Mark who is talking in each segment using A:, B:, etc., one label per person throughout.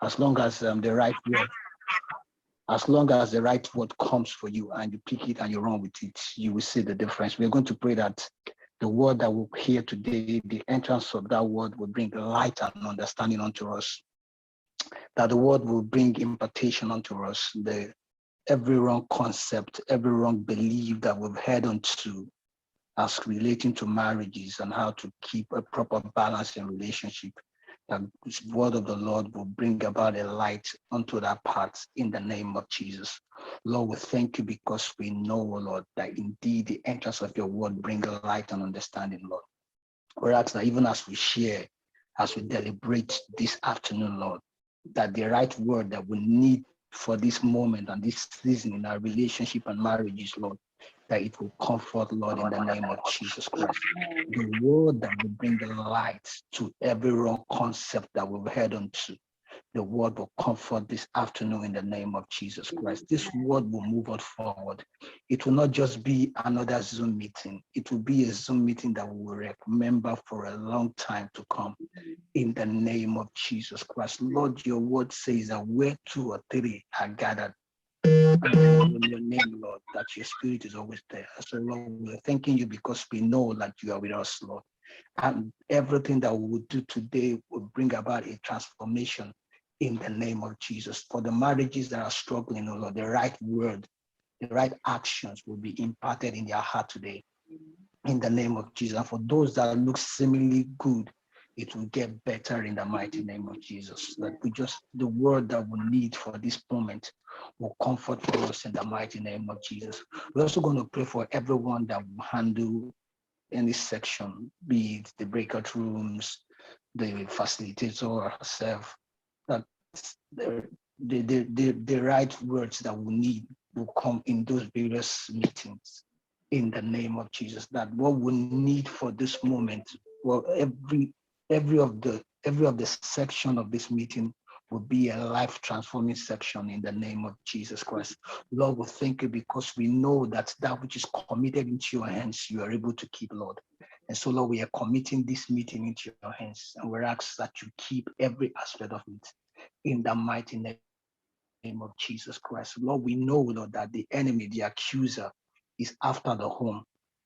A: As long as the right word, as long as the right word comes for you and you pick it and you run with it, you will see the difference. We're going to pray that the word that we'll hear today, the entrance of that word will bring light and understanding unto us. That the word will bring impartation unto us. Every wrong concept, every wrong belief that we've held onto as relating to marriages and how to keep a proper balance in relationship, that this word of the Lord will bring about a light onto that path in the name of Jesus. Lord, we thank you because we know, Lord, that indeed the entrance of your word brings light and understanding, Lord. We ask that even as we share, as we deliberate this afternoon, Lord, that the right word that we need for this moment and this season in our relationship and marriages, Lord, that it will comfort, Lord, in the name of Jesus Christ. The word that will bring the light to every wrong concept that we've heard onto. The word will comfort this afternoon in the name of Jesus Christ. This word will move us forward. It will not just be another Zoom meeting. It will be a Zoom meeting that we will remember for a long time to come in the name of Jesus Christ. Lord, your word says that where 2 or 3 are gathered, in your name, Lord, that your spirit is always there. So, Lord, we're thanking you because we know that you are with us, Lord. And everything that we will do today will bring about a transformation in the name of Jesus. For the marriages that are struggling, oh Lord, the right word, the right actions will be imparted in their heart today in the name of Jesus. And for those that look seemingly good, it will get better in the mighty name of Jesus. That the word that we need for this moment will comfort for us in the mighty name of Jesus. We're also going to pray for everyone that will handle any section, be it the breakout rooms, the facilitator herself, that the right words that we need will come in those various meetings in the name of Jesus. That what we need for this moment, well, every of the section of this meeting will be a life transforming section in the name of Jesus Christ. Lord, we thank you because we know that that which is committed into your hands, you are able to keep, Lord. And so, Lord, we are committing this meeting into your hands, and we ask that you keep every aspect of it in the mighty name of Jesus Christ. Lord, we know, Lord, that the enemy, the accuser, is after the home,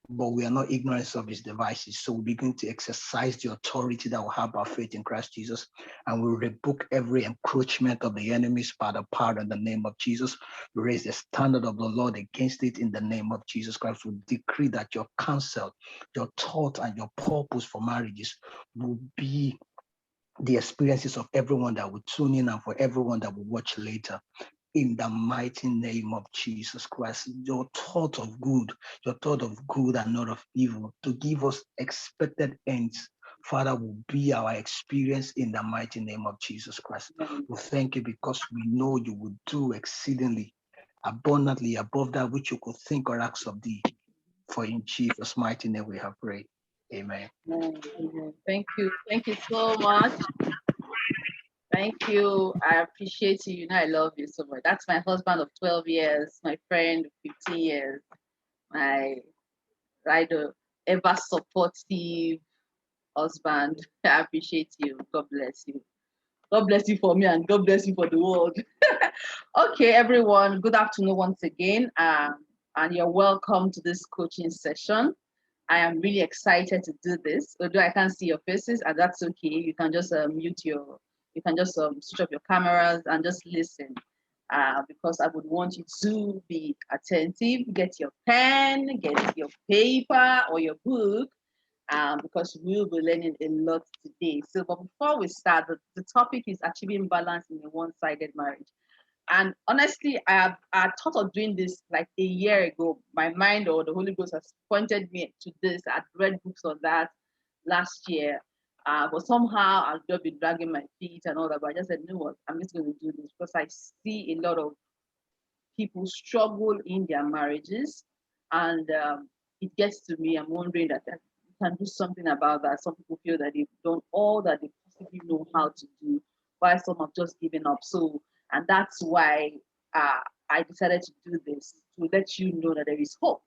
A: but we are not ignorant of his devices. So we begin to exercise the authority that we have by faith in Christ Jesus, and we rebuke every encroachment of the enemies by the power in the name of Jesus. We raise the standard of the Lord against it in the name of Jesus Christ. We decree that your counsel, your thought, and your purpose for marriages will be the experiences of everyone that will tune in and for everyone that will watch later. In the mighty name of Jesus Christ, your thought of good and not of evil, to give us expected ends, Father, will be our experience in the mighty name of Jesus Christ. We thank you because we know you will do exceedingly, abundantly above that which you could think or ask of thee. For in Jesus' mighty name we have prayed. Amen.
B: Amen. Thank you. Thank you so much. Thank you. I appreciate you. You know, I love you so much. That's my husband of 12 years, my friend of 15 years, my rider, ever supportive husband. I appreciate you. God bless you. God bless you for me and God bless you for the world. Okay, everyone. Good afternoon once again. And you're welcome to this coaching session. I am really excited to do this. Although I can't see your faces, and that's okay. You can just you can just switch off your cameras and just listen. Because I would want you to be attentive. Get your pen, get your paper or your book, because we'll be learning a lot today. So, but before we start, the topic is achieving balance in a one-sided marriage. And honestly, I thought of doing this like a year ago. My mind or the Holy Ghost has pointed me to this. I'd read books on that last year. But somehow I've just been dragging my feet and all that. But I just said, you know what, I'm just going to do this because I see a lot of people struggle in their marriages. And it gets to me, I'm wondering that you can do something about that. Some people feel that they've done all that they possibly know how to do, while some have just given up. So, and that's why I decided to do this, to let you know that there is hope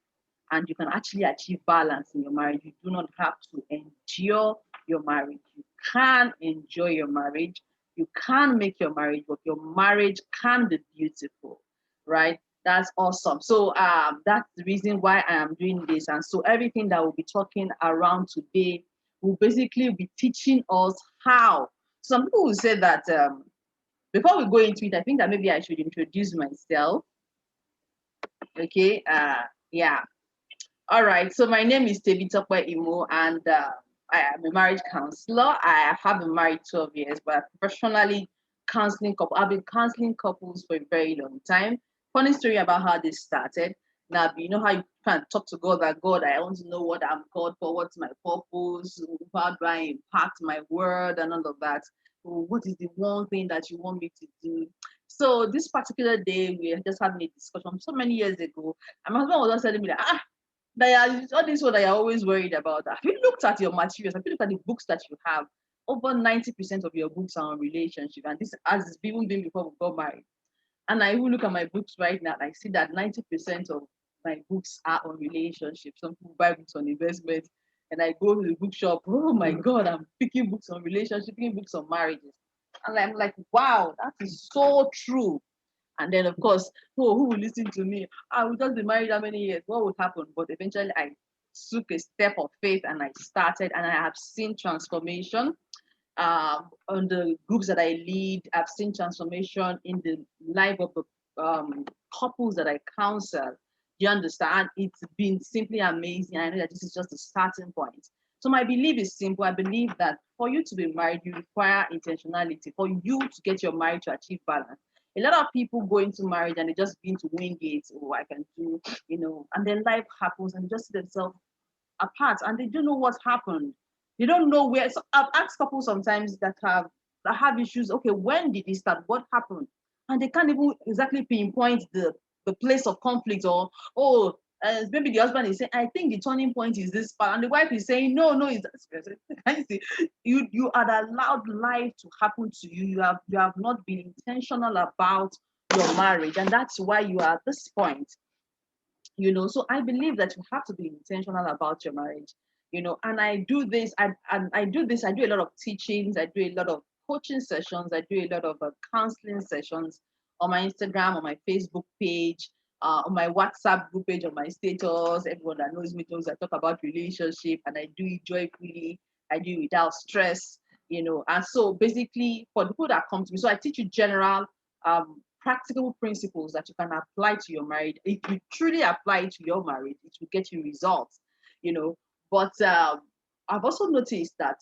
B: and you can actually achieve balance in your marriage. You do not have to endure your marriage. You can enjoy your marriage You can make your marriage work. Your marriage can be beautiful, right? That's awesome. So that's the reason why I am doing this. And so everything that we'll be talking around today will basically be teaching us how. Some people will say that before we go into it, I think that maybe I should introduce myself. Okay. Yeah. All right. So my name is Tebitokwe Imo, and I am a marriage counselor. I have been married 12 years, but professionally counseling couple. I've been counseling couples for a very long time. Funny story about how this started. Now, you know how you can talk to God that God, I want to know what I'm called for, what's my purpose, how do I impact my word, and all of that. What is the one thing that you want me to do? So this particular day, we are just having a discussion so many years ago, and my husband was just telling me that all this one that you're always worried about. Have you looked at your materials? Have you looked at the books that you have? Over 90% of your books are on relationship, and this has even been before we got married. And I even look at my books right now, I see that 90% of my books are on relationships. Some people buy books on investment, and I go to the bookshop. Oh my God, I'm picking books on relationship, picking books on marriages. And I'm like, wow, that is so true. And then, of course, who will listen to me? I will just be married how many years? What would happen? But eventually, I took a step of faith and I started, and I have seen transformation on the groups that I lead. I've seen transformation in the life of the couples that I counsel. You understand? It's been simply amazing. I know that this is just a starting point. So my belief is simple. I believe that for you to be married, you require intentionality. For you to get your marriage to achieve balance, a lot of people go into marriage and they just begin to wing it. Oh, I can do, and then life happens and just see themselves apart, and they don't know what's happened. They don't know where. So I've asked couples sometimes that have issues. Okay, when did it start? What happened? And they can't even exactly pinpoint the place of conflict, or maybe the husband is saying, I think the turning point is this part, and the wife is saying, no, it's you had allowed life to happen to you. You have not been intentional about your marriage, and that's why you are at this point. So I believe that you have to be intentional about your marriage. And I do this. I do this. I do a lot of teachings. I do a lot of coaching sessions. I do a lot of counseling sessions on my Instagram, on my Facebook page, on my WhatsApp group page, on my status. Everyone that knows me knows I talk about relationship, and I do it joyfully. I do it without stress. And so basically, for the people that come to me, so I teach you general practical principles that you can apply to your marriage. If you truly apply it to your marriage, it will get you results. But I've also noticed that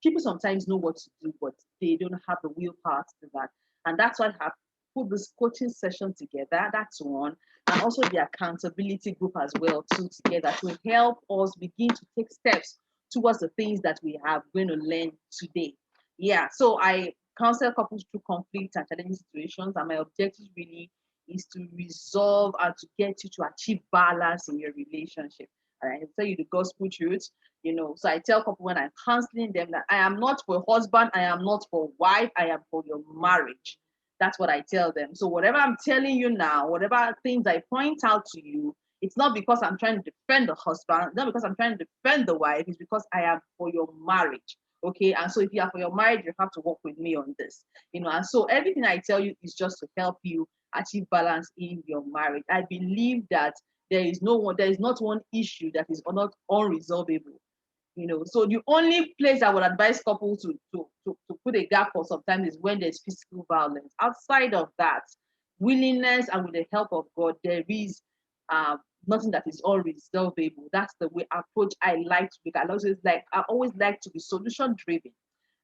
B: people sometimes know what to do, but they don't have the willpower to do that. And that's why I have put this coaching session together. That's one. And also the accountability group as well, too, together to help us begin to take steps towards the things that we are going to learn today. Yeah, so I counsel couples through conflict and challenging situations, and my objective really is to resolve and to get you to achieve balance in your relationship. And I tell you the gospel truth, So I tell couple when I'm counseling them that I am not for husband, I am not for wife, I am for your marriage. That's what I tell them. So whatever I'm telling you now, whatever things I point out to you, it's not because I'm trying to defend the husband, not because I'm trying to defend the wife, it's because I am for your marriage. Okay, and so if you are for your marriage, you have to work with me on this. And so everything I tell you is just to help you achieve balance in your marriage. I believe that there is not one issue that is not unresolvable. So the only place I would advise couples to put a gap for sometimes is when there's physical violence. Outside of that, willingness and with the help of God, there is nothing that is unresolvable. That's the way approach I like to look. I always like to be solution driven.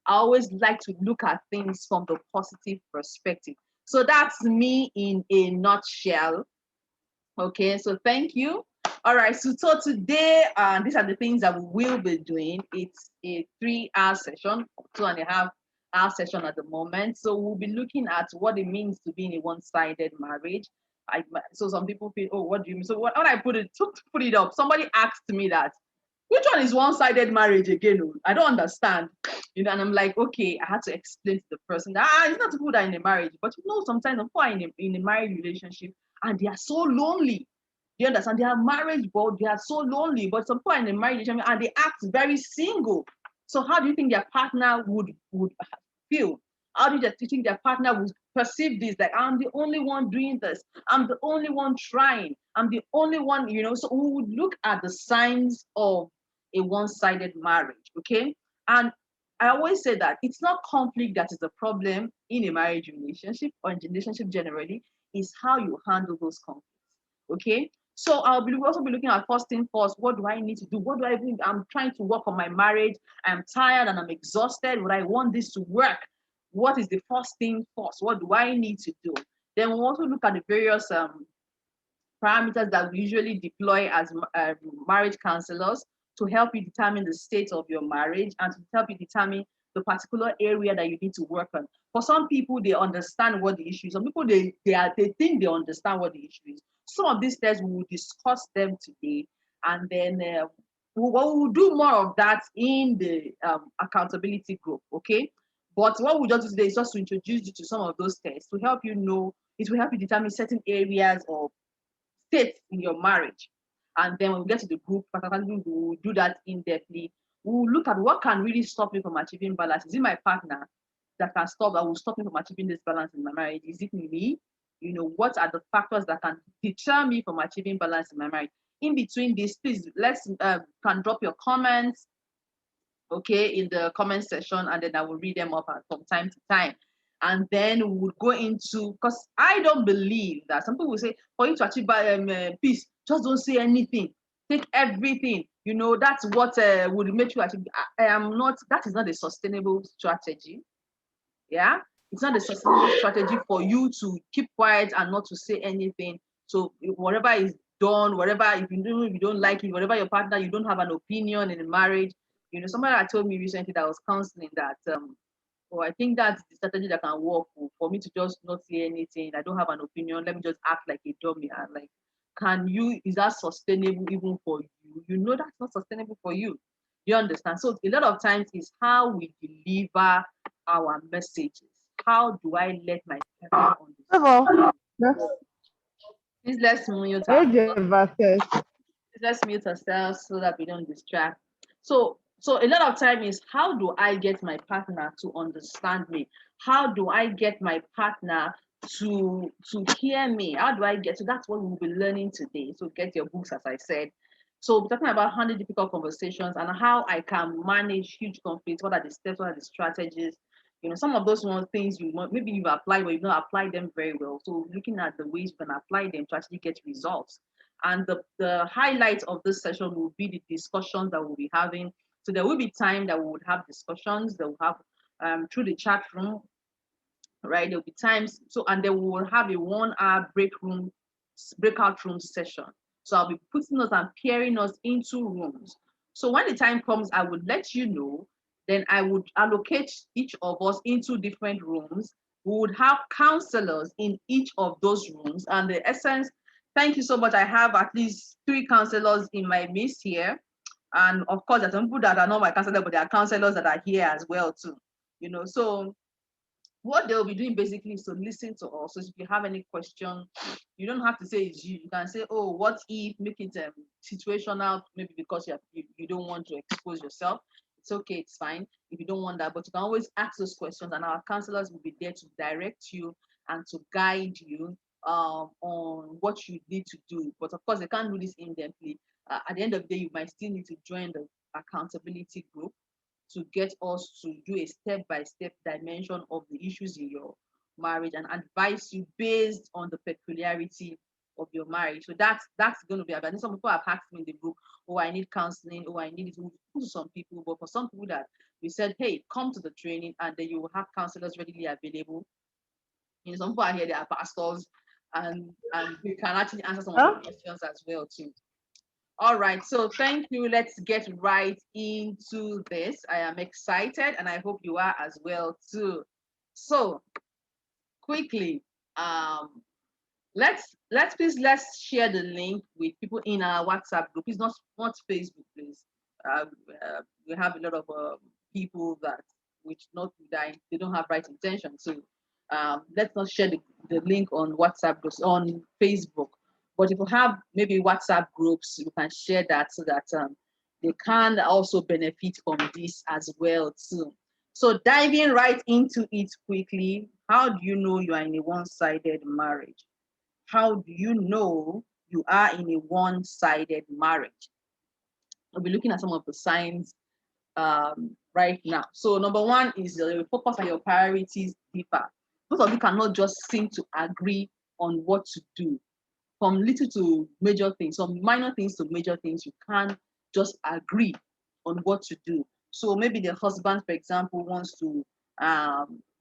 B: I always like to look at things from the positive perspective. So that's me in a nutshell. Okay, so thank you. All right, so today, these are the things that we will be doing. It's a 3-hour session, 2.5-hour session at the moment. So we'll be looking at what it means to be in a one-sided marriage. So some people feel, oh, what do you mean? So when I put it up, somebody asked me that, which one is one-sided marriage again? I don't understand. And I'm like, okay, I had to explain to the person that it's not people that are in a marriage, but sometimes people are in a marriage relationship and they are so lonely. You understand? They are marriage, but they are so lonely. But some people are in a marriage relationship and they act very single. So how do you think their partner would feel? How do you think their partner will perceive this? Like, I'm the only one doing this. I'm the only one trying. I'm the only one, So we would look at the signs of a one-sided marriage, okay? And I always say that it's not conflict that is the problem in a marriage relationship or in relationship generally, is how you handle those conflicts, okay? So we'll also be looking at first thing first. What do I need to do? What do I think? I'm trying to work on my marriage. I'm tired and I'm exhausted. Would I want this to work? What is the first thing first? What do I need to do? Then we'll also look at the various parameters that we usually deploy as marriage counselors to help you determine the state of your marriage and to help you determine the particular area that you need to work on. For some people, they understand what the issue is. Some people, they think they understand what the issue is. Some of these tests, we will discuss them today, and then we'll do more of that in the accountability group, okay? But what we just do today is just to introduce you to some of those tests to help you know, it will help you determine certain areas of state in your marriage. And then when we get to the group, we will do that in-depthly. We'll look at what can really stop me from achieving balance. Is it my partner that will stop me from achieving this balance in my marriage? Is it me? What are the factors that can deter me from achieving balance in my marriage? In between this, please, let's can drop your comments, okay, in the comment section, and then I will read them up from time to time. And then we would go into, because I don't believe that some people will say, for you to achieve peace, just don't say anything. Take everything. That's what would make you achieve. I am not, that is not a sustainable strategy. Yeah. It's not a sustainable strategy for you to keep quiet and not to say anything. So whatever is done, whatever, if you don't like it, whatever your partner, you don't have an opinion in a marriage. Somebody had told me recently that I was counseling that, I think that's the strategy that can work for me to just not say anything. I don't have an opinion. Let me just act like a dummy. And like, is that sustainable even for you? That's not sustainable for you. You understand? So a lot of times is how we deliver our messages. How do I let my partner understand? Please let's mute ourselves so that we don't distract. So a lot of time is, how do I get my partner to understand me? How do I get my partner to hear me? How do I get? So that's what we'll be learning today. So get your books, as I said. So we're talking about handling difficult conversations and how I can manage huge conflicts. What are the steps? What are the strategies? Some of those things maybe you've applied, but you've not applied them very well. So looking at the ways you can apply them to actually get results. And the highlight of this session will be the discussions that we'll be having. So there will be time that we would have discussions that we'll have through the chat room, right? There'll be times, and then we will have a 1 hour breakout room session. So I'll be putting us and pairing us into rooms. So when the time comes, I would let you know, then I would allocate each of us into different rooms. We would have counselors in each of those rooms. And the essence, thank you so much. I have at least 3 counselors in my midst here. And of course, there's some people that are not my counselors, but there are counselors that are here as well too. So what they'll be doing basically is to listen to us. So if you have any question, you don't have to say it's you. You can say, oh, what if, make it situational, maybe because you don't want to expose yourself. It's okay, it's fine if you don't want that, but you can always ask those questions and our counselors will be there to direct you and to guide you on what you need to do. But of course, they can't do this in-depthly. At the end of the day, you might still need to join the accountability group to get us to do a step-by-step dimension of the issues in your marriage and advise you based on the peculiarity of your marriage. So that's going to be about. Some people have asked me in the group, oh, I need counseling, oh, I need it to some people. But for some people that we said, hey, come to the training and then you will have counselors readily available. Some people are here, they are pastors, and we can actually answer some of the questions as well too. All right, so thank you. Let's get right into this. I am excited and I hope you are as well too. So quickly, let's share the link with people in our WhatsApp group. It's not Facebook, please. We have a lot of people that they don't have right intention. So let's not share the link on WhatsApp groups on Facebook. But if you have maybe WhatsApp groups, you can share that so that they can also benefit from this as well too. So diving right into it quickly, how do you know you are in a one-sided marriage? How do you know you are in a one-sided marriage? We'll be looking at some of the signs right now. So number one is focus on your priorities differ. Both of you cannot just seem to agree on what to do. From little to major things, from minor things to major things, you can't just agree on what to do. So maybe the husband, for example,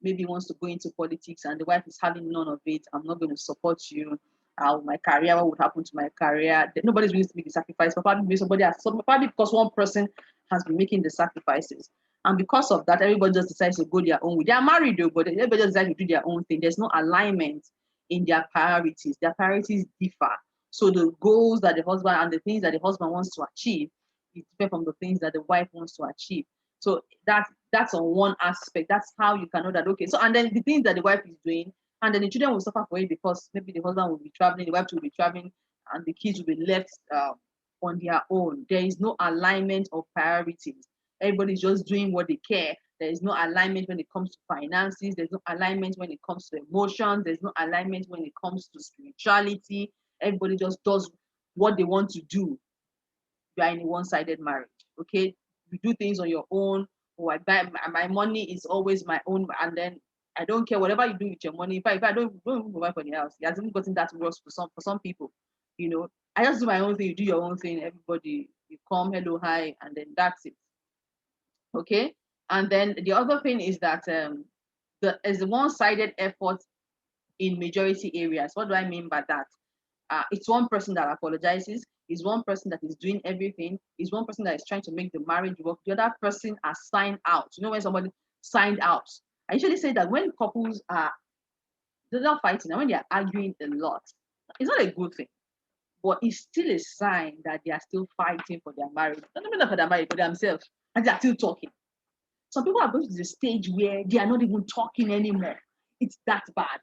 B: maybe wants to go into politics, and the wife is having none of it. I'm not going to support you. My career, what would happen to my career? Nobody's willing to make the sacrifice. But probably probably because one person has been making the sacrifices. And because of that, everybody just decides to go their own way. They are married though, but everybody just decides to do their own thing. There's no alignment in their priorities. Their priorities differ. So the goals that the husband and the things that the husband wants to achieve is different from the things that the wife wants to achieve. So that's on one aspect. That's how you can know that, okay. So, and then the things that the wife is doing, and then the children will suffer for it because maybe the husband will be traveling, the wife will be traveling, and the kids will be left on their own. There is no alignment of priorities. Everybody's just doing what they care. There is no alignment when it comes to finances. There's no alignment when it comes to emotions. There's no alignment when it comes to spirituality. Everybody just does what they want to do. You are in a one-sided marriage, okay? You do things on your own. Oh, I buy my money is always my own, and then I don't care whatever you do with your money. If I don't provide for the house, it hasn't gotten that worse for some people. You know, I just do my own thing. You do your own thing. Everybody, you come, hello, hi, and then that's it. Okay. And then the other thing is that there's a one-sided effort in majority areas. What do I mean by that? It's one person that apologizes. It's one person that is doing everything. It's one person that is trying to make the marriage work. The other person has signed out. You know, when somebody signed out, I usually say that when couples they're not fighting and when they are arguing a lot, it's not a good thing. But it's still a sign that they are still fighting for their marriage. Not even for their marriage, for themselves, and they are still talking. Some people are going to the stage where they are not even talking anymore. It's that bad.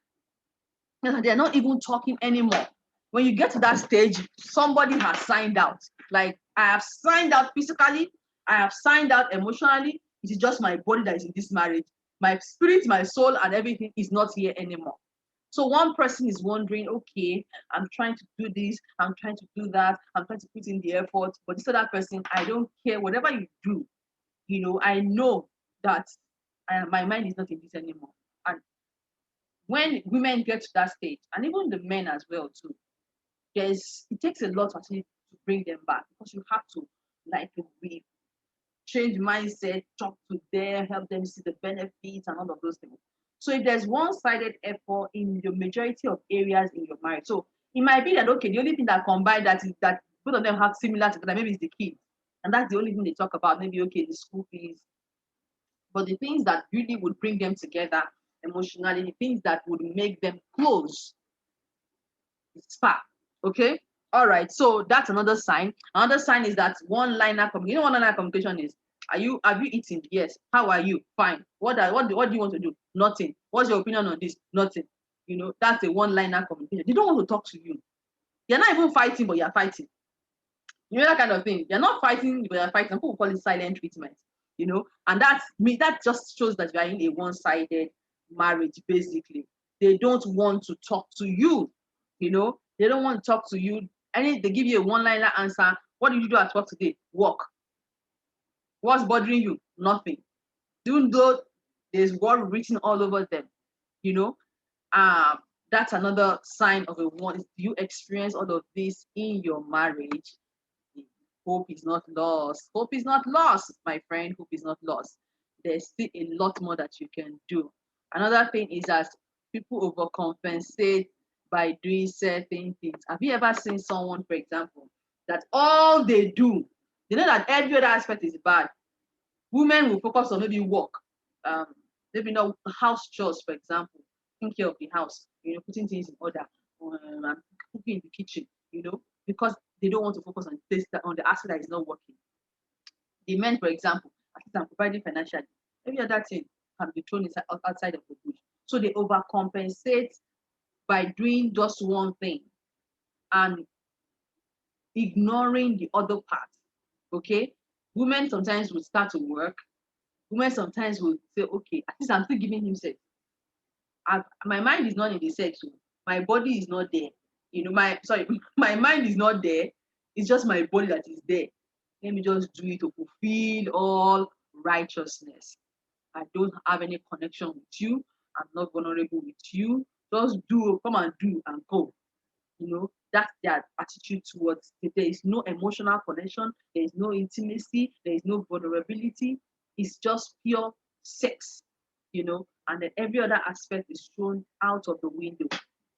B: They're not even talking anymore. When you get to that stage, somebody has signed out. Like, I have signed out physically, I have signed out emotionally. It is just my body that is in this marriage. My spirit, my soul, and everything is not here anymore. So one person is wondering, okay, I'm trying to do this, I'm trying to do that, I'm trying to put in the effort, but this other person, I don't care. Whatever you do, I know that my mind is not in this anymore. And when women get to that stage, and even the men as well too, it takes a lot actually to bring them back, because you have to like change mindset, talk to them, help them see the benefits and all of those things. So if there's one-sided effort in the majority of areas in your marriage, so it might be that, okay, the only thing that combined that is that both of them have similar together, maybe it's the kids, and that's the only thing they talk about. Maybe, okay, the school fees, but the things that really would bring them together emotionally, the things that would make them close, spark. Okay. All right. So that's another sign. Another sign is that one-liner communication. You know what one-liner communication is? Have you eaten? Yes. How are you? Fine. What do you want to do? Nothing. What's your opinion on this? Nothing. That's a one-liner communication. They don't want to talk to you. You're not even fighting, but you're fighting. That kind of thing. You're not fighting, but you're fighting. People call it silent treatment. And that just shows that you are in a one-sided marriage, basically. They don't want to talk to you. They don't want to talk to you. They give you a one-liner answer. What did you do at work today? Work. What's bothering you? Nothing. Even though there's word written all over them, that's another sign of a one. Do you experience all of this in your marriage? Hope is not lost. Hope is not lost, my friend. Hope is not lost. There's still a lot more that you can do. Another thing is that people overcompensate by doing certain things. Have you ever seen someone, for example, that all they do, they know that every other aspect is bad? Women will focus on maybe work, maybe not house chores, for example, taking care of the house, putting things in order, and cooking in the kitchen, because they don't want to focus on this, on the aspect that is not working. The men, for example, are providing financially. Every other thing can be thrown outside of the bush. So they overcompensate by doing just one thing and ignoring the other part. Okay? Women sometimes will start to work, Women sometimes will say, okay, at least I'm still giving him sex. My mind is not in the sex. My body is not there. My mind is not there. It's just my body that is there. Let me just do it to fulfill all righteousness. I don't have any connection with you. I'm not vulnerable with you. Just do, come and do and go. That's their attitude towards it. There is no emotional connection, there is no intimacy, there is no vulnerability. It's just pure sex, and then every other aspect is thrown out of the window.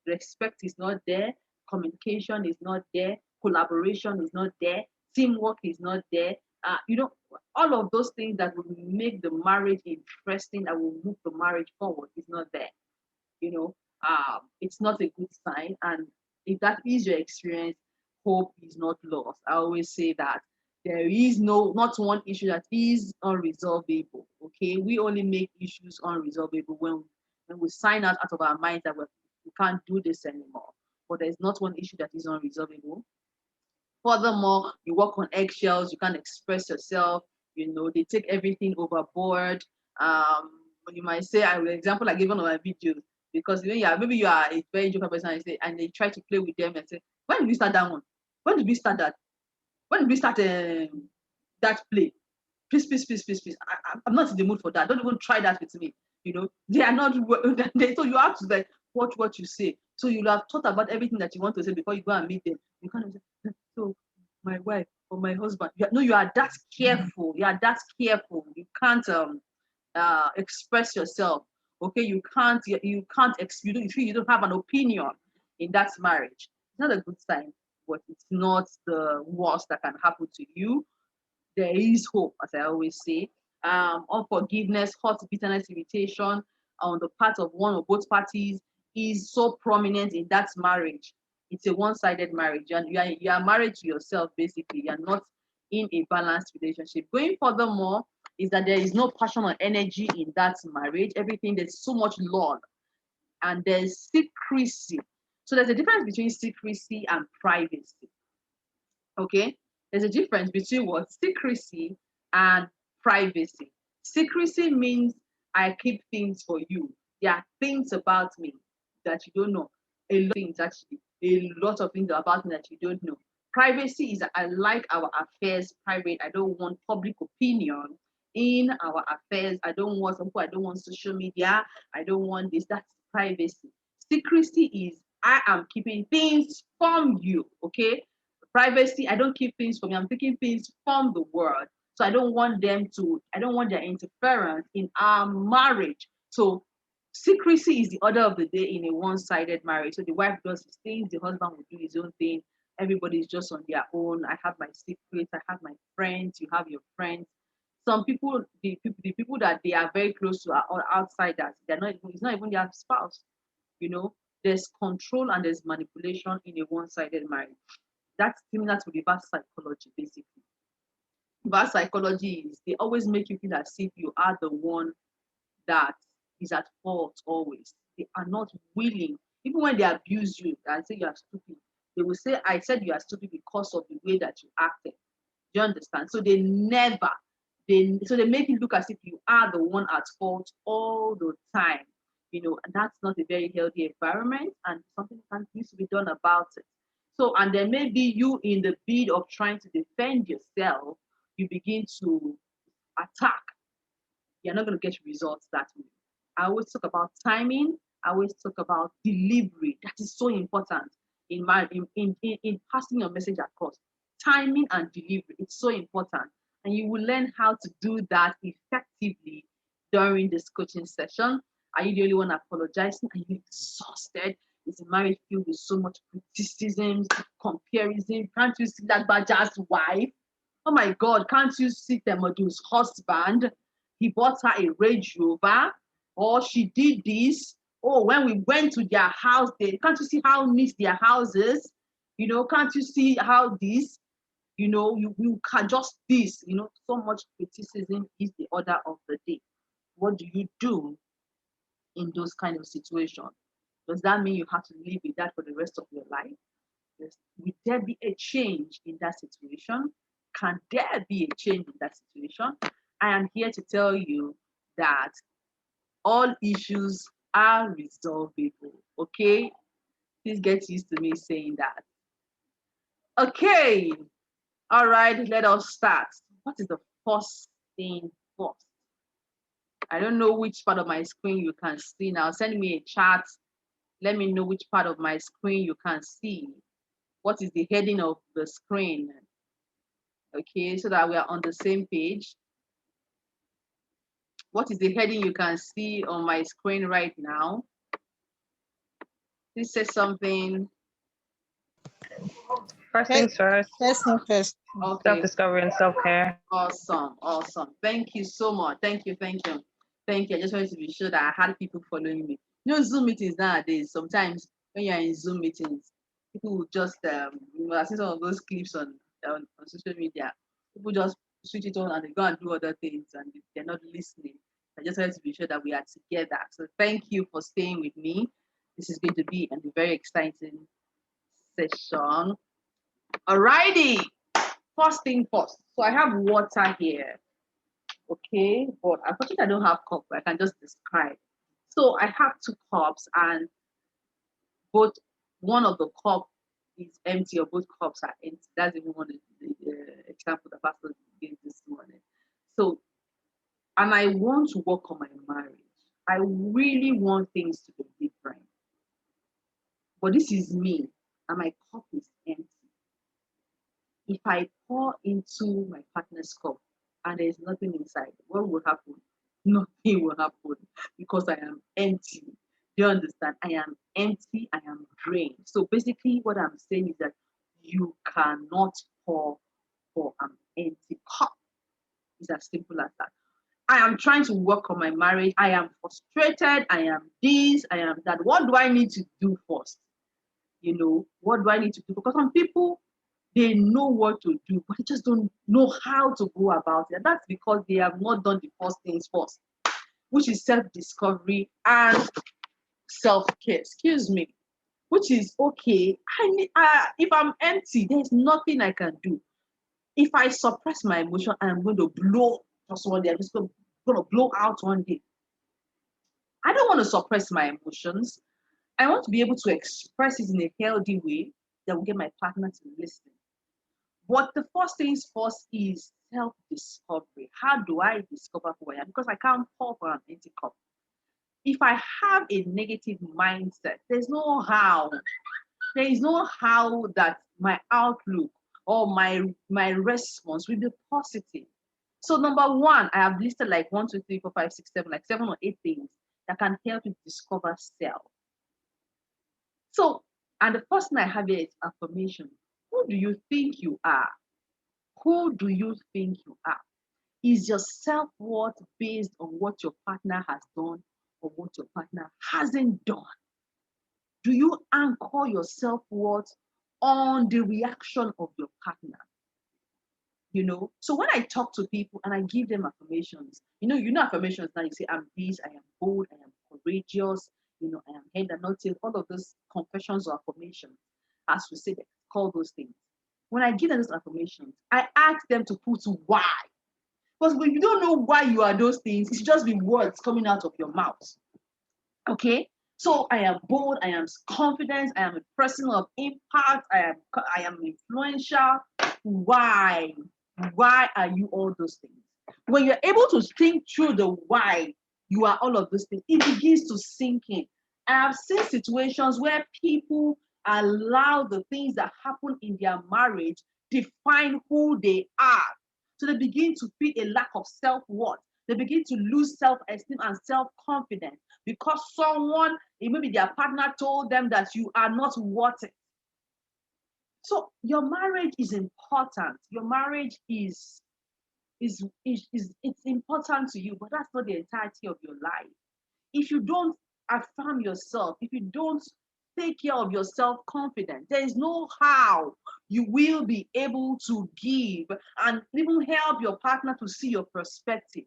B: Respect is not there, communication is not there, collaboration is not there, teamwork is not there. All of those things that will make the marriage interesting, that will move the marriage forward, is not there. It's not a good sign. And if that is your experience, hope is not lost. I always say that there is not one issue that is unresolvable. Okay, we only make issues unresolvable when we sign out of our minds that we can't do this anymore. But there's not one issue that is unresolvable. Furthermore, you walk on eggshells, you can't express yourself, they take everything overboard. You might say, I will example I given on my video, because maybe you are a very joker person and they try to play with them and say, when did we start that one? When did we start that? When did we start that play? Please. I'm not in the mood for that. Don't even try that with me. They are not. So you have to watch what you say. So you'll have thought about everything that you want to say before you go and meet them. You can't say, so my wife or my husband. You are that careful. You are that careful. You can't express yourself. Okay, you can't. You can't. You don't have an opinion in that marriage. It's not a good sign, but it's not the worst that can happen to you. There is hope, as I always say. Unforgiveness, hurt, bitterness, irritation on the part of one or both parties is so prominent in that marriage. It's a one-sided marriage, and you are married to yourself, basically. You're not in a balanced relationship. Going furthermore is that there is no passion or energy in that marriage. Everything, there's so much love, and there's secrecy. So there's a difference between secrecy and privacy. Okay, there's a difference between what secrecy and privacy. Secrecy means I keep things for you. There are things about me that you don't know. A lot of things about me that you don't know. Privacy is that I like our affairs private. I don't want public opinion in our affairs. I don't want social media. I don't want this. That's privacy. Secrecy is I am keeping things from you. Okay, privacy, I don't keep things from me. I'm taking things from the world. So I don't want their interference in our marriage. So secrecy is the order of the day in a one-sided marriage. So the wife does his things, the husband will do his own thing. Everybody's just on their own. I have my secrets, I have my friends, you have your friends. Some people, the people that they are very close to are outsiders. It's not even their spouse. There's control and there's manipulation in a one-sided marriage. That's similar to reverse psychology, basically. Reverse psychology is they always make you feel as if you are the one that is at fault always. They are not willing, even when they abuse you and say you are stupid, they will say, I said you are stupid because of the way that you acted. Do you understand? So they make it look as if you are the one at fault all the time. And that's not a very healthy environment, and something needs to be done about it. So, and then maybe you, in the bid of trying to defend yourself, you begin to attack. You're not going to get results that way. I always talk about timing. I always talk about delivery. That is so important in passing your message across. Timing and delivery, it's so important. And you will learn how to do that effectively during this coaching session. Are you the only one apologizing? Are you exhausted? Is a marriage filled with so much criticism, comparison? Can't you see that Baja's wife? Oh my God, can't you see Temodu's husband? He bought her a Range Rover, or she did this. Oh, when we went to their house, can't you see how neat their house is? Can't you see how this? You can just this. So much criticism is the order of the day. What do you do in those kind of situations? Does that mean you have to live with that for the rest of your life? Will there be a change in that situation? Can there be a change in that situation? I am here to tell you that all issues are resolvable. Okay? Please get used to me saying that. Okay. All right, let us start. What is the first thing first? I don't know which part of my screen you can see now. Send me a chat. Let me know which part of my screen you can see. What is the heading of the screen? Okay, so that we are on the same page. What is the heading you can see on my screen right now? Please say something.
C: First things first.
D: First thing first.
B: Okay.
C: Self-discovery and self-care.
B: Awesome. Thank you so much. Thank you. I just wanted to be sure that I had people following me. You know, Zoom meetings nowadays, sometimes when you're in Zoom meetings, people will just, I see some of those clips on social media. People just switch it on and they go and do other things and they're not listening. I just wanted to be sure that we are together. So thank you for staying with me. This is going to be a very exciting session. Alrighty. First thing first. So I have water here. Okay, but unfortunately I don't have cup, but I can just describe. So I have 2 cups and both one of the cup is empty or both cups are empty. That's even one of the example the pastor gave this morning. So, and I want to work on my marriage. I really want things to be different. But this is me and my cup is empty. If I pour into my partner's cup and there is nothing inside, what will happen? Nothing will happen because I am empty. Do you understand? I am empty, I am drained. So basically, what I'm saying is that you cannot pour for an empty cup. It's as simple as that. I am trying to work on my marriage. I am frustrated. I am this, I am that. What do I need to do first? You know, what do I need to do? Because some people, they know what to do, but they just don't know how to go about it. And that's because they have not done the first things first, which is self-discovery and self-care. Excuse me, which is okay. If I'm empty, there's nothing I can do. If I suppress my emotion, I'm going to blow just one day. I'm just going to blow out one day. I don't want to suppress my emotions. I want to be able to express it in a healthy way that will get my partner to listen. But the first things first is self-discovery. How do I discover who I am? Because I can't pour for an empty cup. If I have a negative mindset, there's no how. There is no how that my outlook or my response will be positive. So number one, I have listed like 1, 2, 3, 4, 5, 6, 7, like 7 or 8 things that can help you discover self. So, and the first thing I have here is affirmation. Who do you think you are? Who do you think you are? Is your self-worth based on what your partner has done or what your partner hasn't done? Do you anchor your self-worth on the reaction of your partner? You know, so when I talk to people and I give them affirmations, you know affirmations now, you say, I'm this, I am bold, I am courageous, you know, I am head and not tail, all of those confessions or affirmations, as we say, call those things. When I give them those affirmations, I ask them to put why. Because when you don't know why you are those things, it's just be words coming out of your mouth. Okay? So I am bold, I am confident, I am a person of impact, I am influential. Why? Why are you all those things? When you're able to think through the why you are all of those things, it begins to sink in. I have seen situations where people allow the things that happen in their marriage define who they are. So they begin to feel a lack of self-worth. They begin to lose self-esteem and self-confidence because someone, maybe their partner, told them that you are not worth it. So your marriage is important. Your marriage is it's important to you, but that's not the entirety of your life. If you don't affirm yourself, if you don't take care of your self-confidence, there is no how you will be able to give and even help your partner to see your perspective.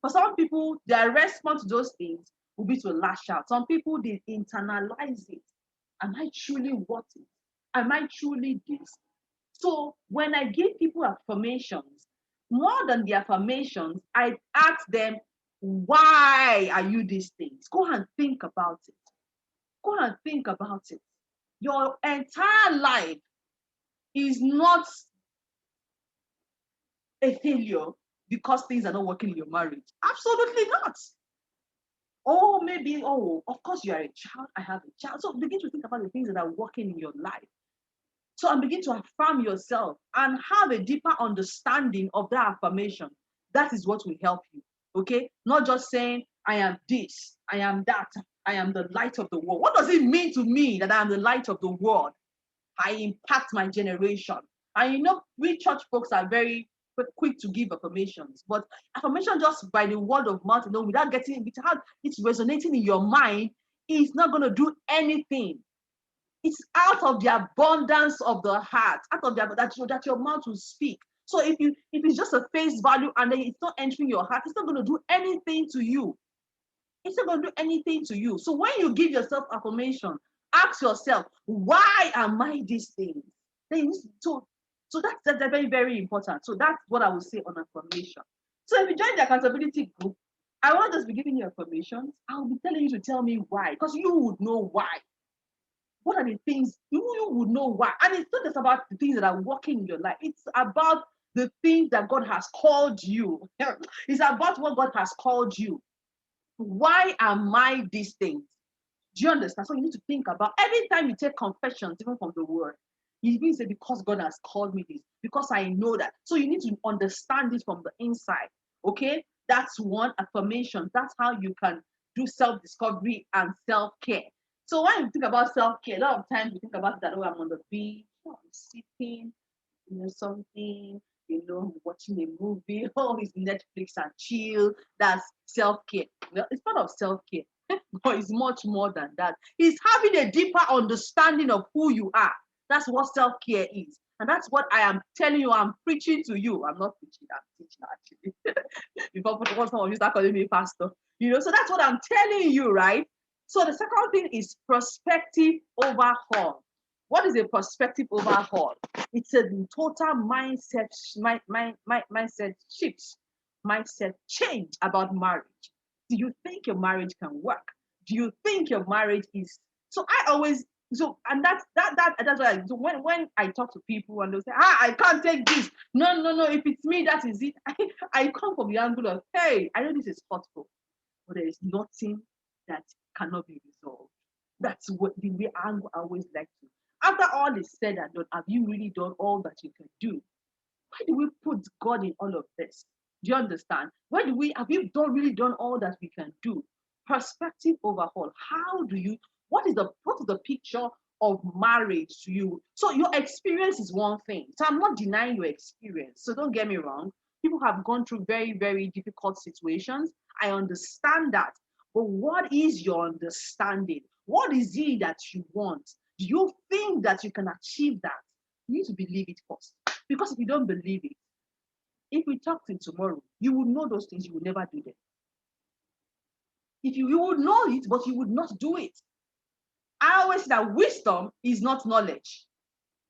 B: For some people, their response to those things will be to lash out. Some people, they internalize it. Am I truly worth it? Am I truly this? So when I give people affirmations, more than the affirmations, I ask them, why are you these things? Go and think about it. Go and think about it. Your entire life is not a failure because things are not working in your marriage. Absolutely not. Oh, maybe, oh, of course you are a child. I have a child. So begin to think about the things that are working in your life. So and begin to affirm yourself and have a deeper understanding of that affirmation. That is what will help you. Okay? Not just saying, I am this, I am that, I am the light of the world. What does it mean to me that I am the light of the world? I impact my generation. And you know, we church folks are very quick to give affirmations, but affirmation just by the word of mouth, you know, without getting without it's resonating in your mind, is not going to do anything. It's out of the abundance of the heart, out of that your mouth will speak. So if it's just a face value and then it's not entering your heart, it's not going to do anything to you. It's not going to do anything to you. So when you give yourself affirmation, ask yourself, why am I these things? Then so that's very, very important. So that's what I would say on affirmation. So if you join the accountability group, I won't just be giving you affirmations. I'll be telling you to tell me why, because you would know why. What are the things you would know why? And it's not just about the things that are working in your life. It's about the things that God has called you. It's about what God has called you. Why am I these things? Do you understand? So you need to think about every time you take confessions, even from the word, you need to say, because God has called me this, because I know that. So you need to understand this from the inside. Okay? That's one affirmation. That's how you can do self-discovery and self-care. So when you think about self-care, a lot of times you think about that, oh, I'm on the beach, oh, I'm sitting, something, watching a movie, oh, it's Netflix and chill. That's self-care. Well, it's part of self-care, but it's much more than that. It's having a deeper understanding of who you are. That's what self-care is. And that's what I am telling you. I'm preaching to you. I'm not preaching, I'm teaching actually. Before some of you start calling me pastor. So that's what I'm telling you, right? So the second thing is perspective overhaul. What is a perspective overhaul? It's a total mindset shift, mindset change about marriage. Do you think your marriage can work? Do you think your marriage is? So I always and that's why when I talk to people and they'll say, I can't take this. No. If it's me, that is it. I come from the angle of, hey, I know this is hurtful, but there is nothing that cannot be resolved. That's what the way I always like to. After all is said and done, have you really done all that you can do? Why do we put God in all of this? Do you understand? Have you really done all that we can do? Perspective overhaul. What is the picture of marriage to you? So your experience is one thing. So I'm not denying your experience. So don't get me wrong. People have gone through very, very difficult situations. I understand that. But what is your understanding? What is it that you want? Do you think that you can achieve that? You need to believe it first. Because if you don't believe it, if we talk till tomorrow, you will know those things, you will never do them. If you would know it, but you would not do it. I always say that wisdom is not knowledge.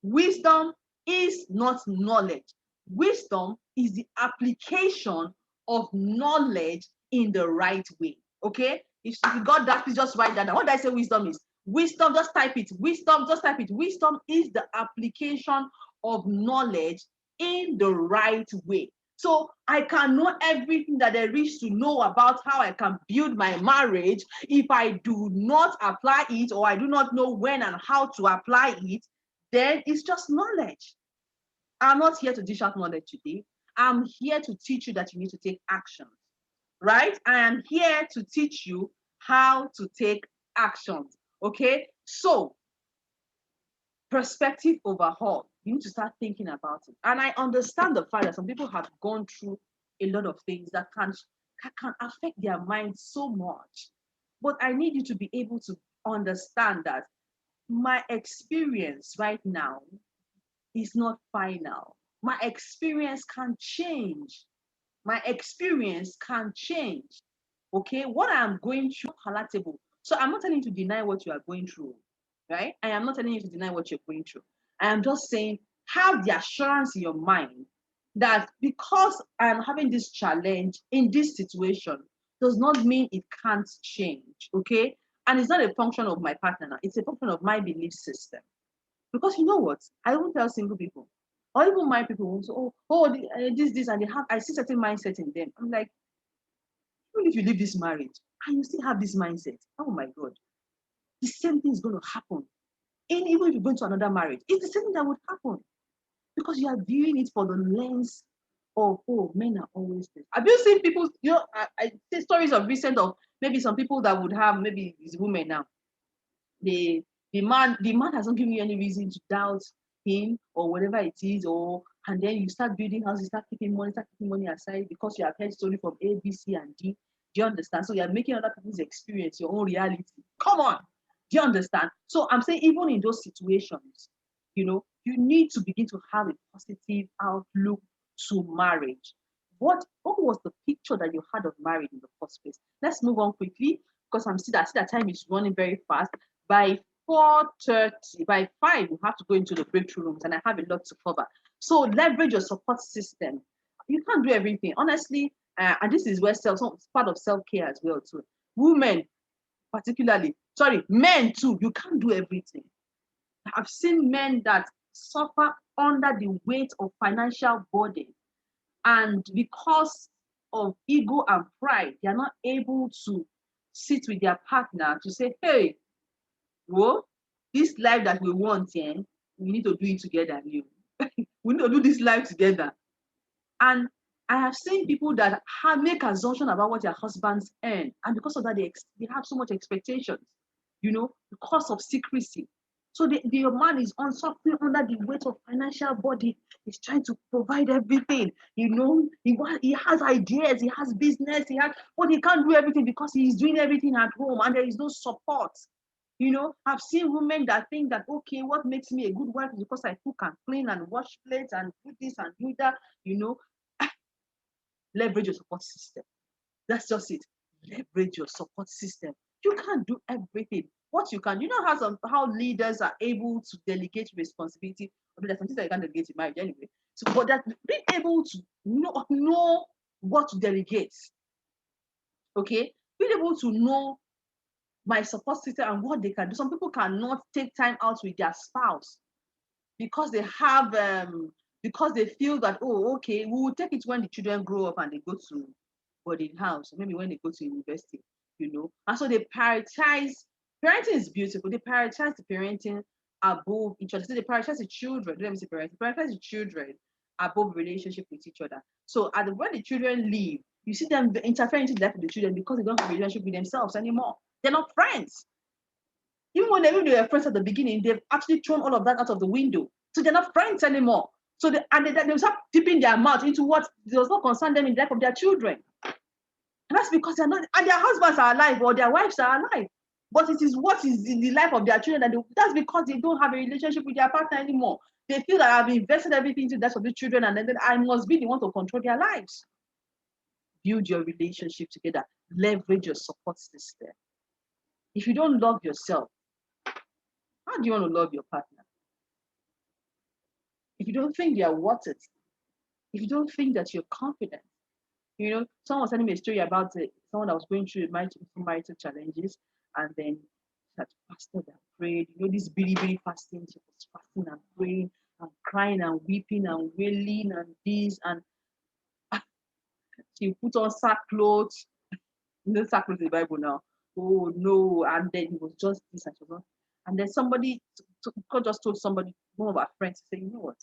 B: Wisdom is not knowledge. Wisdom is the application of knowledge in the right way. Okay? If you got that, please just write that down. What did I say wisdom is? Wisdom, just type it. Wisdom, just type it. Wisdom is the application of knowledge in the right way. So I can know everything that there is to know about how I can build my marriage. If I do not apply it, or I do not know when and how to apply it, then it's just knowledge. I'm not here to dish out knowledge today. I'm here to teach you that you need to take action, right? I am here to teach you how to take actions, okay? So, perspective overhaul. You need to start thinking about it. And I understand the fact that some people have gone through a lot of things that can affect their mind so much. But I need you to be able to understand that my experience right now is not final. My experience can change. My experience can change. Okay, what I'm going through is palatable. So I'm not telling you to deny what you are going through, right? I am not telling you to deny what you're going through. I am just saying, have the assurance in your mind that because I'm having this challenge in this situation does not mean it can't change, okay? And it's not a function of my partner now, it's a function of my belief system. Because you know what? I won't tell single people, or even my people who say, this, and they have, I see certain mindset in them. I'm like, even if you leave this marriage and you still have this mindset, oh my God, the same thing is going to happen. And even if you go into another marriage, it's the same thing that would happen because you are viewing it for the lens of, oh, men are always this. Have you seen people, I see stories of recent of maybe some people that would have, maybe these women now, the man hasn't given you any reason to doubt him or whatever it is, and then you start building houses, start keeping money aside because you have heard story from A, B, C, and D. Do you understand? So you're making other people's experience your own reality. Come on. Do you understand? So I'm saying even in those situations, you need to begin to have a positive outlook to marriage. What was the picture that you had of marriage in the first place? Let's move on quickly because I see that time is running very fast. By 4:30, by 5, we have to go into the breakthrough rooms, and I have a lot to cover. So leverage your support system. You can't do everything, honestly, and this is where it's part of self-care as well too. Women, particularly, men too. You can't do everything. I've seen men that suffer under the weight of financial burden, and because of ego and pride, they are not able to sit with their partner to say, hey, whoa, this life that we want, we need to do it together. We need to do this life together. And I have seen people that make assumptions about what their husbands earn, and because of that, they have so much expectations, because of secrecy. So the man is suffering under the weight of financial burden. He's trying to provide everything. He has ideas, he has business, but he can't do everything because he's doing everything at home, and there is no support. I've seen women that think that, okay, what makes me a good wife is because I cook and clean and wash plates and do this and do that, Leverage your support system. That's just it. Leverage your support system. You can't do everything. What you can, how leaders are able to delegate responsibility. Although there's something that you can't delegate in marriage anyway. So, but that being able to know what to delegate. Okay? Being able to know my support system and what they can do. Some people cannot take time out with their spouse because they have because they feel that, oh, okay, we will take it when the children grow up and they go to boarding house, or maybe when they go to university, And so they prioritize. Parenting is beautiful. They prioritize the parenting above each other. So they prioritize the children. Let me say parenting. Prioritize the children above relationship with each other. So when the children leave, you see them interfering into the life of the children because they don't have a relationship with themselves anymore. They're not friends. Even when they were friends at the beginning, they've actually thrown all of that out of the window. So they're not friends anymore. So they start dipping their mouth into what does not concern them in the life of their children. And that's because they're not, and their husbands are alive or their wives are alive. But it is what is in the life of their children that's because they don't have a relationship with their partner anymore. They feel that I've invested everything into that of the children, and then I must be the one to control their lives. Build your relationship together. Leverage your support system. If you don't love yourself, how do you want to love your partner? If you don't think they are worth it, if you don't think that you're confident, someone was telling me a story about someone that was going through marital challenges, and then that fasted and prayed. This bitty fasting. She was fasting and praying and crying and weeping and wailing and this, and she put on sackcloth. Sackcloth in the Bible now. Oh no! And then it was just this, and then somebody just told somebody, one of our friends, say, you know what?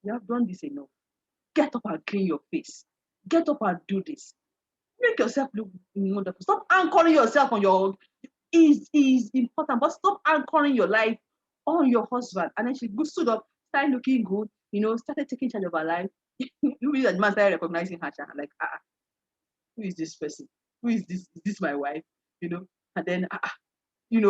B: You have done this enough. Get up and clean your face. Get up and do this. Make yourself look wonderful. Stop anchoring yourself on your is important, but stop anchoring your life on your husband. And then she stood up, started looking good, started taking charge of her life. The man started recognizing her, like, who is this person? Who is this? Is this my wife? And then he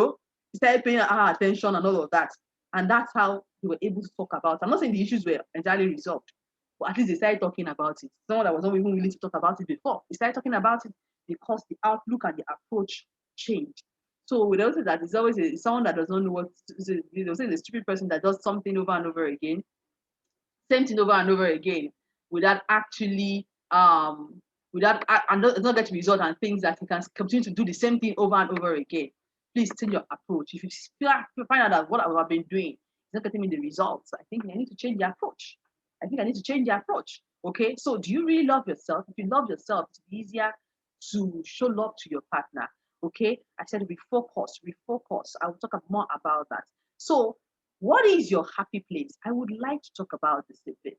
B: started paying her attention and all of that. And that's how they were able to talk about it. I'm not saying the issues were entirely resolved, but at least they started talking about it. Someone that was not even willing to talk about it before, they started talking about it because the outlook and the approach changed. So we also that it's always someone that does not know what they'll say the stupid person that does something over and over again, same thing over and over again, without actually and not get result and things that you can continue to do the same thing over and over again. Please change your approach. If you find out that what I've been doing is not getting me the results, I think I need to change the approach. Okay, so do you really love yourself? If you love yourself, it's easier to show love to your partner. Okay, I said refocus. I will talk more about that. So, what is your happy place? I would like to talk about this a bit.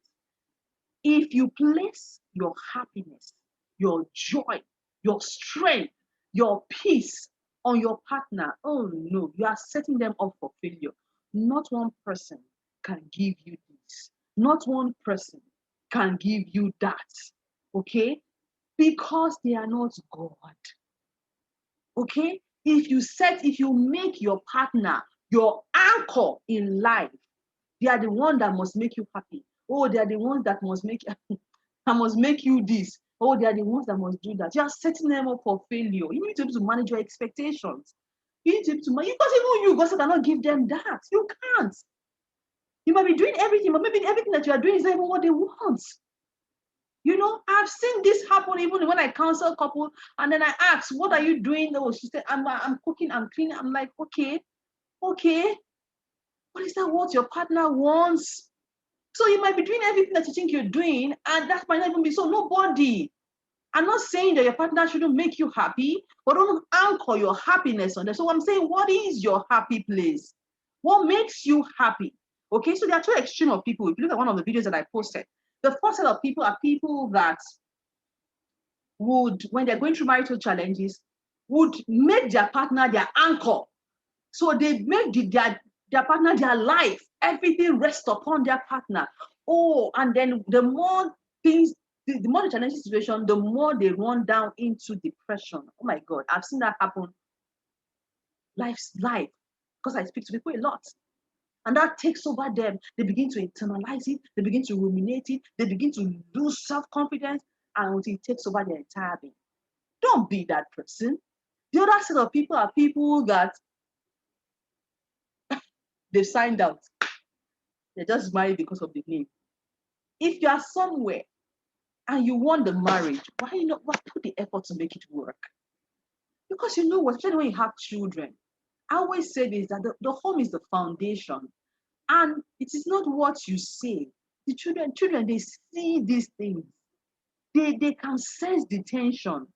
B: If you place your happiness, your joy, your strength, your peace on your partner, oh no, you are setting them up for failure. Not one person can give you this. Not one person can give you that. Okay? Because they are not God. Okay? If you make your partner your anchor in life, they are the one that must make you happy. Oh, they are the ones that must make you this. Oh, they are the ones that must do that. You are setting them up for failure. You need to be able to manage your expectations. You need to be able to manage, because even you, God cannot give them that. You can't. You might be doing everything, but maybe everything that you are doing is not even what they want. You know, I've seen this happen even when I counsel a couple, and then I ask, what are you doing? Oh, she said, I'm cooking, I'm cleaning. I'm like, okay. But is that what your partner wants? So you might be doing everything that you think you're doing, and that might not even be so. Nobody. I'm not saying that your partner shouldn't make you happy, but don't anchor your happiness on them. So I'm saying, what is your happy place? What makes you happy? Okay, so there are two extremes of people. If you look at one of the videos that I posted, the first set of people are people that would, when they're going through marital challenges, would make their partner their anchor. So they make their partner their life. Everything rests upon their partner. Oh, and then the more things, the more the challenging situation, the more they run down into depression. Oh my God, I've seen that happen. Life's life, because I speak to people a lot. And that takes over them. They begin to internalize it. They begin to ruminate it. They begin to lose self-confidence, and until it takes over their entire being. Don't be that person. The other set of people are people that they signed out. They're just married because of the name. If you are somewhere and you want the marriage, why put the effort to make it work? Because you know what, especially when you have children, I always say this, that the home is the foundation. And it is not what you say. The children, they see these things. They can sense the tension.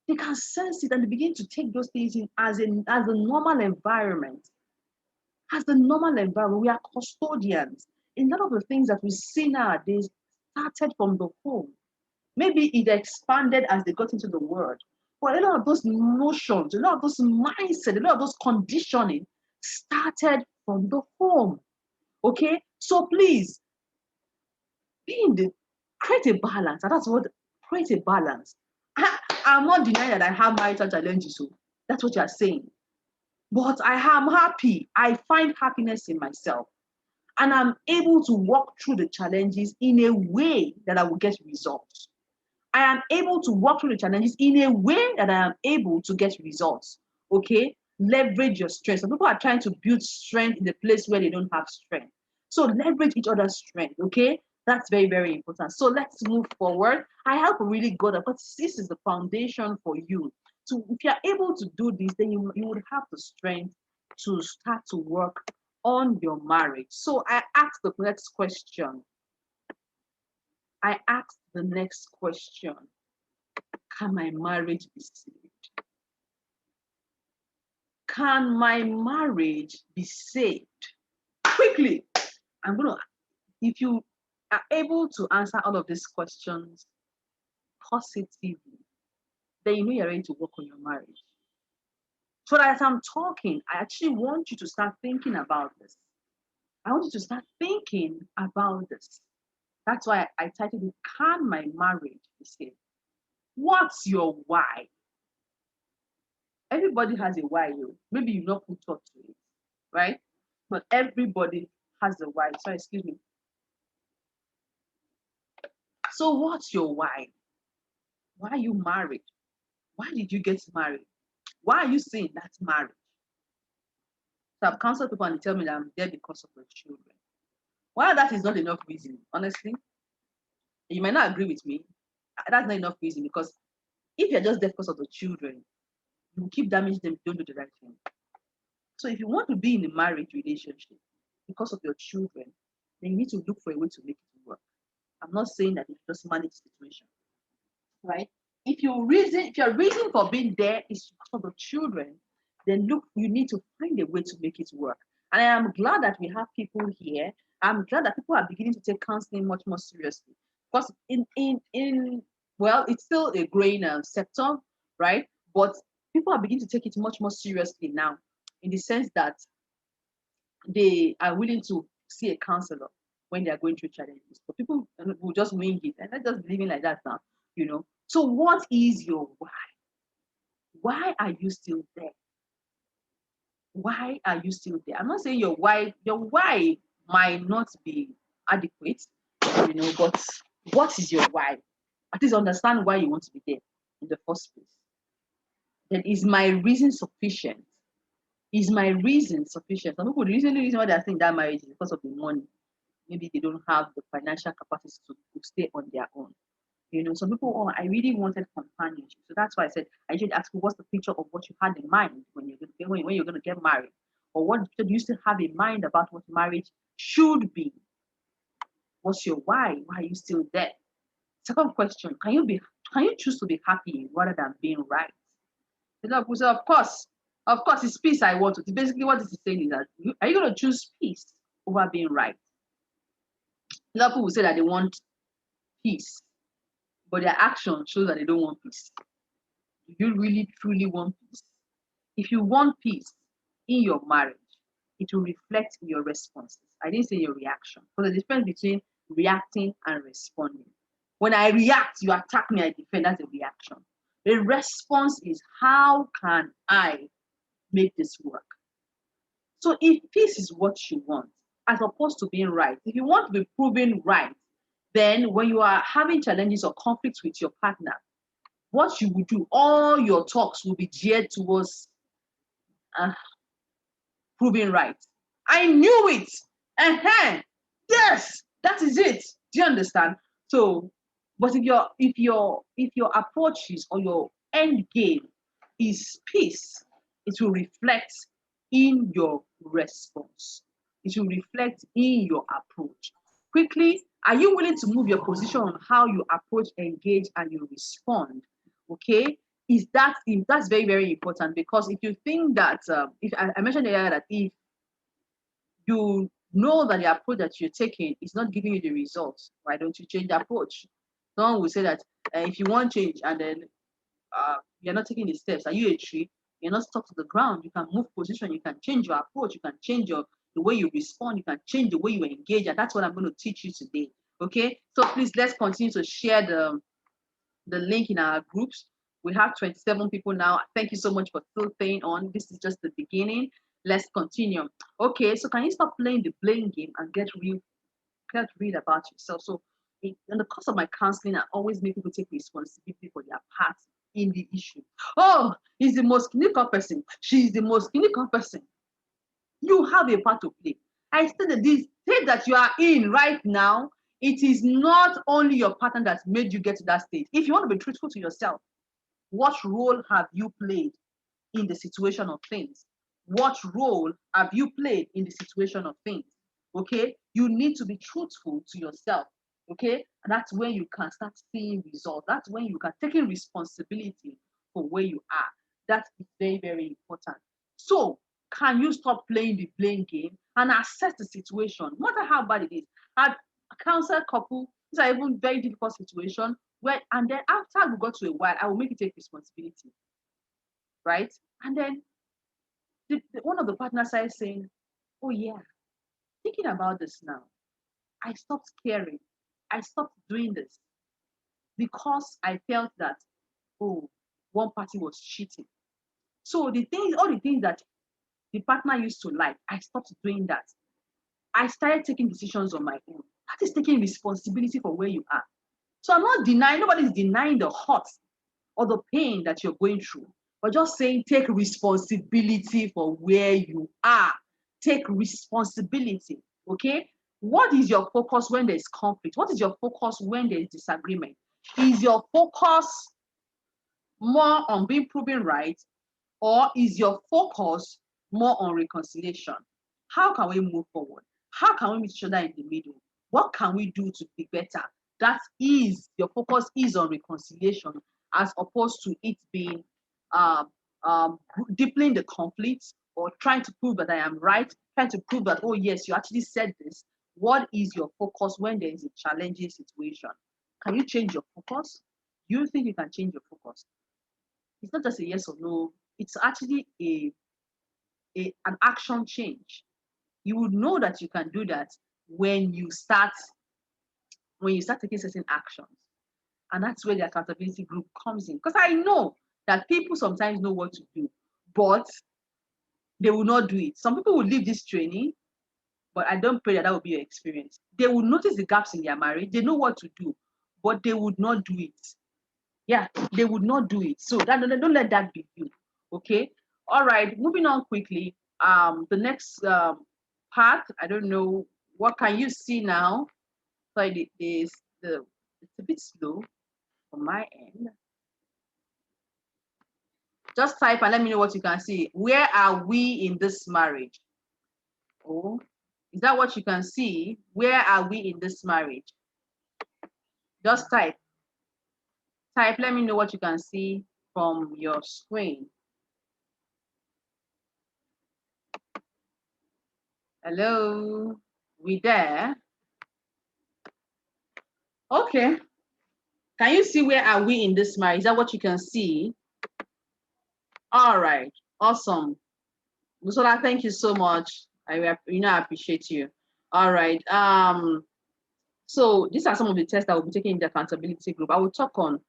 B: They can sense it, and they begin to take those things in as a normal environment. As the normal environment, we are custodians. A lot of the things that we see nowadays started from the home. Maybe it expanded as they got into the world. But a lot of those notions, a lot of those mindset, a lot of those conditioning started from the home. Okay? So please, create a balance. And that's what, create a balance. I'm not denying that I have marital challenges. So that's what you're saying. But I am happy. I find happiness in myself. And I'm able to walk through the challenges in a way that I will get results. I am able to walk through the challenges in a way that I am able to get results. Okay? Leverage your strength. Some people are trying to build strength in the place where they don't have strength. So leverage each other's strength. Okay? That's very, very important. So let's move forward. I have really got that, but this is the foundation for you. So if you're able to do this, then you would have the strength to start to work on your marriage. So I asked the next question. Can my marriage be saved? Can my marriage be saved? Quickly, if you are able to answer all of these questions positively, then you know you're ready to work on your marriage. So as I'm talking, I actually want you to start thinking about this. I want you to start thinking about this. That's why I titled it, Can My Marriage Be Saved? What's your why? Everybody has a why. Maybe you've not put thought to it, right? But everybody has a why. So excuse me. So what's your why? Why are you married? Why did you get married? Why are you saying that's marriage? So I've counseled people and they tell me that I'm there because of the children. Well, that is not enough reason, honestly. You might not agree with me. That's not enough reason, because if you're just there because of the children, you will keep damaging them if you don't do the right thing. So if you want to be in a marriage relationship because of your children, then you need to look for a way to make it work. I'm not saying that you just manage the situation, right? If your reason for being there is because of the children, then look, you need to find a way to make it work. And I am glad that we have people here. I'm glad that people are beginning to take counseling much more seriously, because in well, it's still a growing sector, right? But people are beginning to take it much more seriously now, in the sense that they are willing to see a counselor when they are going through challenges. But people will just wing it and not just living like that now, you know. So what is your why? Why are you still there? Why are you still there? I'm not saying your why might not be adequate, you know, but what is your why? At least understand why you want to be there in the first place. Then, is my reason sufficient? Is my reason sufficient? Some people, the reason why they're saying that marriage is because of the money. Maybe they don't have the financial capacity to stay on their own. You know, some people, oh, I really wanted companionship. So that's why I said, I should ask you, what's the picture of what you had in mind when you're going to get married? Or what do you still have in mind about what marriage should be? What's your why? Why are you still there? Second question, can you choose to be happy rather than being right? So of course, it's peace I want. It's basically what this is saying is that, are you going to choose peace over being right? A lot of people will say that they want peace, but their action shows that they don't want peace. Do you really truly want peace? If you want peace in your marriage, it will reflect in your responses. I didn't say your reaction, because the difference between reacting and responding. When I react, you attack me, I defend. That's a reaction. The response is, how can I make this work? So if peace is what you want, as opposed to being right, if you want to be proven right, then when you are having challenges or conflicts with your partner, what you will do, all your talks will be geared towards proving right. I knew it. Yes, that is it. Do you understand? So, but if your approach is, or your end game is peace, it will reflect in your response. It will reflect in your approach. Quickly, are you willing to move your position on how you approach, engage, and you respond? Okay, that's very, very important, because if you think that if I mentioned earlier that if you know that the approach that you're taking is not giving you the results, why don't you change the approach? Someone will say that if you want change and then you're not taking the steps, are you a tree? You're not stuck to the ground. You can move position, you can change your approach, you can change the way you respond, you can change the way you engage, and that's what I'm going to teach you today. Okay, so please, let's continue to share the link in our groups. We have 27 people now. Thank you so much for still staying on. This is just the beginning. Let's continue. Okay, so can you stop playing the blame game and get real about yourself? So in the course of my counseling, I always make people take responsibility for their part in the issue. Oh, he's the most clinical person. She's the most clinical person. You have a part to play. I said that this state that you are in right now, it is not only your partner that made you get to that state. If you want to be truthful to yourself, what role have you played in the situation of things? What role have you played in the situation of things? Okay, you need to be truthful to yourself. Okay, and that's when you can start seeing results. That's when you can take responsibility for where you are. That is very, very important. So, can you stop playing the blame game and assess the situation, no matter how bad it is? I've counseled couple, these are even very difficult situations, where, and then after we got to a while, I will make you take responsibility, right? And then one of the partners started saying, oh yeah, thinking about this now, I stopped caring. I stopped doing this because I felt that, oh, one party was cheating. So all the things that the partner used to like, I stopped doing that. I started taking decisions on my own. That is taking responsibility for where you are. So I'm not denying, nobody's denying the hurt or the pain that you're going through, but just saying take responsibility for where you are. Take responsibility, okay? What is your focus when there's conflict? What is your focus when there's disagreement? Is your focus more on being proven right, or is your focus more on reconciliation? How can we move forward? How can we meet each other in the middle? What can we do to be better? That is, your focus is on reconciliation as opposed to it being um, deepening the conflict or trying to prove that I am right, trying to prove that, oh yes, you actually said this. What is your focus when there is a challenging situation? Can you change your focus? Do you think you can change your focus? It's not just a yes or no. It's actually an action change. You would know that you can do that when you start taking certain actions. And that's where the accountability group comes in. Because I know that people sometimes know what to do, but they will not do it. Some people will leave this training, but I don't pray that will be your experience. They will notice the gaps in their marriage. They know what to do, but they would not do it. Yeah, they would not do it. So don't let that be you. Okay. All right. Moving on quickly. The next part. I don't know, what can you see now? So it's a bit slow on my end. Just type and let me know what you can see. Where are we in this marriage? Oh, is that what you can see? Where are we in this marriage? Just type. Type. Let me know what you can see from your screen. Hello, we there? Okay. Can you see where are we in this marriage? Is that what you can see? All right. Awesome. Musola, thank you so much. I appreciate you. All right. So these are some of the tests that we'll be taking in the accountability group. I will talk on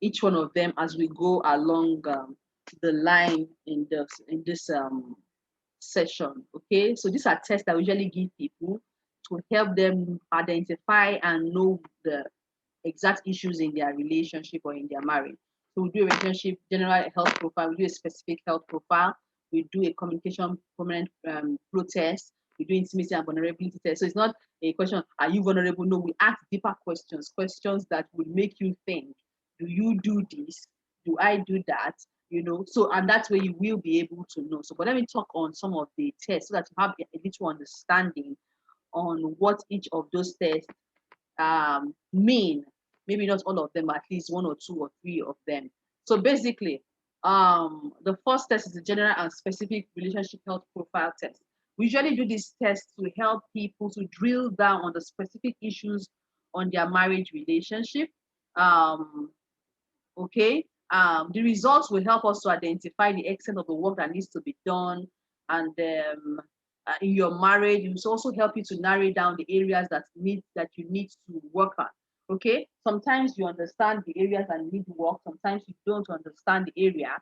B: each one of them as we go along the line in this session. Okay. So these are tests that we usually give people to help them identify and know the exact issues in their relationship or in their marriage. So we do a relationship general health profile, we do a specific health profile, we do a communication permanent flow test, we do intimacy and vulnerability test. So it's not a question, are you vulnerable? No, we ask deeper questions, questions that would make you think, do you do this? Do I do that? So, and that's where you will be able to know. So, but let me talk on some of the tests so that you have a little understanding on what each of those tests mean. Maybe not all of them, at least one or two or three of them. So basically, the first test is the general and specific relationship health profile test. We usually do this test to help people to drill down on the specific issues on their marriage relationship. Okay. The results will help us to identify the extent of the work that needs to be done. And in your marriage, it will also help you to narrow down the areas that you need to work on. Okay. Sometimes you understand the areas that need work. Sometimes you don't understand the area.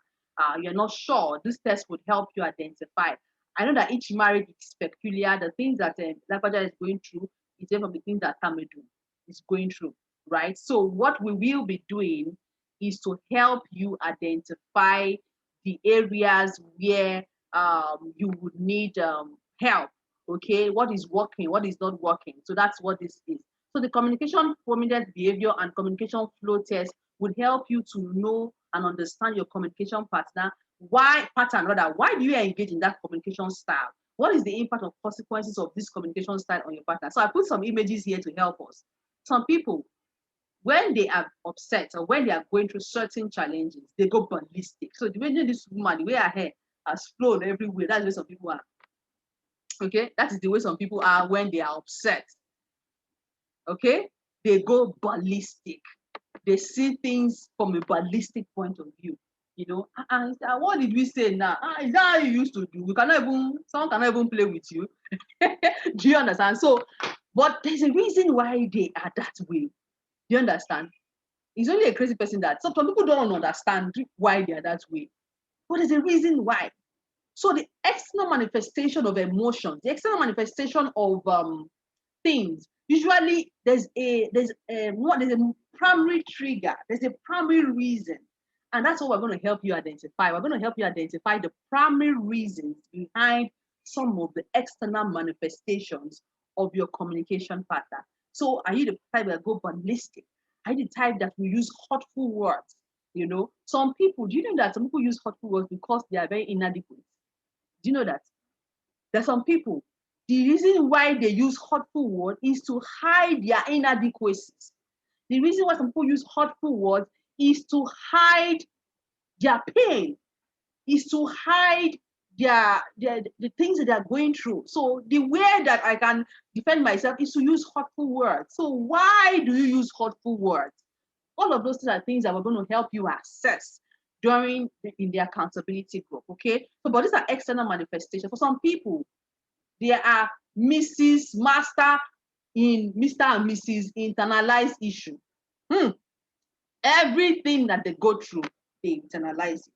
B: You're not sure. This test would help you identify. I know that each marriage is peculiar. The things that Lafaja is going through is different from the things that Tamedu is going through, right? So what we will be doing is to help you identify the areas where you would need help. Okay, what is working, what is not working. So that's what this is. So the communication prominent behavior and communication flow test would help you to know and understand your communication partner. Why do you engage in that communication style? What is the impact of consequences of this communication style on your partner? So I put some images here to help us. Some people, when they are upset or when they are going through certain challenges, they go ballistic. So the way this woman, the way her hair has flown everywhere, that's the way some people are. Okay, that is the way some people are when they are upset. Okay, they go ballistic. They see things from a ballistic point of view. What did we say now? Is that how you used to do? Someone cannot even play with you. Do you understand? So, but there's a reason why they are that way. Do you understand? It's only a crazy person that some people don't understand why they are that way. But there's a reason why. So the external manifestation of emotions, the external manifestation of things, usually there's a primary trigger, there's a primary reason. And that's what we're going to help you identify. We're going to help you identify the primary reasons behind some of the external manifestations of your communication partner. So are you the type that go ballistic? Are you the type that will use hurtful words? You know, some people, do you know that some people use hurtful words because they are very inadequate? Do you know that? There's some people, the reason why they use hurtful words is to hide their inadequacies. The reason why some people use hurtful words is to hide their pain, is to hide the things that they're going through. So the way that I can defend myself is to use hurtful words. So why do you use hurtful words? All of those things are things that we're going to help you assess in the accountability group. Okay. So, but these are external manifestations. For some people, there are Mrs. Master in Mr. and Mrs. internalized issue. Everything that they go through, they internalize it.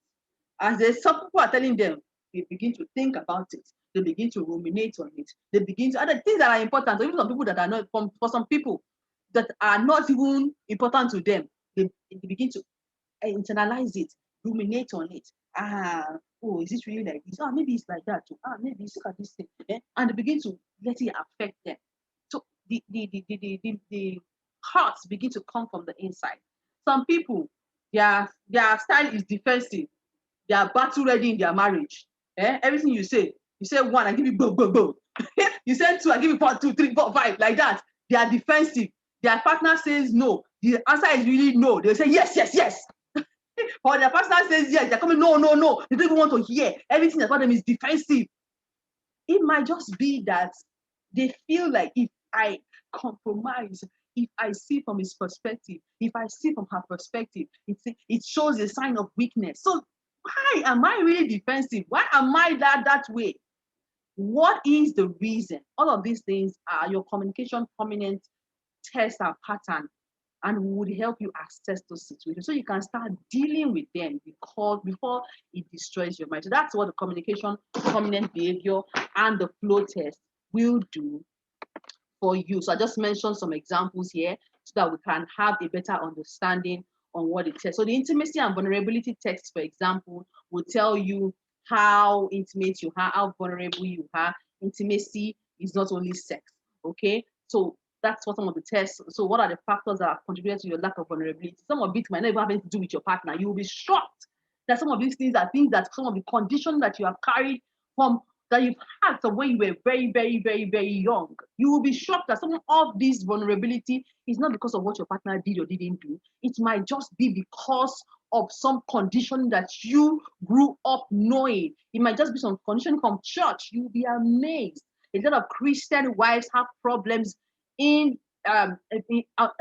B: As some people are telling them, they begin to think about it. They begin to ruminate on it. They begin to other things that are important. So even some people that are not, for some people that are not even important to them, they begin to internalize it, ruminate on it. Oh, is it really like this? Oh, maybe it's like that too. Maybe it's like this thing. And they begin to let it affect them. So the hearts begin to come from the inside. Some people, their style is defensive. They are battle ready in their marriage. Everything you say one, I give you boom, boom, boom. You say two, I give you 4, 2, 3, 4, 5, like that. They are defensive. Their partner says no. The answer is really no. They say yes, yes, yes. Or their partner says yes. They're coming, no, no, no. They don't even want to hear. Everything about them is defensive. It might just be that they feel like if I compromise, if I see from his perspective, if I see from her perspective, it shows a sign of weakness. So why am I really defensive? Why am I that way? What is the reason? All of these things are your communication prominent test and pattern, and would help you assess those situations so you can start dealing with them before it destroys your mind. So that's what the communication prominent behavior and the flow test will do for you. So I just mentioned some examples here so that we can have a better understanding on what it says. So the intimacy and vulnerability text, for example, will tell you how intimate you are, how vulnerable you are. Intimacy is not only sex, okay? So that's what some of the tests. So what are the factors that are contributing to your lack of vulnerability? Some of it might not even have anything to do with your partner. You will be shocked that some of these things are things that some of the conditions that you have carried from that you've had from when you were very, very, very, very young. You will be shocked that some of this vulnerability is not because of what your partner did or didn't do. It might just be because of some condition that you grew up knowing. It might just be some condition from church. You'll be amazed. A lot of Christian wives have problems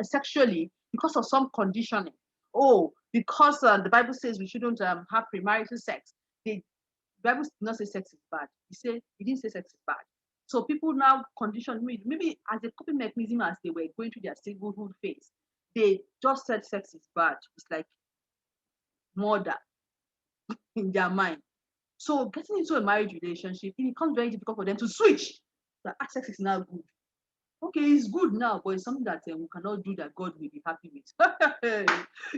B: sexually because of some conditioning. Oh, because the Bible says we shouldn't have premarital sex. The Bible did not say sex is bad. It didn't say sex is bad. So people now condition maybe as a coping mechanism as they were going through their singlehood phase. They just said sex is bad. It's like murder in their mind. So getting into a marriage relationship, it becomes very difficult for them to switch. That sex is now good. Okay, it's good now, but it's something that we cannot do that God will be happy with.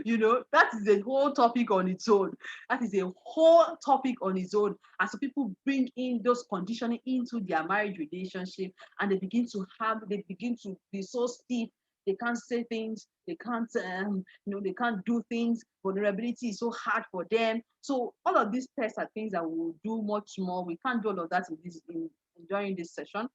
B: You know, that is a whole topic on its own. That is a whole topic on its own. And so people bring in those conditioning into their marriage relationship, and they begin to be so stiff. They can't say things. They can't, they can't do things. Vulnerability is so hard for them. So all of these tests are things that we will do much more. We can't do all of that during this session.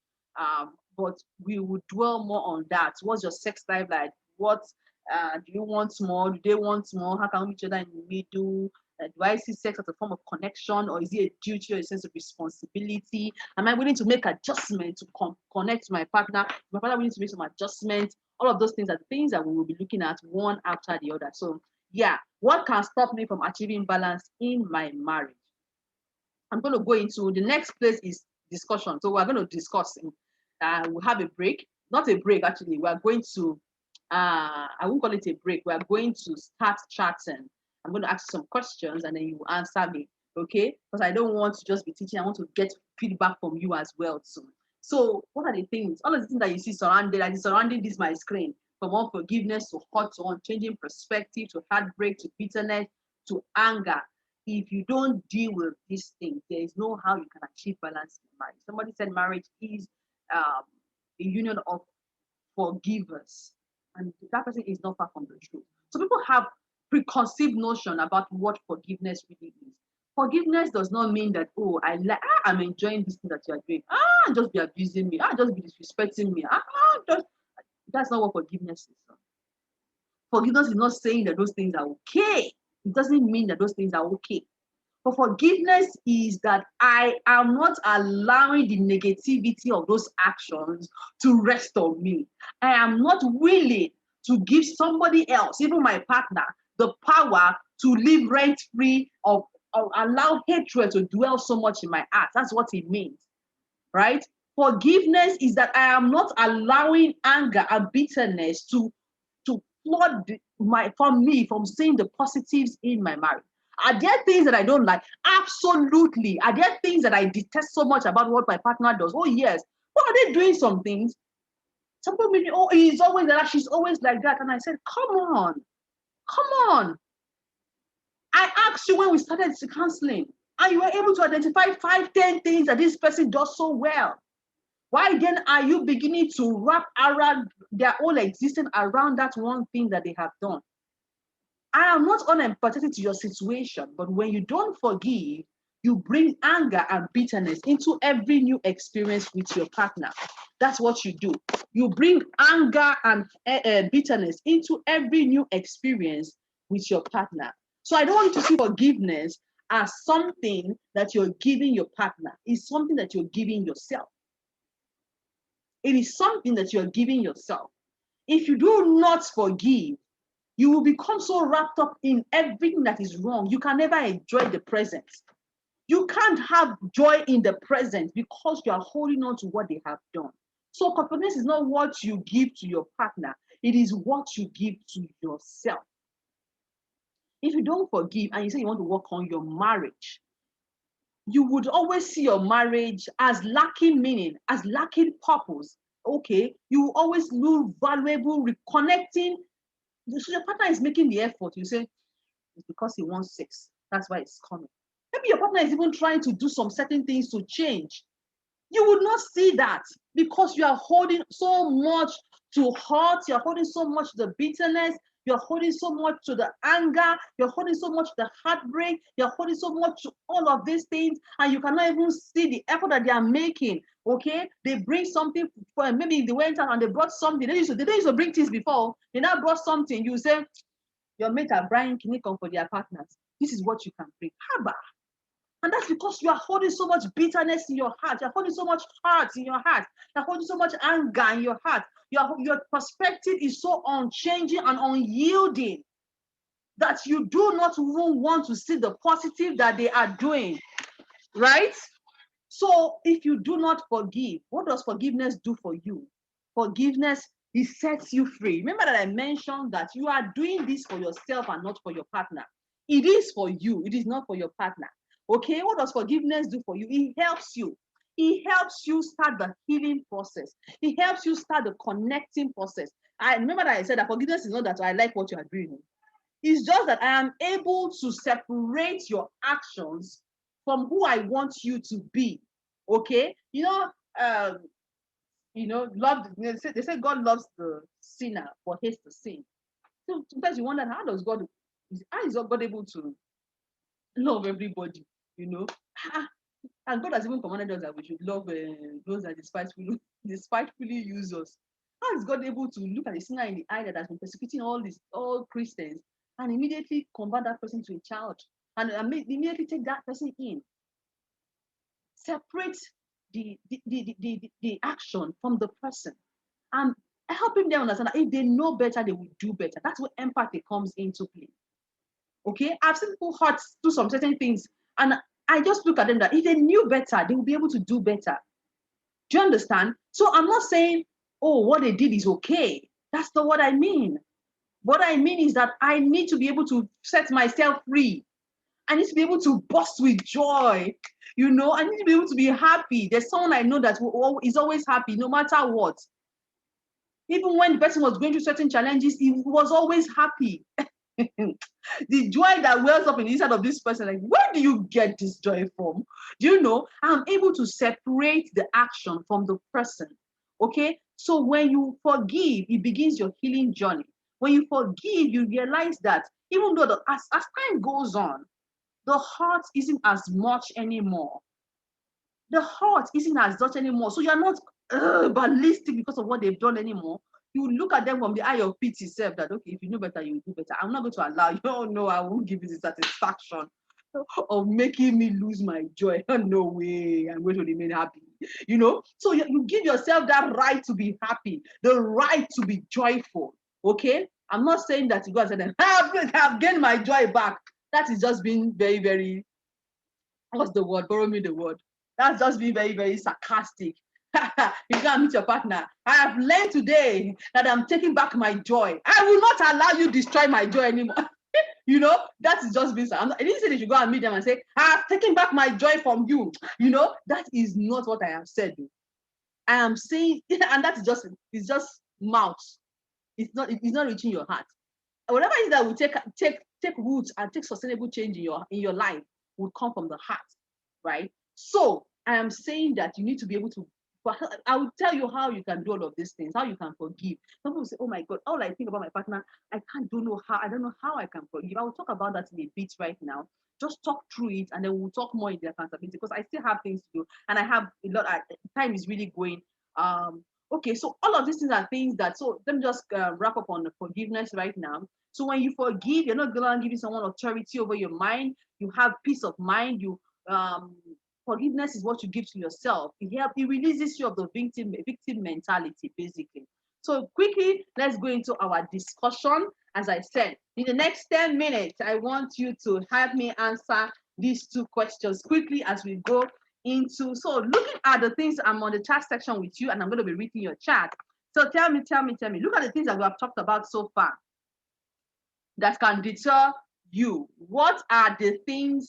B: But we would dwell more on that. What's your sex life like? What do you want more? Do they want more? How can we meet each other in the middle? Do I see sex as a form of connection, or is it a duty or a sense of responsibility? Am I willing to make adjustments to connect to my partner? Is my partner willing to make some adjustments? All of those things are things that we will be looking at one after the other. So yeah, what can stop me from achieving balance in my marriage? I'm going to go into the next place is discussion. So we're going to discuss. We'll have a break. Not a break, actually. We're going to, I won't call it a break. We're going to start chatting. I'm going to ask some questions and then you answer me, okay? Because I don't want to just be teaching. I want to get feedback from you as well too. So what are the things? All of the things that you see surrounding this my screen, from unforgiveness to hurt to unchanging perspective to heartbreak to bitterness to anger. If you don't deal with these things, there is no how you can achieve balance in marriage. Somebody said marriage is a union of forgivers. And that person is not far from the truth. So people have preconceived notion about what forgiveness really is. Forgiveness does not mean that, oh, I'm enjoying this thing that you are doing. Just be abusing me. Just be disrespecting me. That's not what forgiveness is. Forgiveness is not saying that those things are okay. It doesn't mean that those things are okay. But forgiveness is that I am not allowing the negativity of those actions to rest on me. I am not willing to give somebody else, even my partner, the power to live rent-free of allow hatred to dwell so much in my heart. That's what it means, right? Forgiveness is that I am not allowing anger and bitterness to flood from seeing the positives in my marriage. Are there things that I don't like? Absolutely. Are there things that I detest so much about what my partner does? Oh, yes. But are they doing some things? Some people mean, oh, he's always like that, she's always like that. And I said, come on. I asked you when we started counseling, and you were able to identify 5, 10 things that this person does so well. Why then are you beginning to wrap around their whole existence around that one thing that they have done? I am not unempathetic to your situation, but when you don't forgive, you bring anger and bitterness into every new experience with your partner. That's what you do. You bring anger and bitterness into every new experience with your partner. So I don't want you to see forgiveness as something that you're giving your partner. It's something that you're giving yourself. It is something that you're giving yourself. If you do not forgive, you will become so wrapped up in everything that is wrong. You can never enjoy the present. You can't have joy in the present because you are holding on to what they have done. So forgiveness is not what you give to your partner. It is what you give to yourself. If you don't forgive and you say you want to work on your marriage, you would always see your marriage as lacking meaning, as lacking purpose. Okay, you will always lose valuable reconnecting. So your partner is making the effort. You say, it's because he wants sex. That's why it's coming. Maybe your partner is even trying to do some certain things to change. You would not see that because you are holding so much to hurt. You're holding so much to the bitterness. You're holding so much to the anger. You're holding so much to the heartbreak. You're holding so much to all of these things. And you cannot even see the effort that they are making. Okay? They bring something. Maybe they went out and they brought something. They used to bring things before. They now brought something. You say, your mate are buying kinikon for their partners. This is what you can bring. Haba. And that's because you are holding so much bitterness in your heart. You're holding so much hurt in your heart. You're holding so much anger in your heart. Your perspective is so unchanging and unyielding that you do not even want to see the positive that they are doing. Right? So if you do not forgive, what does forgiveness do for you? Forgiveness, it sets you free. Remember that I mentioned that you are doing this for yourself and not for your partner. It is for you. It is not for your partner. Okay, what does forgiveness do for you? It helps you. It helps you start the healing process. It helps you start the connecting process. I remember that I said that forgiveness is not that I like what you are doing. It's just that I am able to separate your actions from who I want you to be. Okay, love. They say God loves the sinner but hates the sin. So sometimes you wonder how is God able to love everybody? And God has even commanded us that we should love those that despitefully use us. How is God able to look at a sinner in the eye that has been persecuting all Christians and immediately convert that person to a child and immediately take that person in? Separate the action from the person and helping them understand that if they know better, they will do better. That's where empathy comes into play. Okay, I've seen people hurt do some certain things, and I just look at them that if they knew better, they will be able to do better. Do you understand? So I'm not saying, oh, what they did is okay. That's not what I mean. What I mean is that I need to be able to set myself free. I need to be able to burst with joy. I need to be able to be happy. There's someone I know that is always happy, no matter what. Even when the person was going through certain challenges, he was always happy. The joy that wells up in the inside of this person, like, where do you get this joy from? I'm able to separate the action from the person. Okay, so when you forgive, it begins your healing journey. When you forgive, you realize that even though as time goes on, the hurt isn't as much anymore. The hurt isn't as much anymore. So you're not ballistic because of what they've done anymore. You look at them from the eye of pity self that, okay, if you know better, you do better. I'm not going to allow you. Oh, no, I won't give you the satisfaction of making me lose my joy. No way. I'm going to remain happy. You know, so you give yourself that right to be happy, the right to be joyful. Okay, I'm not saying that you go and say, then I've gained my joy back. That is just being very, very, what's the word? Borrow me the word. That's just being very, very sarcastic. You go and meet your partner. I have learned today that I'm taking back my joy. I will not allow you destroy my joy anymore. You know, that is just being. I didn't say that you go and meet them and say, I have taken back my joy from you. You know, that is not what I have said. I am saying, and that is just, it's just mouth. It's not reaching your heart. Whatever it is that will take roots and take sustainable change in your life will come from the heart, right? So I am saying that you need to be able to. I will tell you how you can do all of these things, how you can forgive. Some people say, "Oh my God, all I think about my partner, I don't know how I can forgive." I will talk about that in a bit right now. Just talk through it, and then we'll talk more in the accountability because I still have things to do, and I have a lot. Time is really going. Okay, so all of these things are things that. So let me just wrap up on the forgiveness right now. So when you forgive, you're not going to give someone authority over your mind. You have peace of mind. Forgiveness is what you give to yourself. It releases you of the victim mentality, basically. So quickly, let's go into our discussion. As I said, in the next 10 minutes, I want you to help me answer these two questions quickly as we go into. So looking at the things, I'm on the chat section with you, and I'm going to be reading your chat. So tell me. Look at the things that we have talked about so far that can deter you. What are the things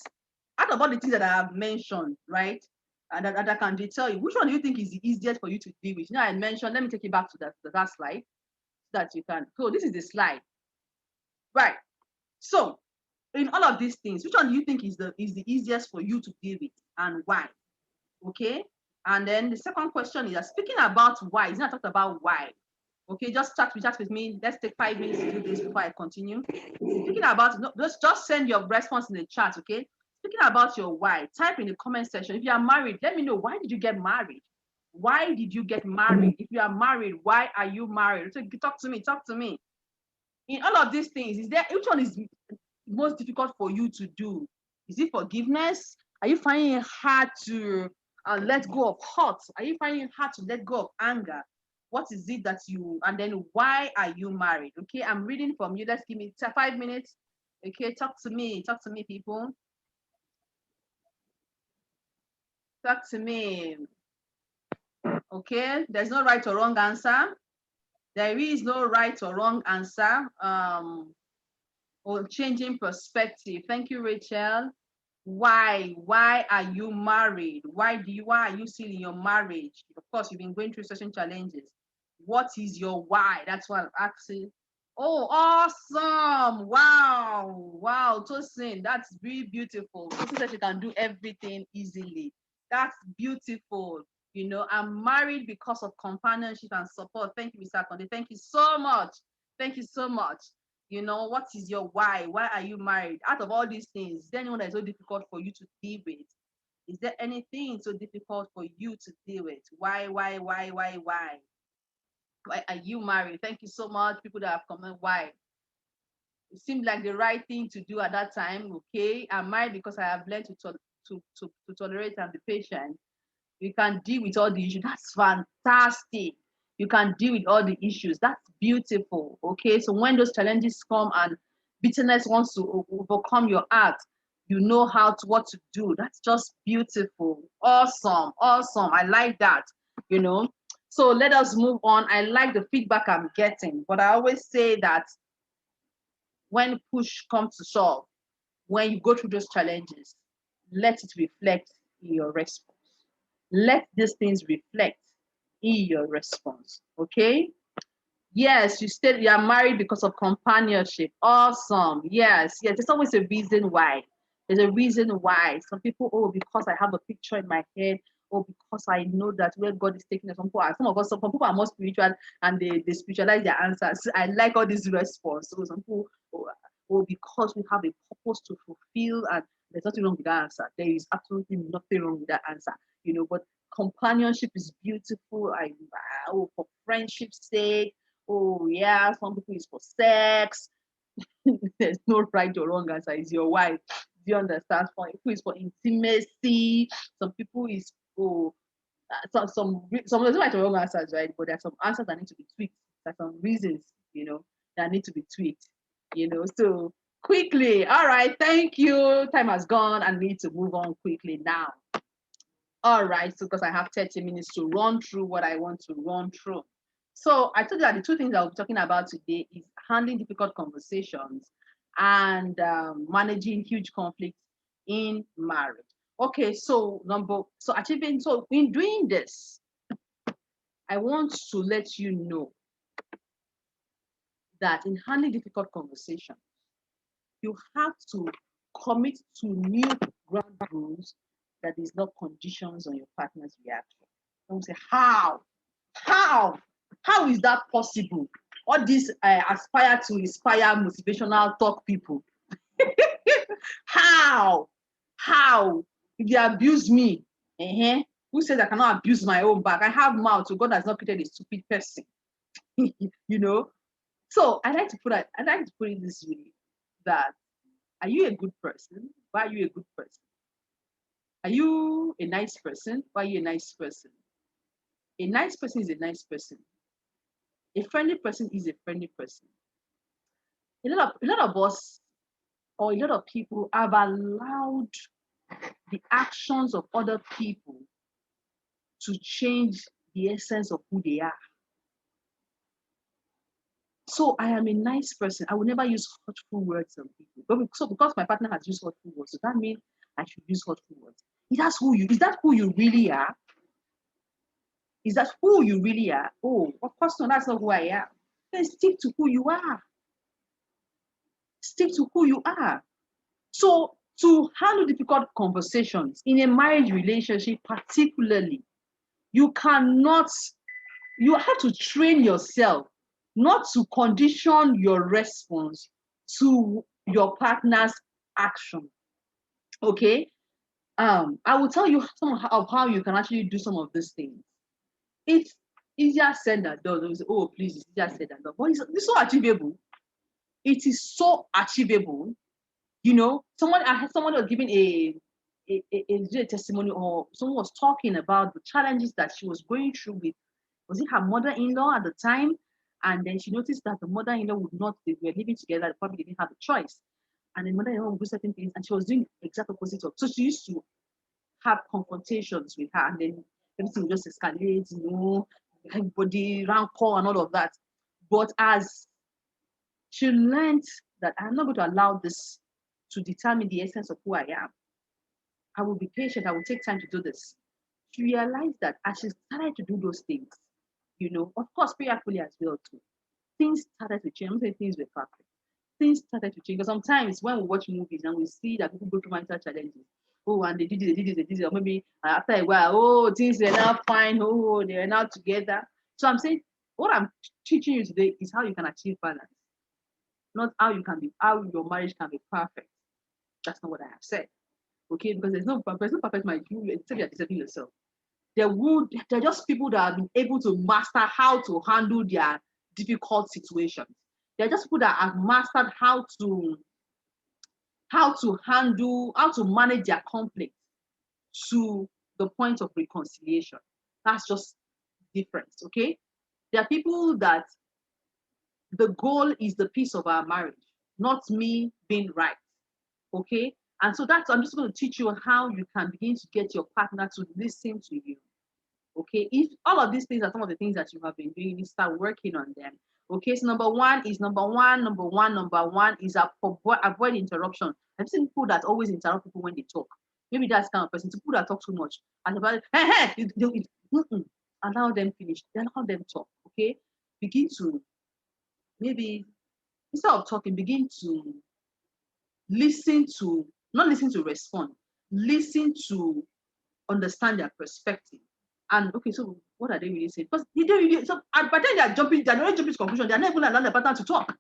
B: out of all the things that I have mentioned, right? That can deter you. Which one do you think is the easiest for you to deal with? You know, I mentioned, let me take you back to that slide so that you can. So this is the slide. Right. So in all of these things, which one do you think is the easiest for you to deal with and why? Okay. And then the second question is speaking about why. It's not talked about why. Okay, just chat with me. Let's take 5 minutes to do this before I continue. Speaking about, just send your response in the chat, okay? Speaking about your why, type in the comment section. If you are married, let me know, why did you get married? Why did you get married? If you are married, why are you married? So talk to me. In all of these things, which one is most difficult for you to do? Is it forgiveness? Are you finding it hard to let go of hurt? Are you finding it hard to let go of anger? What is it that and then why are you married? Okay, I'm reading from you. Let's give me 5 minutes. Okay, talk to me, people. Talk to me. Okay, there's no right or wrong answer. There is no right or wrong answer. Or changing perspective. Thank you, Rachel. Why are you married? Why are you still in your marriage? Of course, you've been going through certain challenges. What is your why? That's what I'm asking. Oh, awesome. Wow, Tosin, that's really beautiful. Tosin said she can do everything easily. That's beautiful. You know, I'm married because of companionship and support. Thank you, Mr. Konde. Thank you so much. You know, what is your why? Why are you married? Out of all these things, is there anyone that is so difficult for you to deal with? Is there anything so difficult for you to deal with? Why? Why are you married? Thank you so much, people that have commented why. It seemed like the right thing to do at that time. Okay, I'm married because I have learned to tolerate and be patient. You can deal with all the issues. That's fantastic. You can deal with all the issues. That's beautiful. Okay, so when those challenges come and bitterness wants to overcome your heart, you know what to do. That's just beautiful. Awesome. I like that. You know, so let us move on. I like the feedback I'm getting, but I always say that when push comes to shove, when you go through those challenges, let it reflect in your response. Let these things reflect in your response. Okay? Yes, you are married because of companionship. Awesome. Yes. There's always a reason why. There's a reason why. Some people, because I have a picture in my head. or because I know that where God is taking us. Some people are more spiritual and they spiritualize their answers. I like all these responses. So some people, or because we have a purpose to fulfill, and there's nothing wrong with that answer. There is absolutely nothing wrong with that answer, but companionship is beautiful. For friendship's sake. Oh yeah, some people is for sex. There's no right or wrong answer. It's your wife. Do you understand? Some people is for intimacy. Some people is for some there's right or wrong answers, right? But there are some answers that need to be tweaked. There are some reasons, that need to be tweaked. So quickly. All right, thank you. Time has gone and we need to move on quickly now. All right, so because I have 30 minutes to run through what I want to run through. So I told you that the two things I'll be talking about today is handling difficult conversations and managing huge conflicts in marriage. Okay, so in doing this, I want to let you know that in handling difficult conversations, you have to commit to new ground rules that is not conditions on your partner's reaction. Don't say, how is that possible? All these aspire to inspire motivational talk people. How if they abuse me, who says I cannot abuse my own back? I have mouth, so God has not created a stupid person. So I like to put it this way: that are you a good person? Why are you a good person? Are you a nice person? Why are you a nice person? A nice person is a nice person. A friendly person is a friendly person. A lot of us, or a lot of people, have allowed the actions of other people to change the essence of who they are. So I am a nice person. I will never use hurtful words on people. So because my partner has used hurtful words, does that mean I should use hurtful words? Is that who you really are? Is that who you really are? Oh, of course no, that's not who I am. Then stick to who you are. Stick to who you are. So to handle difficult conversations in a marriage relationship, particularly, you have to train yourself not to condition your response to your partner's action. Okay? I will tell you some of how you can actually do some of these things. It's easier said than done. Say, oh, please, it's easier said than done. But it's so achievable. It is so achievable. Someone was giving a testimony, or someone was talking about the challenges that she was going through with, was it her mother-in-law at the time? And then she noticed that the mother-in-law they were living together, they probably didn't have a choice. And the mother-in-law would do certain things, and she was doing the exact opposite of. So she used to have confrontations with her, and then everything would just escalate, everybody rancor and all of that. But as she learned that I'm not going to allow this to determine the essence of who I am, I will be patient, I will take time to do this. She realized that as she started to do those things, of course, prayerfully as well too, things started to change. I'm not saying things were perfect. Things started to change. Because sometimes when we watch movies and we see that people go through mental challenges, oh, and they did it, or maybe after a while, oh, things are now fine, oh, they are now together. So I'm saying, what I'm teaching you today is how you can achieve balance, not how your marriage can be perfect. That's not what I have said. Okay, because there's no perfect marriage. Except you're deceiving yourself. There are just people that have been able to master how to handle their difficult situations. They're just people that have mastered how to manage their conflict to the point of reconciliation. That's just different, okay? There are people that the goal is the peace of our marriage, not me being right, okay? And so I'm just going to teach you how you can begin to get your partner to listen to you. Okay, if all of these things are some of the things that you have been doing, you start working on them. Okay, so number one is avoid interruption. I've seen people that always interrupt people when they talk. Maybe that's kind of person. People that talk too much and about allow them finish. Allow them talk. Okay, begin to maybe instead of talking, begin to listen to, not listen to respond. Listen to
D: understand their perspective. And okay, so what are they really saying? Because they don't really, so and by then they're not jumping to conclusion, they're not even allowing the partner to talk.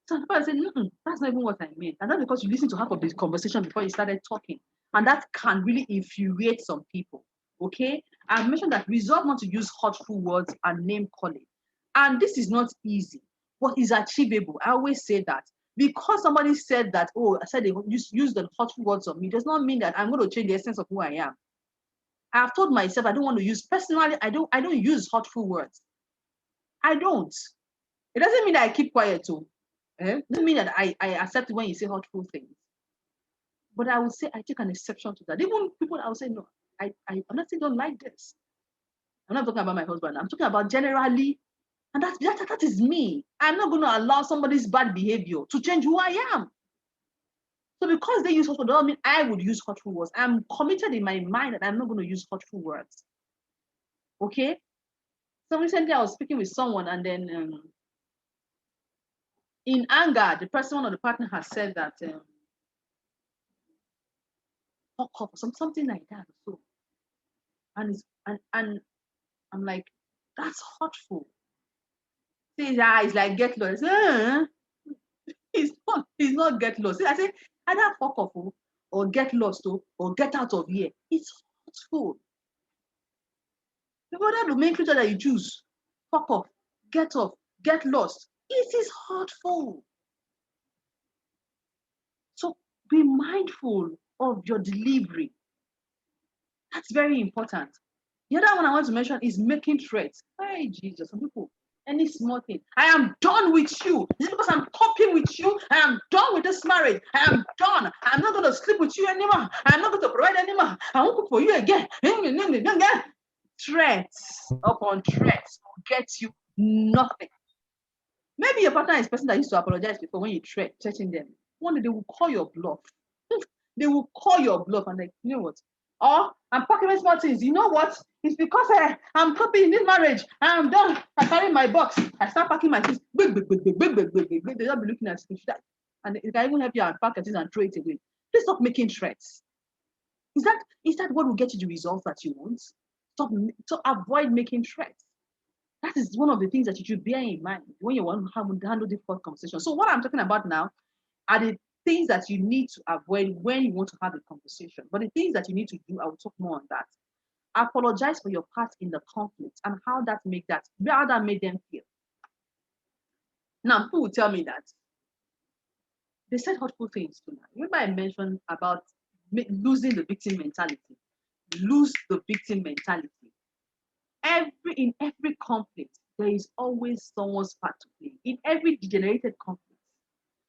D: So the person said, that's not even what I meant. And that's because you listened to half of this conversation before you started talking. And that can really infuriate some people. Okay? I've mentioned that resolve not to use hurtful words and name calling. And this is not easy, but it's achievable. I always say that. Because somebody said that, oh, I said they use the hurtful words on me, does not mean that I'm going to change the essence of who I am. I've told myself I don't want to use, personally, I don't use hurtful words. I don't. It doesn't mean that I keep quiet too. It doesn't mean that I accept when you say hurtful things. But I would say I take an exception to that. Even people, I would say, no, I honestly don't like this. I'm not talking about my husband. I'm talking about generally, and that is me. I'm not going to allow somebody's bad behavior to change who I am. So because they use hurtful, doesn't mean I would use hurtful words. I'm committed in my mind that I'm not going to use hurtful words. Okay? So recently I was speaking with someone, and then in anger, the person, one of the partner, has said that fuck off, something like that. So, and I'm like, that's hurtful. See, it's like get lost. It's not get lost. See, I say either fuck off or get lost or get out of here. It's hurtful. Whether the main creature that you choose, fuck off, get lost, it is hurtful. So be mindful of your delivery. That's very important. The other one I want to mention is making threats. Hey, Jesus, some people, any small thing. I am done with you. Is it because I'm coping with you? I am done with this marriage. I am done. I'm not going to sleep with you anymore. I'm not going to provide anymore. I won't cook for you again. Threats upon threats will get you nothing. Maybe your partner is a person that used to apologize before when you threaten them. One day they will call your bluff. They will call your bluff and like, you know what? Or I'm packing my small things. You know what? It's because I'm copying this marriage. I'm done. I carry my box. I start packing my things. They'll not be looking at it. And it can even help you unpack it and throw it away. Please stop making threats. Is that what will get you the results that you want? Stop. So avoid making threats. That is one of the things that you should bear in mind when you want to handle difficult conversations. So what I'm talking about now are the things that you need to avoid when you want to have a conversation. But the things that you need to do, I will talk more on that. Apologize for your part in the conflict and how that made them feel. Now, people will tell me that they said hurtful things to me. Remember I mentioned about losing the victim mentality. Lose the victim mentality. In every conflict, there is always someone's part to play. In every degenerated conflict,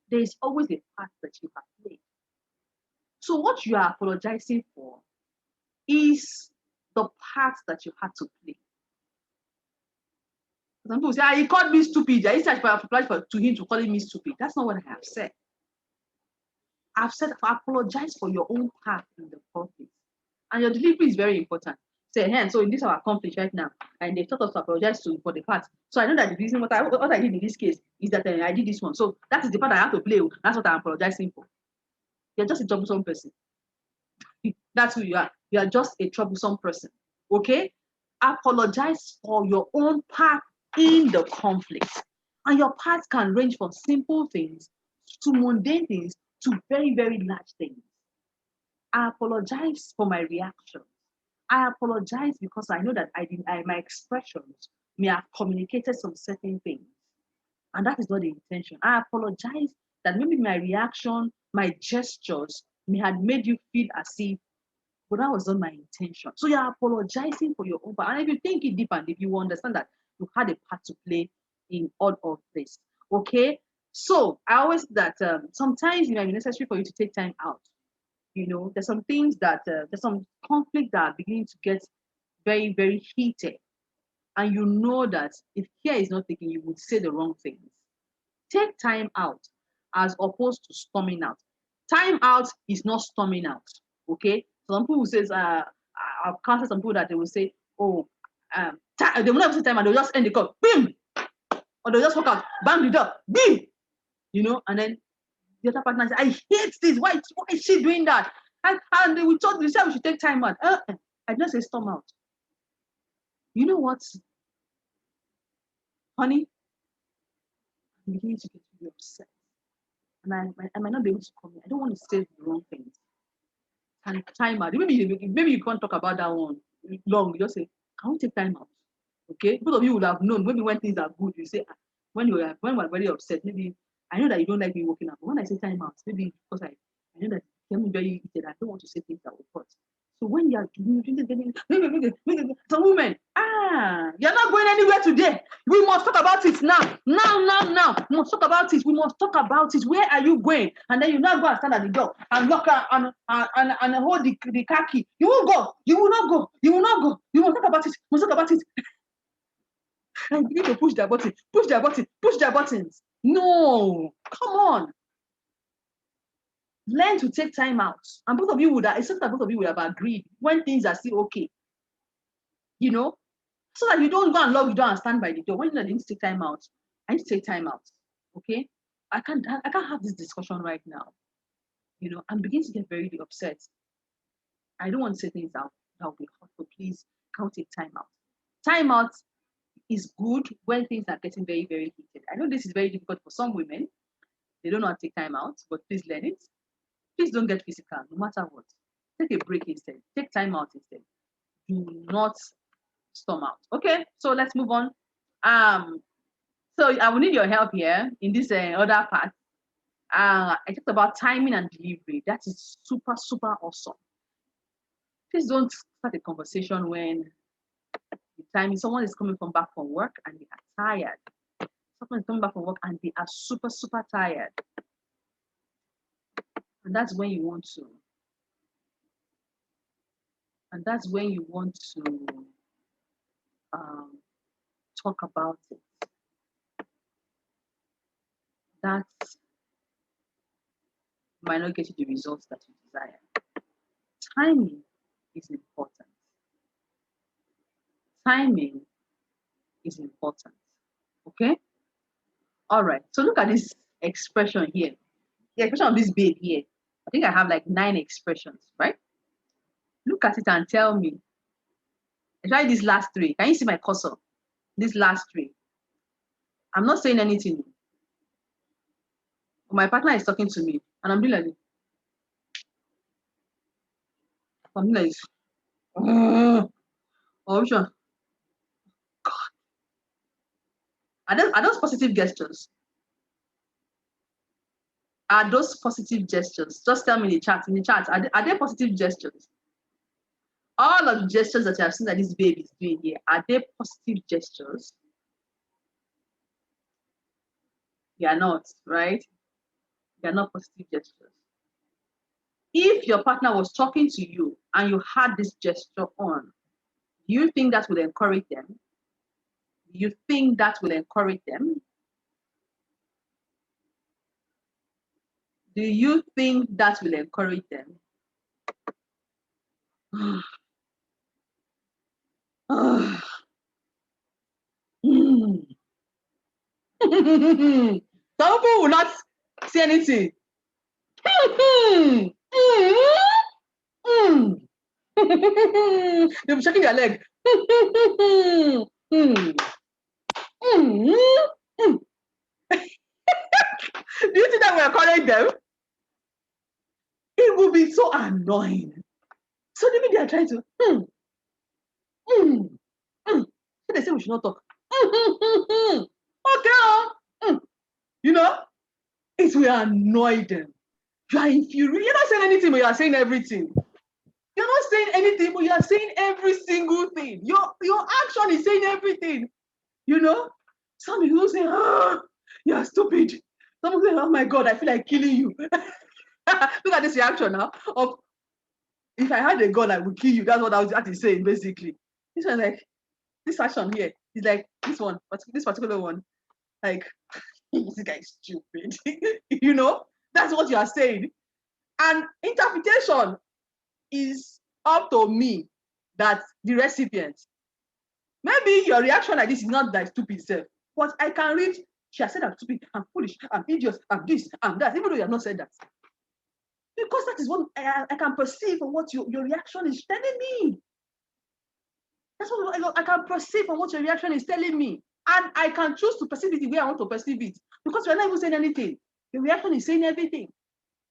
D: there is always a part that you have played. So what you are apologizing for is the part that you had to play. Some people say, he called me stupid. I used to apologize to him to calling me stupid. That's not what I have said. I've said apologize for your own part in the conflict. And your delivery is very important. Say, hey, so in this our conflict right now, and they taught us to apologize for the part. So I know that the reason what I did in this case is that I did this one. So that is the part I have to play. That's what I'm apologizing for. You're just a troublesome person. That's who you are. You are just a troublesome person. Okay? Apologize for your own part in the conflict. And your parts can range from simple things to mundane things to very, very large things. I apologize for my reactions. I apologize because I know that my expressions may have communicated some certain things. And that is not the intention. I apologize that maybe my reaction, my gestures may have made you feel as if, but that was not my intention. So you're apologizing for your own part. And if you think it deep and if you understand that you had a part to play in all of this, okay? So I always say that sometimes it might be necessary for you to take time out. You know, there's some things that, there's some conflict that are beginning to get very, very heated. And you know that if care is not taken, you would say the wrong things. Take time out as opposed to storming out. Time out is not storming out, okay? Some people says, I've counted some people that they will say, oh, they will not have time and they'll just end the call, boom! Or they'll just walk out, bang the door, boom! You know, and then the other partner says, I hate this. Why is she doing that? And we told we said we should take time out. I just say storm out. You know what, honey? I'm beginning to get really upset. And I might not be able to come here. I don't want to say the wrong things. And time out. Maybe you can't talk about that one long. You just say, can we take time out? Okay? Both of you would have known maybe when things are good, you say, when we're very upset, maybe I know that you don't like me walking out. But when I say time out, maybe because I know that you're very heated, I don't want to say things that will hurt. So when you are some women, you're not going anywhere today. We must talk about it now. Now. We must talk about it. We must talk about it. Where are you going? And then you now go and stand at the door and lock her and hold the car key. You won't go. You will not go. You will not go. You must talk about it. Must talk about it. And begin to push their button. Push their button. Push their buttons. No, come on. Learn to take time out. And both of you would have, it's just that both of you would have agreed when things are still okay. You know, so that you don't go and lock the door and stand by the door. When you need to take time out, I need to take time out. Okay? I can't have this discussion right now. You know, I'm beginning to get very upset. I don't want to say things out that will be hurtful. Please, can't take time out. Time out is good when things are getting very, very heated. I know this is very difficult for some women. They don't know how to take time out, but please learn it. Please don't get physical, no matter what. Take a break instead. Take time out instead. Do not storm out. Okay, so let's move on. So I will need your help here in this other part. I talked about timing and delivery. That is super, super awesome. Please don't start a conversation when the time someone is coming back from work and they are tired. Someone is coming back from work and they are super, super tired. And that's when you want to. And that's when you want to talk about it. That might not get you the results that you desire. Timing is important. Timing is important. Okay? All right. So look at this expression here. The expression of this babe here. I think I have like 9 expressions, right? Look at it and tell me. Try these last 3. Can you see my cursor? These last 3. I'm not saying anything. My partner is talking to me, and I'm doing like this. I'm like, oh, which one? God. Are those positive gestures? Are those positive gestures? Just tell me in the chat. Are they positive gestures? All of the gestures that you have seen that this baby is doing here, are they positive gestures? They are not, right? They are not positive gestures. If your partner was talking to you and you had this gesture on, do you think that will encourage them? Do you think that will encourage them? Do you think that will encourage them? Some people will not say anything. They'll be shaking their leg. Do you think that will encourage them? It will be so annoying. So maybe they are trying to. So they say we should not talk. Okay. You know, it will annoy them. You are infuriated. You're not saying anything, but you are saying everything. You're not saying anything, but you are saying every single thing. Your action is saying everything. You know, some people say, "Oh, you're stupid." Some people say, "Oh my God, I feel like killing you." Look at this reaction now. Of if I had a gun, I would kill you. That's what I was actually saying, basically. This one, like this action here is like this one, but this particular one, like this guy is stupid. You know, that's what you are saying. And interpretation is up to me, that the recipient. Maybe your reaction like this is not that stupid self, but I can read, she has said I'm stupid, I'm foolish, I'm idiot, I'm this, I'm that, even though you have not said that. Because that is what I can perceive from what your reaction is telling me. That's what I can perceive from what your reaction is telling me. And I can choose to perceive it the way I want to perceive it. Because you're not even saying anything. The reaction is saying everything.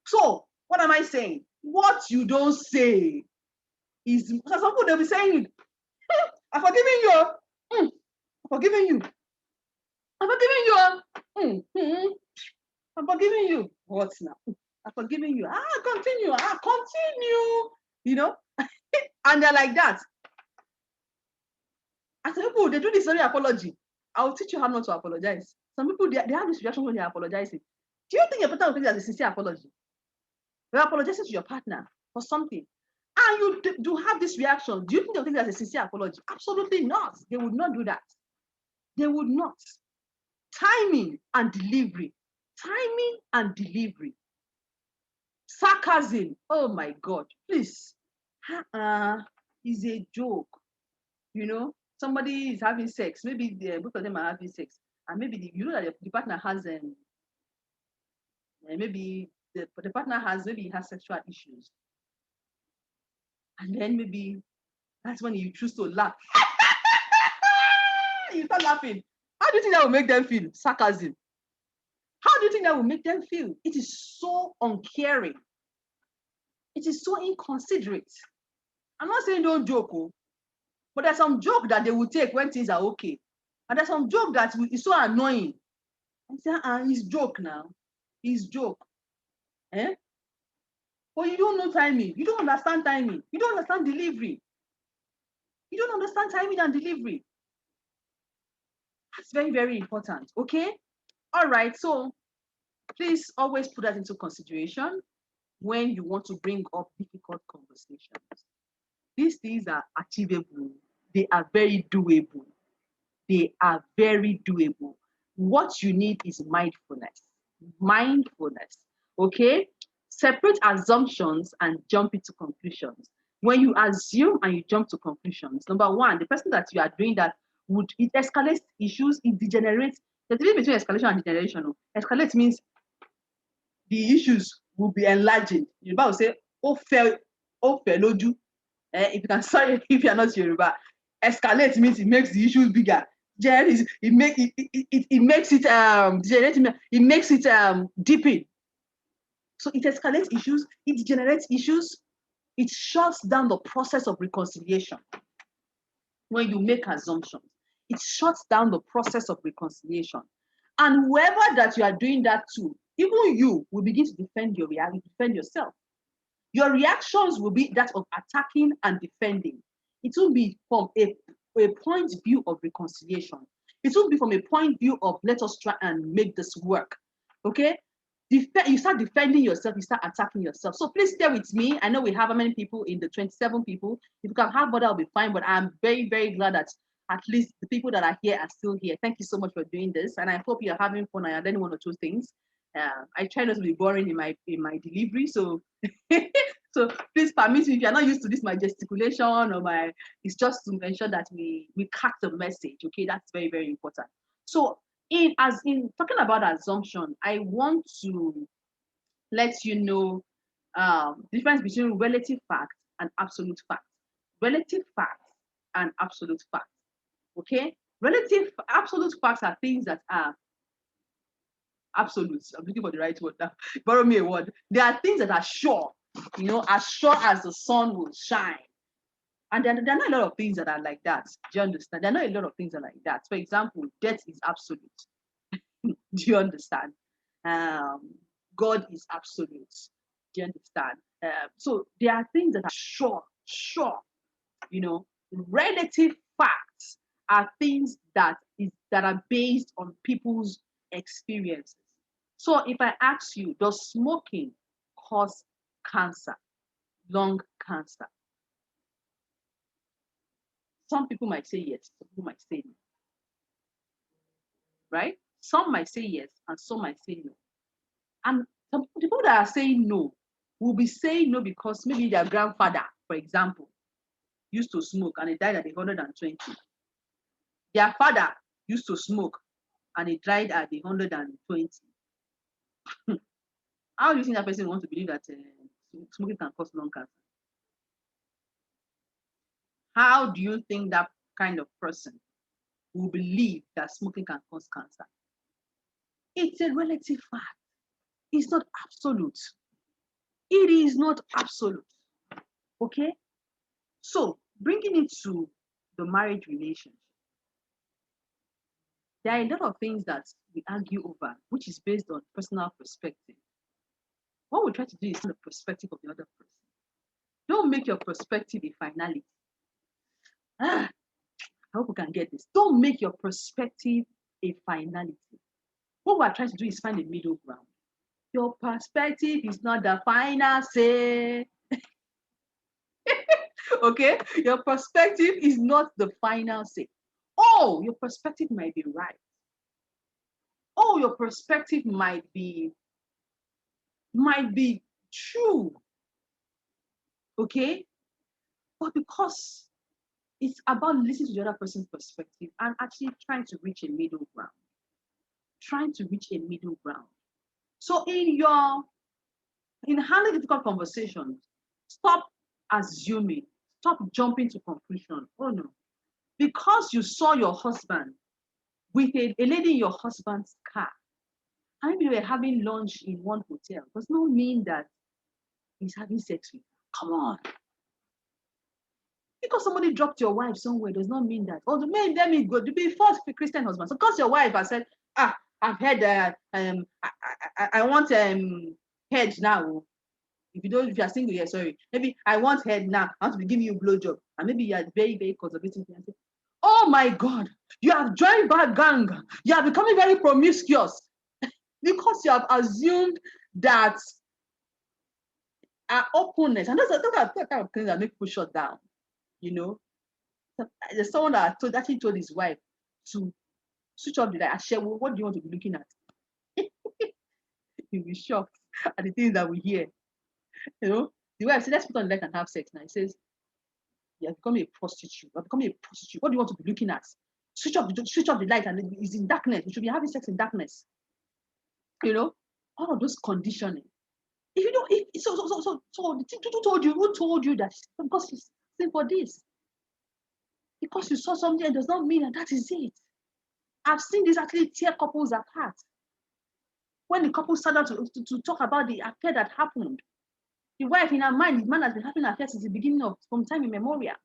D: So, what am I saying? What you don't say is, some people, they'll be saying, I'm forgiving you. I'm forgiving you. I'm forgiving you. I'm forgiving you. What now? I'm forgiving you. Continue. Continue. You know? And they're like that. And some people, they do this very apology. I'll teach you how not to apologize. Some people, they have this reaction when they're apologizing. Do you think your partner will take it as a sincere apology? You're apologizing to your partner for something, and you do have this reaction. Do you think they'll take it as a sincere apology? Absolutely not. They would not do that. They would not. Timing and delivery. Timing and delivery. Sarcasm. Oh my God. Please. Is a joke. You know, somebody is having sex. Maybe both of them are having sex, and maybe you know that the partner has maybe the partner has sexual issues, and then maybe that's when you choose to laugh. You start laughing. How do you think that will make them feel? Sarcasm. How do you think that will make them feel? It is so uncaring. It is so inconsiderate. I'm not saying don't joke, but there's some joke that they will take when things are okay. And there's some joke that is so annoying. And say, it's joke now. It's joke. But you don't know timing. You don't understand timing. You don't understand delivery. You don't understand timing and delivery. That's very, very important. Okay? All right. So please always put that into consideration when you want to bring up difficult conversations. These things are achievable. They are very doable. They are very doable. What you need is mindfulness. Mindfulness. Okay? Separate assumptions and jump into conclusions. When you assume and you jump to conclusions, number one, the person that you are doing that it escalates issues, it degenerates. There's a difference between escalation and degeneration. Escalate means the issues will be enlarging. Yoruba will say, oh feloju. If you can, sorry if you are not Yoruba. Escalate means it makes the issues bigger. It makes it degenerating. It makes it deepen. So it escalates issues, it degenerates issues, it shuts down the process of reconciliation. When you make assumptions, it shuts down the process of reconciliation. And whoever that you are doing that to, even you will begin to defend your reality, defend yourself. Your reactions will be that of attacking and defending. It will be from a point of view of reconciliation. It will be from a point of view of let us try and make this work. Okay? You start defending yourself, you start attacking yourself. So please stay with me. I know we have how many people in the 27 people. If you can have more, that'll be fine. But I'm very, very glad that at least the people that are here are still here. Thank you so much for doing this. And I hope you're having fun. I learned one or two things. I try not to be boring in my delivery. So so please permit me, if you're not used to this, my gesticulation or it's just to ensure that we catch the message. Okay, that's very, very important. So in talking about assumption, I want to let you know the difference between relative facts and absolute facts. Relative facts and absolute facts. Okay, absolute facts are things that are absolute. I'm looking for the right word now. Borrow me a word. There are things that are sure, as sure as the sun will shine. And there are not a lot of things that are like that. Do you understand? There are not a lot of things that are like that. For example, death is absolute. Do you understand? God is absolute. Do you understand? So there are things that are sure. Relative facts are things that are based on people's experiences. So if I ask you, does smoking cause cancer, lung cancer? Some people might say yes, some people might say no. Right? Some might say yes, and some might say no. And some people that are saying no will be saying no because maybe their grandfather, for example, used to smoke and he died at 120. Their father used to smoke and he died at 120. How do you think that person wants to believe that smoking can cause lung cancer. How do you think that kind of person will believe that smoking can cause cancer? It's a relative fact. It's not absolute. It is not absolute. Okay? So, bringing it to the marriage relationship, there are a lot of things that we argue over, which is based on personal perspective. What we try to do is the perspective of the other person. Don't make your perspective a finality. I hope we can get this. Don't make your perspective a finality. What we're trying to do is find a middle ground. Your perspective is not the final say. Okay? Your perspective is not the final say. Oh, your perspective might be right. Oh, your perspective might be true. Okay? But because it's about listening to the other person's perspective and actually trying to reach a middle ground. Trying to reach a middle ground. So in handling difficult conversations, stop assuming, stop jumping to conclusion. Oh no. Because you saw your husband with a lady in your husband's car, and maybe they were having lunch in one hotel, does not mean that he's having sex with her. Come on. Because somebody dropped your wife somewhere does not mean that. Oh, let me go to be first Christian husband. So because your wife has said, I've heard that I want head now. If you are single, yeah, sorry. Maybe I want head now. I want to be giving you a blowjob. And maybe you are very, very conservative. And say, oh my God, you have joined bad gang. You are becoming very promiscuous. Because you have assumed that openness, and those are the kind of things that make people shut down. You know, there's someone that actually told his wife to switch off the light and share, well, what do you want to be looking at? You'll be shocked at the things that we hear. You know, the wife said, let's put on the light and have sex. Now he says, you have become a prostitute. You have become a prostitute. What do you want to be looking at? Switch off the light and it's in darkness. You should be having sex in darkness. You know, all of those conditioning. If you don't, who told you that? Because it's simple for this. Because you saw something, it does not mean that is it. I've seen this actually tear couples apart. When the couple started to talk about the affair that happened, the wife in her mind, the man has been having an affair since the beginning from time immemorial.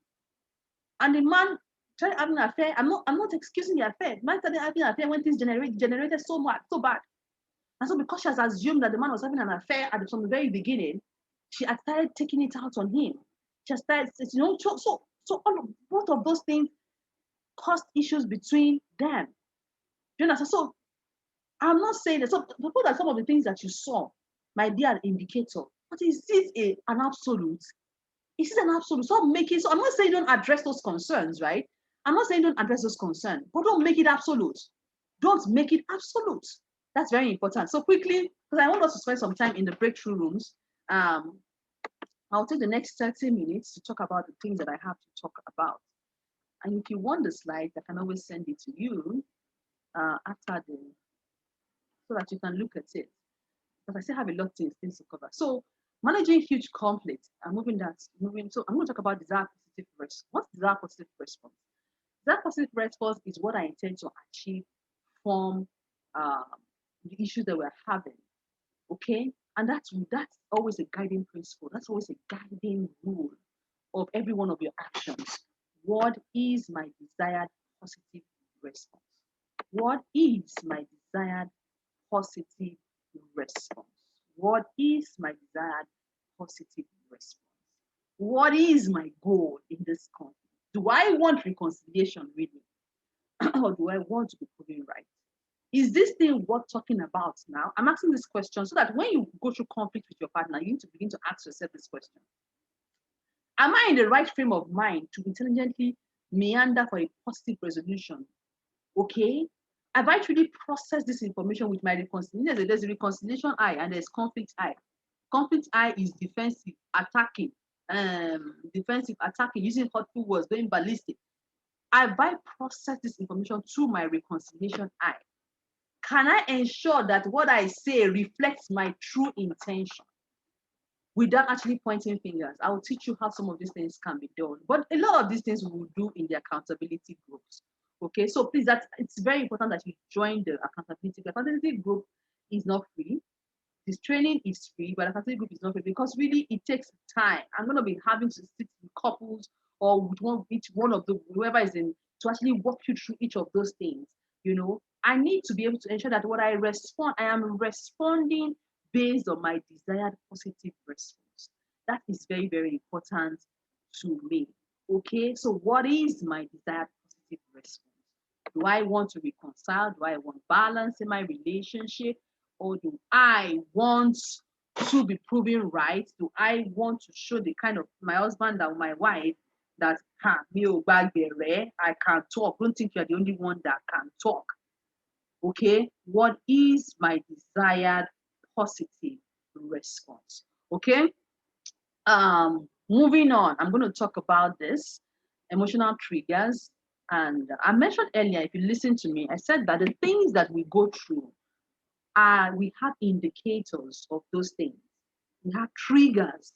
D: And the man started having an affair. I'm not excusing the affair. The man started having an affair when things generated so bad. And so because she has assumed that the man was having an affair from the very beginning, she had started taking it out on him. She has started, so both of those things caused issues between them. Do you understand? So I'm not saying that. So suppose that some of the things that you saw might be an indicator, but is it an absolute? Is it an absolute? So I'm not saying don't address those concerns, right? I'm not saying don't address those concerns, but don't make it absolute. Don't make it absolute. That's very important. So quickly, because I want us to spend some time in the breakthrough rooms, I'll take the next 30 minutes to talk about the things that I have to talk about. And if you want the slides, I can always send it to you after so that you can look at it. Because I still have a lot of things to cover. So managing huge conflict and moving. So I'm going to talk about desire positive response. What's desire positive response? Desire positive response is what I intend to achieve from the issues that we're having. Okay? And that's always a guiding principle. That's always a guiding rule of every one of your actions. What is my desired positive response? What is my desired positive response? What is my desired positive response? What is my goal in this conflict? Do I want reconciliation really? Or do I want to be proven right? Is this thing worth talking about now? I'm asking this question so that when you go through conflict with your partner, you need to begin to ask yourself this question. Am I in the right frame of mind to intelligently meander for a positive resolution? Okay? Have I truly processed this information with my reconciliation? There's a reconciliation eye and there's conflict eye. Conflict eye is defensive, attacking, using hurtful words, going ballistic. Have I processed this information through my reconciliation eye? Can I ensure that what I say reflects my true intention? without actually pointing fingers. I will teach you how some of these things can be done. But a lot of these things we will do in the accountability groups. Okay, so please, it's very important that you join the accountability. The accountability group is not free. This training is free, but the accountability group is not free because really it takes time. I'm going to be having to sit with couples or with each one of the whoever is in to actually walk you through each of those things. You know, I need to be able to ensure that what I respond, I am responding based on my desired positive response. That is very, very important to me. Okay, so what is my desired positive response? Do I want to reconcile? Do I want balance in my relationship? Or do I want to be proven right? Do I want to show the kind of my husband or my wife that I can talk? Don't think you're the only one that can talk. Okay, what is my desired positive response? Okay, moving on, I'm going to talk about this emotional triggers. And I mentioned earlier, if you listen to me, I said that the things that we go through we have indicators of those things. We have triggers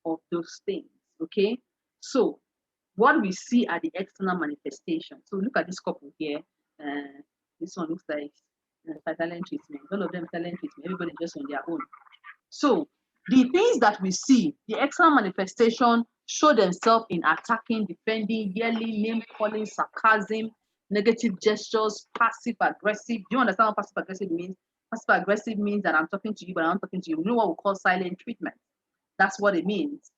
D: of those things. Okay, so what we see are the external manifestations. So look at this couple here. This one looks like silent treatment. All of them silent treatment. Everybody just on their own. So the things that we see, the external manifestation, show themselves in attacking, defending, yelling, name calling, sarcasm, negative gestures, passive aggressive. Do you understand what passive aggressive means? Passive aggressive means that I'm talking to you, but I'm not talking to you. You know what we call silent treatment. That's what it means.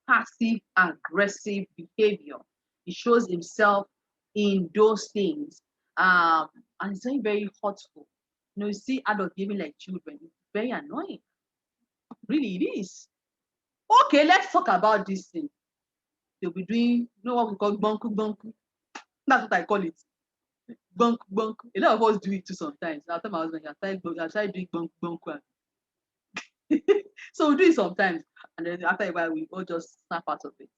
D: Passive aggressive behavior. He shows himself in those things. And it's very, very hurtful. You know, you see adults behaving like children. It's very annoying. Really, it is. Okay, let's talk about this thing. They'll be doing, you know what we call bunku bunku. That's what I call it. Bunku bunku. A lot of us do it too sometimes. I'll tell my husband, I started doing bunku bunku. So we do it sometimes, and then after a while we all just snap out of it.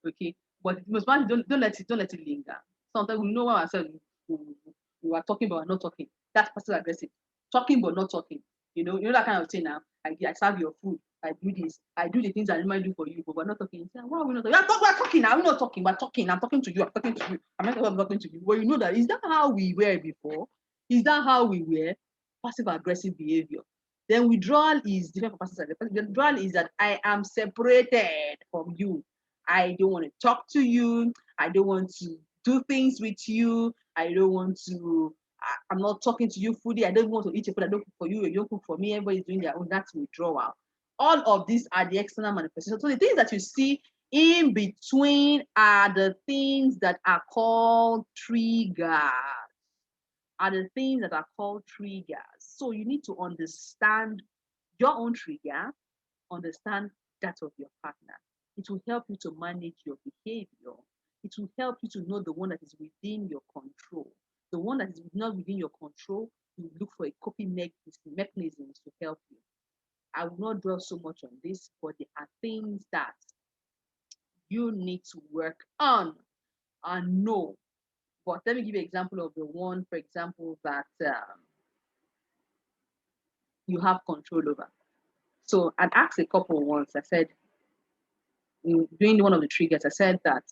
D: Okay, but most part don't let it linger. Sometimes we know what I said. We are talking but we're not talking. That's passive aggressive. Talking but not talking. You know that kind of thing. Now I serve your food. I do this. I do the things I normally do for you, but we're not talking. Say, why are we not talking? We're talking now. We're not talking. We're talking. I'm talking to you. I'm talking to you. I'm not talking to you. Well, you know that. Is that how we were before? Is that how we were? Passive aggressive behavior. Then withdrawal is different from passive aggressive. Withdrawal is that I am separated from you. I don't want to talk to you. I don't want to do things with you. I don't want to. I'm not talking to you fully. I don't want to eat your food. I don't cook for you. You don't cook for me. Everybody's doing their own. That's withdrawal. All of these are the external manifestations. So the things that you see in between are the things that are called triggers. Are the things that are called triggers. So you need to understand your own trigger, understand that of your partner. It will help you to manage your behavior. It will help you to know the one that is within your control. The one that is not within your control, you look for a coping mechanisms to help you. I will not dwell so much on this, but there are things that you need to work on and know. But let me give you an example of the one, for example, that you have control over. So I'd asked a couple once, I said, during one of the triggers, I said that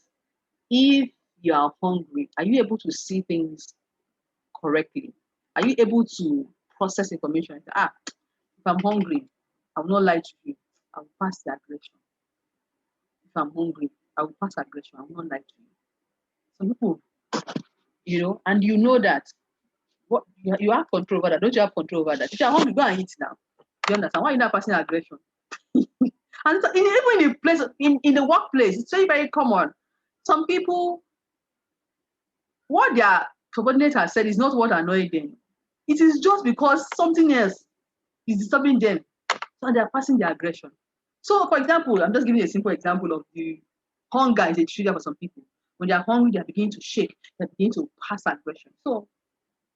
D: if you are hungry, are you able to see things correctly? Are you able to process information? If I'm hungry, I will not lie to you. I will pass the aggression. If I'm hungry, I will pass aggression. I will not lie to you. Some people, and you know that what you have control over that. Don't you have control over that? If you're hungry, go and eat now. You understand? Why are you not passing aggression? And so even in a place, in the workplace, it's very, very common. Some people, what their subordinate has said is not what annoyed them. It is just because something else is disturbing them. So they're passing their aggression. So, for example, I'm just giving you a simple example of the hunger is a trigger for some people. When they're hungry, they're beginning to shake, they're beginning to pass aggression. So,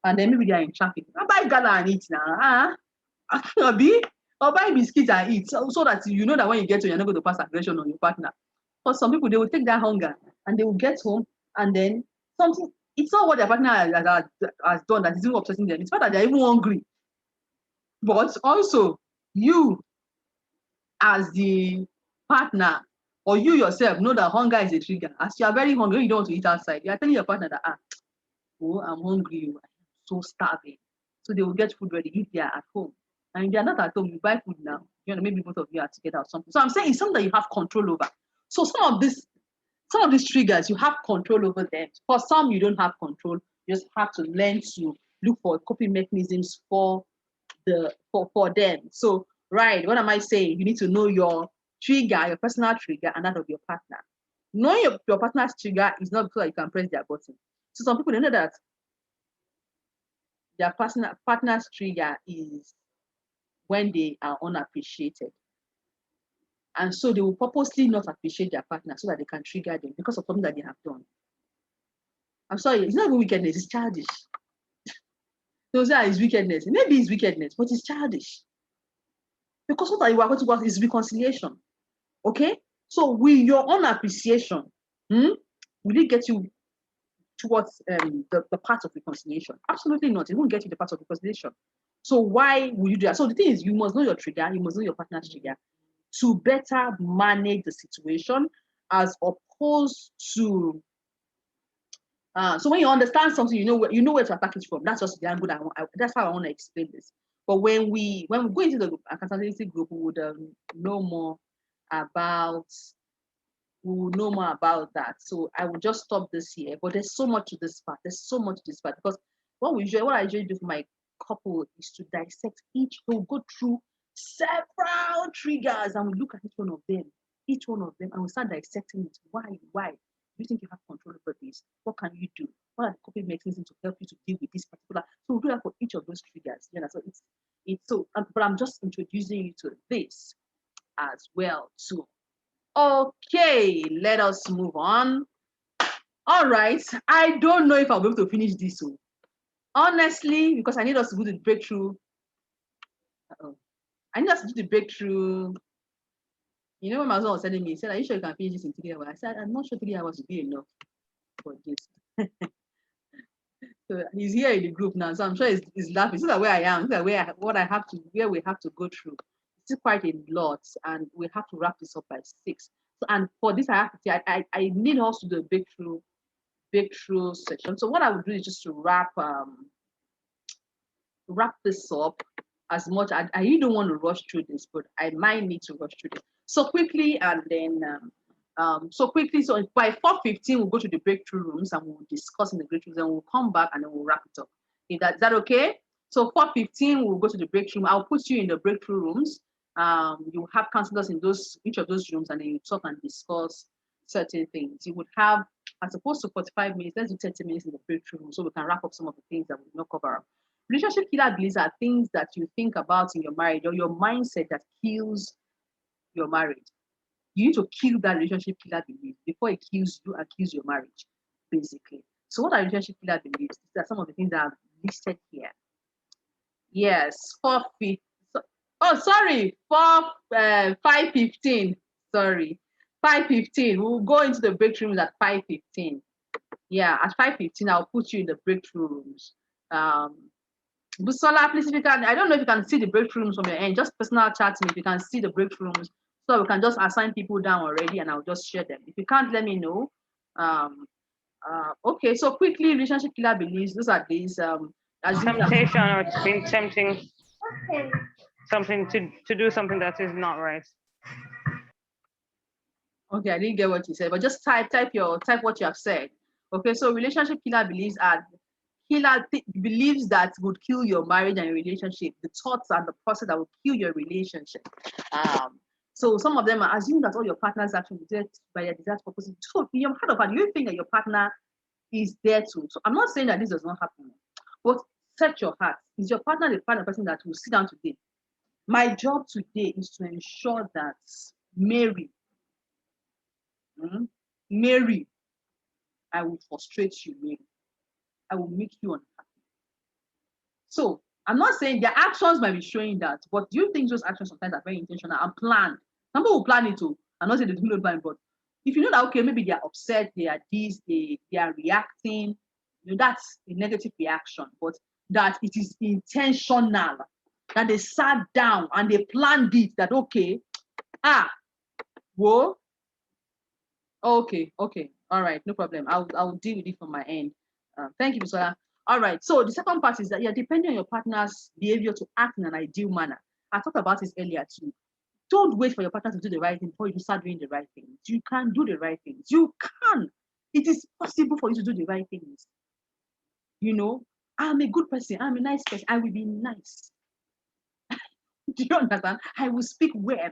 D: and then maybe they're in traffic. I buy gala and eat now. Or buy biscuits and eat so that you know that when you get home, you're not going to pass aggression on your partner. For some people, they will take that hunger and they will get home and then something, it's not what their partner has done that is even upsetting them. It's not that they're even hungry. But also, you as the partner, or you yourself know that hunger is a trigger. As you are very hungry, you don't want to eat outside. You are telling your partner that, oh, I'm hungry, I'm so starving. So they will get food ready if they are at home. And if they are not at home, you buy food now. You know, maybe both of you are together or something. So I'm saying it's something that you have control over. So some of these triggers, you have control over them. For some, you don't have control. You just have to learn to look for coping mechanisms for them. So, right, what am I saying? You need to know your trigger, your personal trigger, and that of your partner. Knowing your partner's trigger is not because you can press their button. So some people, they know that their partner's trigger is when they are unappreciated. And so they will purposely not appreciate their partner so that they can trigger them because of something that they have done. I'm sorry, it's not even wickedness, it's childish. Those are his wickedness. Maybe it's wickedness, but it's childish. Because what you are going to work is reconciliation. Okay? So with your own appreciation, will it get you towards the path of reconciliation? Absolutely not. It won't get you the path of reconciliation. So why will you do that? So the thing is, you must know your trigger, you must know your partner's trigger to better manage the situation, as opposed to so when you understand something, you know where to attack it from. That's just the angle that's how I want to explain this. But when we go into the accountability group, we would know more about that. So I will just stop this here. But there's so much to this part. Because what I usually do for my couple is to dissect we'll go through several triggers and we look at each one of them, and we start dissecting it. Why? Do you think you have control over this? What can you do? What are the coping mechanisms to help you to deal with this particular? So we'll do that for each of those triggers. You know, so but I'm just introducing you to this as well too. Okay, let us move on. All right, I don't know if I'll be able to finish this one. Honestly, because I need us to do the breakthrough. I need us to do the breakthrough. You know, when my husband was telling me, he said, "Are you sure you can finish this in 3 hours?" I said, "I'm not sure 3 hours will be enough for this." So he's here in the group now, so I'm sure he's laughing. So that where I am, so that where we have to go through. It's quite a lot, and we have to wrap this up by 6. So, and for this, I need us to do a breakthrough session. So what I would do is just to wrap this up as much. I really don't want to rush through this, but I might need to rush through this so quickly, and then so by 4:15 we'll go to the breakthrough rooms and we'll discuss in the breakthrough rooms, and we'll come back and then we'll wrap it up. Is that okay? So 4:15 we'll go to the breakthrough room. I'll put you in the breakthrough rooms. You have counselors in each of those rooms, and then you talk and discuss certain things. You would have, as opposed to 45 minutes, let's do 30 minutes in the breakthrough room so we can wrap up some of the things that we've not covered up. Relationship killer beliefs are things that you think about in your marriage, or your mindset that kills your marriage. You need to kill that relationship killer belief before it kills you and kills your marriage, basically. So what are relationship killer beliefs? These are some of the things that I've listed here. Yes, 4:15. Oh, sorry, 5:15. Sorry, 5:15. We'll go into the breakthrough rooms at 5:15. Yeah, at 5:15, I'll put you in the breakthrough rooms. Busola, please, if you can, I don't know if you can see the breakthrough rooms from your end. Just personal chatting if you can see the breakthrough rooms, so we can just assign people down already, and I'll just share them. If you can't, let me know. Okay, so quickly, relationship killer beliefs. Those are these.
C: Temptation, or it's been tempting something to do something that is not right.
D: Okay, I didn't get what you said, but just type what you have said. Okay, so relationship killer beliefs are beliefs that would kill your marriage and your relationship, the thoughts and the process that will kill your relationship. So some of them are assuming that all your partners actually there by their desired purposes. So in your heart of heart, you think that your partner is there too. So I'm not saying that this does not happen, but set your heart. Is your partner the kind of person that will sit down today? My job today is to ensure that Mary, I will frustrate you, Mary. I will make you unhappy. So I'm not saying their actions might be showing that, but do you think those actions sometimes are very intentional and planned? Some people will plan it too. I'm not saying they do not plan, but if you know that, okay, maybe they are upset, they are reacting, that's a negative reaction, but that it is intentional, that they sat down and they planned it, that, okay, Whoa. Okay. All right, no problem. I'll deal with it from my end. Thank you, Mr. All right. So the second part is that you're depending on your partner's behavior to act in an ideal manner. I talked about this earlier too. Don't wait for your partner to do the right thing before you start doing the right things. You can do the right things. You can. It is possible for you to do the right things. I'm a good person. I'm a nice person. I will be nice. Do you understand? I will speak well.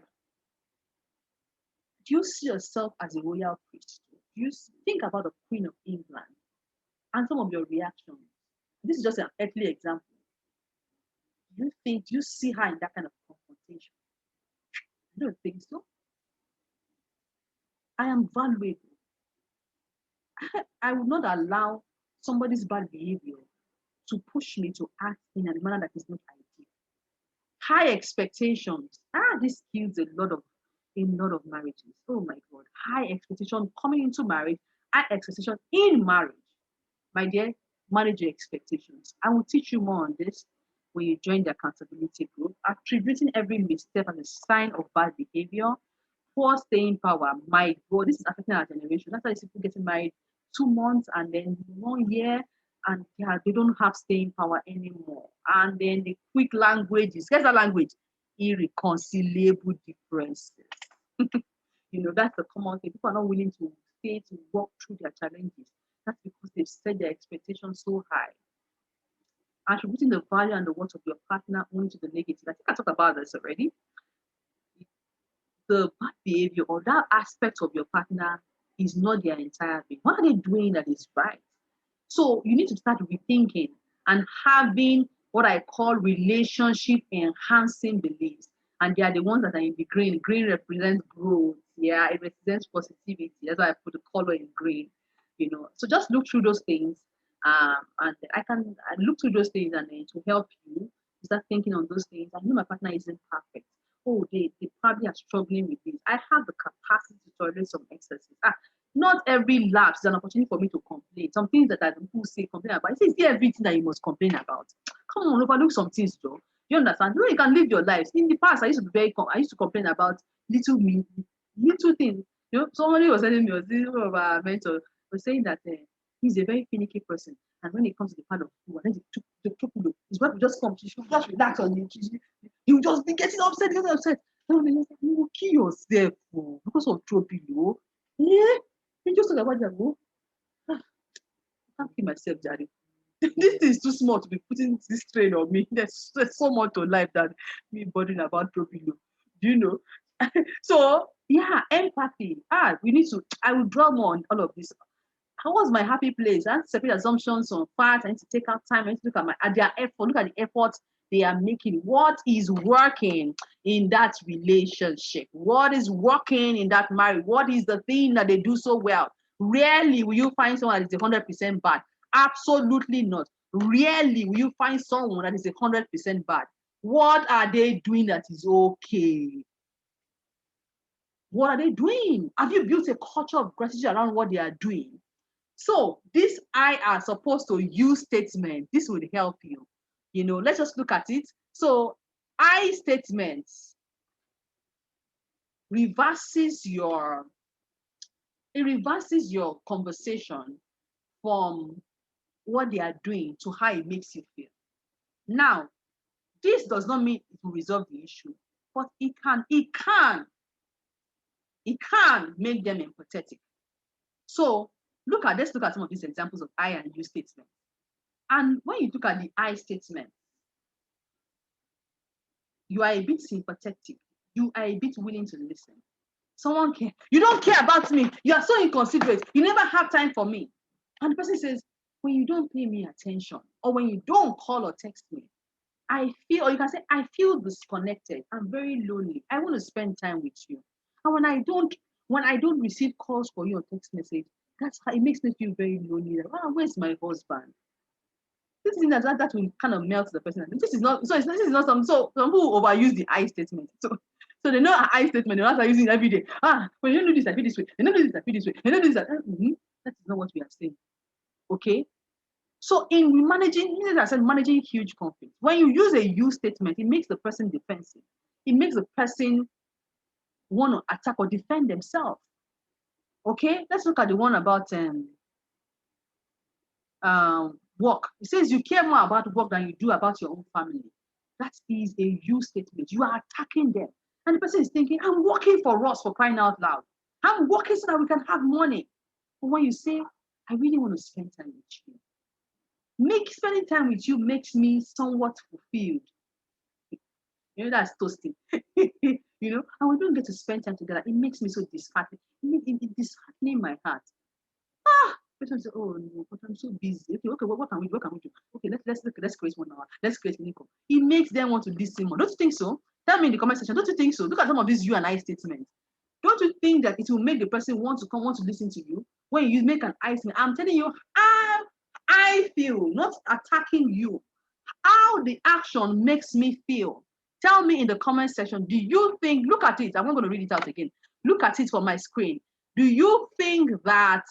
D: Do you see yourself as a royal priest? Do you think about the Queen of England and some of your reactions? This is just an earthly example. Do you see her in that kind of confrontation? I don't think so. I am valuable. I will not allow somebody's bad behavior to push me to act in a manner that is not ideal. High expectations. This kills a lot of marriages. Oh my God. High expectation coming into marriage, high expectation in marriage. My dear, manage your expectations. I will teach you more on this when you join the accountability group. Attributing every misstep as a sign of bad behavior, poor staying power. My God, this is affecting our generation. That's why people getting married 2 months and then 1 year, and they don't have staying power anymore. And then the quick languages. Guess that language? Irreconcilable differences. That's the common thing. People are not willing to stay to walk through their challenges. That's because they've set their expectations so high. Attributing the value and the worth of your partner only to the negative. I think I talked about this already. The bad behavior or that aspect of your partner is not their entire being. What are they doing that is right? So you need to start rethinking and having what I call relationship enhancing beliefs. And they are the ones that are in the green. Green represents growth. Yeah, it represents positivity. That's why I put the color in green. So just look through those things. And I look through those things and to help you start thinking on those things. I know my partner isn't perfect. Oh, they probably are struggling with this. I have the capacity to tolerate some excesses. Not every lapse is an opportunity for me to complain. Some things that people say complain about. It's not everything that you must complain about. Come on, overlook some things, Joe. You understand? You can live your lives. In the past, I used to complain about little things. Somebody was telling me, one of our mentors was saying that he's a very finicky person. And when it comes to the part of food, and then his wife will just come, she will just relax on him. He will just be getting upset. You will kill yourself because of trophy, Yeah. You just talk about that, I can't kill myself, Daddy. This is too small to be putting this strain on me. There's so much to life than me bothering about trophy. Do you know? So yeah, empathy. We need to. I will draw more on all of this. How was my happy place? I have to separate assumptions on facts. I need to take out time. I need to look at their effort. Look at the efforts they are making. What is working in that relationship? What is working in that marriage? What is the thing that they do so well? Rarely will you find someone that is 100% bad. Absolutely not. Rarely will you find someone that is 100% bad. What are they doing that is okay? What are they doing? Have you built a culture of gratitude around what they are doing? So this I are supposed to use statement. This would help you. Let's just look at it. So I statements reverses your conversation from what they are doing to how it makes you feel. Now, this does not mean it will resolve the issue, but it can make them empathetic. So let's look at some of these examples of I and you statements. And when you look at the I statement, you are a bit sympathetic. You are a bit willing to listen. Someone care. You don't care about me. You are so inconsiderate. You never have time for me. And the person says, when you don't pay me attention, or when you don't call or text me, I feel, or you can say, I feel disconnected. I'm very lonely. I want to spend time with you. And when I don't receive calls for you or text message, that's how it makes me feel very lonely. Like, where's my husband? This thing that will kind of melt the person. This is not some people overuse the I statement. So they know an I statement, they are using it every day. When you don't do this, I feel this way. You don't do this, I feel this way. You don't do this, that is not what we are saying. Okay? So in managing huge conflicts, when you use a you statement, it makes the person defensive. It makes the person want to attack or defend themselves. Okay, let's look at the one about work. It says you care more about work than you do about your own family. That is a you statement. You are attacking them. And the person is thinking, I'm working for us, for crying out loud. I'm working so that we can have money. But when you say, I really want to spend time with you, spending time with you makes me somewhat fulfilled. You know, that's toasting. You know, and we don't get to spend time together. It makes me so disheartened. It's disheartening my heart. Person say, oh no, but I'm so busy. Okay, what can we do? Okay, let's create 1 hour. Let's create an income. It makes them want to listen more. Don't you think so? Tell me in the comment section. Don't you think so? Look at some of these you and I statements. Don't you think that it will make the person want to listen to you when you make an I statement? I'm telling you how I feel, not attacking you. How the action makes me feel. Tell me in the comment section. Do you think? Look at it. I'm not going to read it out again. Look at it for my screen. Do you think that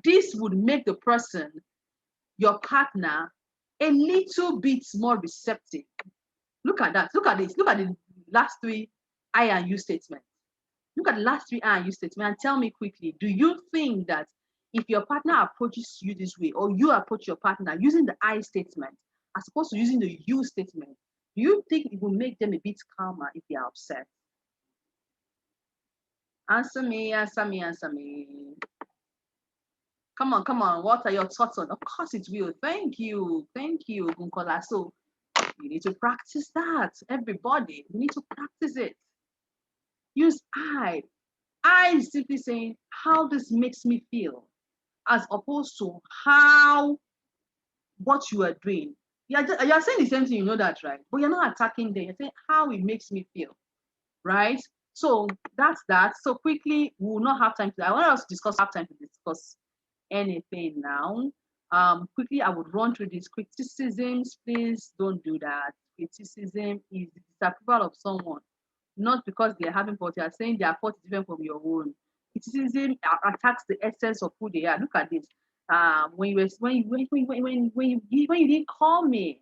D: this would make the person, your partner, a little bit more receptive? Look at that. Look at this. Look at the last 3 I and you statements. Look at the last 3 I and you statements and tell me quickly, do you think that if your partner approaches you this way, or you approach your partner using the I statement as opposed to using the you statement, do you think it will make them a bit calmer if they are upset? Answer me, answer me, answer me. Come on. What are your thoughts on? Of course it will. Thank you, Gunkola. So you need to practice that. Everybody, we need to practice it. Use I. I is simply saying how this makes me feel, as opposed to what you are doing. You're saying the same thing, you know that, right? But you're not attacking them. You're saying how it makes me feel, right? So that's that. So quickly, we will not have time to. I want us to discuss. Have time to discuss anything now. Quickly, I would run through these criticisms. Please don't do that. Criticism is the disapproval of someone, not because they are having fault. You are saying their fault is different from your own. Criticism attacks the essence of who they are. Look at this. When you didn't call me.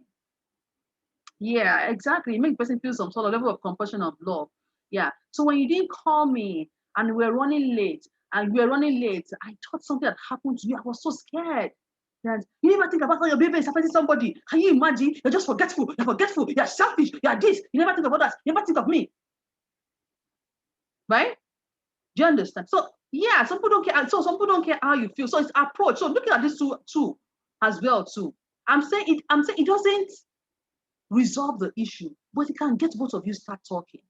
D: Yeah, exactly. It makes the person feel some sort of level of compassion of love. Yeah. So when you didn't call me and we were running late, I thought something had happened to me. I was so scared. That you never think about how your baby is affecting somebody. Can you imagine? You're just forgetful. You're selfish. You're this. You never think about that. You never think of me. Right? Do you understand? So yeah, some people don't care. So some people don't care how you feel. So it's approach. So looking at this two as well too. I'm saying it doesn't resolve the issue, but it can get both of you start talking.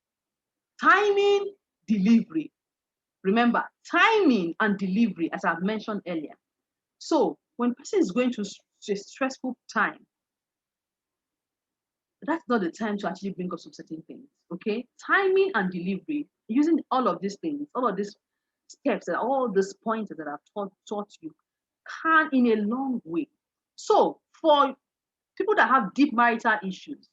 D: Timing, delivery. Remember, timing and delivery, as I've mentioned earlier. So when person is going through a stressful time, that's not the time to actually bring up some certain things. Okay, timing and delivery, using all of these things, all of these steps, and all these points that I've taught you, can in a long way. So for people that have deep marital issues,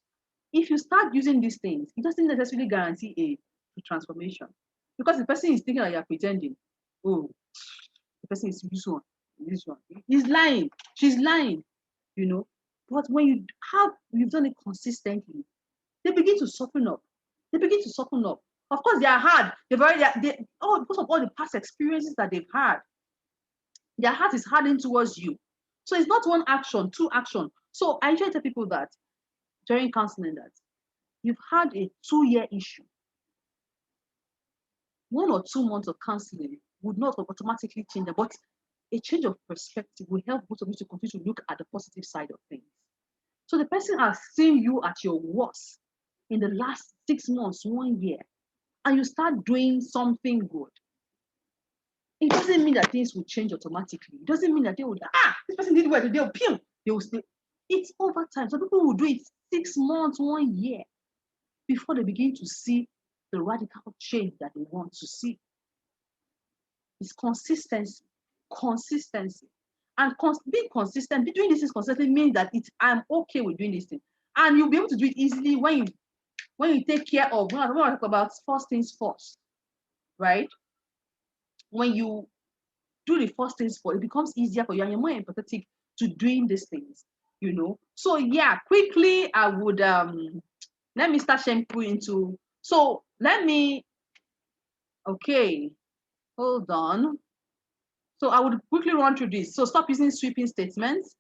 D: if you start using these things, it doesn't necessarily guarantee a transformation, because the person is thinking that you're pretending. Oh, the person is this one. He's lying. She's lying. You know. But when you've done it consistently, they begin to soften up. Of course, they are hard. Because of all the past experiences that they've had, their heart is hardened towards you. So it's not one action, 2 action. So I usually tell people that during counseling that you've had a 2-year issue. 1 or 2 months of counseling would not automatically change that, but a change of perspective will help both of you to continue to look at the positive side of things. So the person has seen you at your worst in the last 6 months, 1 year, and you start doing something good. It doesn't mean that things will change automatically. It doesn't mean that they would, this person did well today, they will stay. It's over time. So people will do it 6 months, 1 year before they begin to see the radical change that they want to see. It's consistency. And being consistent, doing this is consistently means that I'm okay with doing this thing. And you'll be able to do it easily when you take care of, when I talk about first things first, right? When you do the first things first, it becomes easier for you and you're more empathetic to doing these things, you know? So yeah, quickly, I would, let me start sharing into So let me, okay, hold on. So I would quickly run through this. So stop using sweeping statements.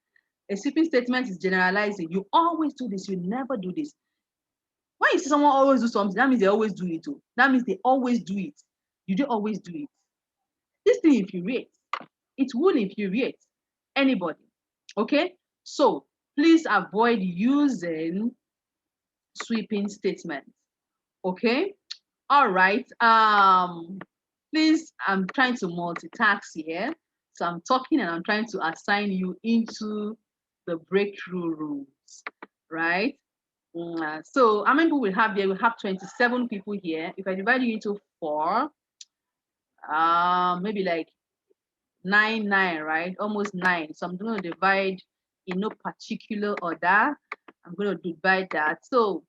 D: A sweeping statement is generalizing. You always do this, you never do this. When you see someone always do something, that means they always do it too. That means they always do it. You do always do it. This thing infuriates. It will infuriate anybody. Okay? So please avoid using sweeping statements. Okay? All right. Please, I'm trying to multitask here. So I'm talking and I'm trying to assign you into the breakthrough rooms, right? So how many people we have here? We have 27 people here. If I divide you into 4, maybe like 9, right? Almost 9. So I'm going to divide in no particular order. I'm going to divide that. So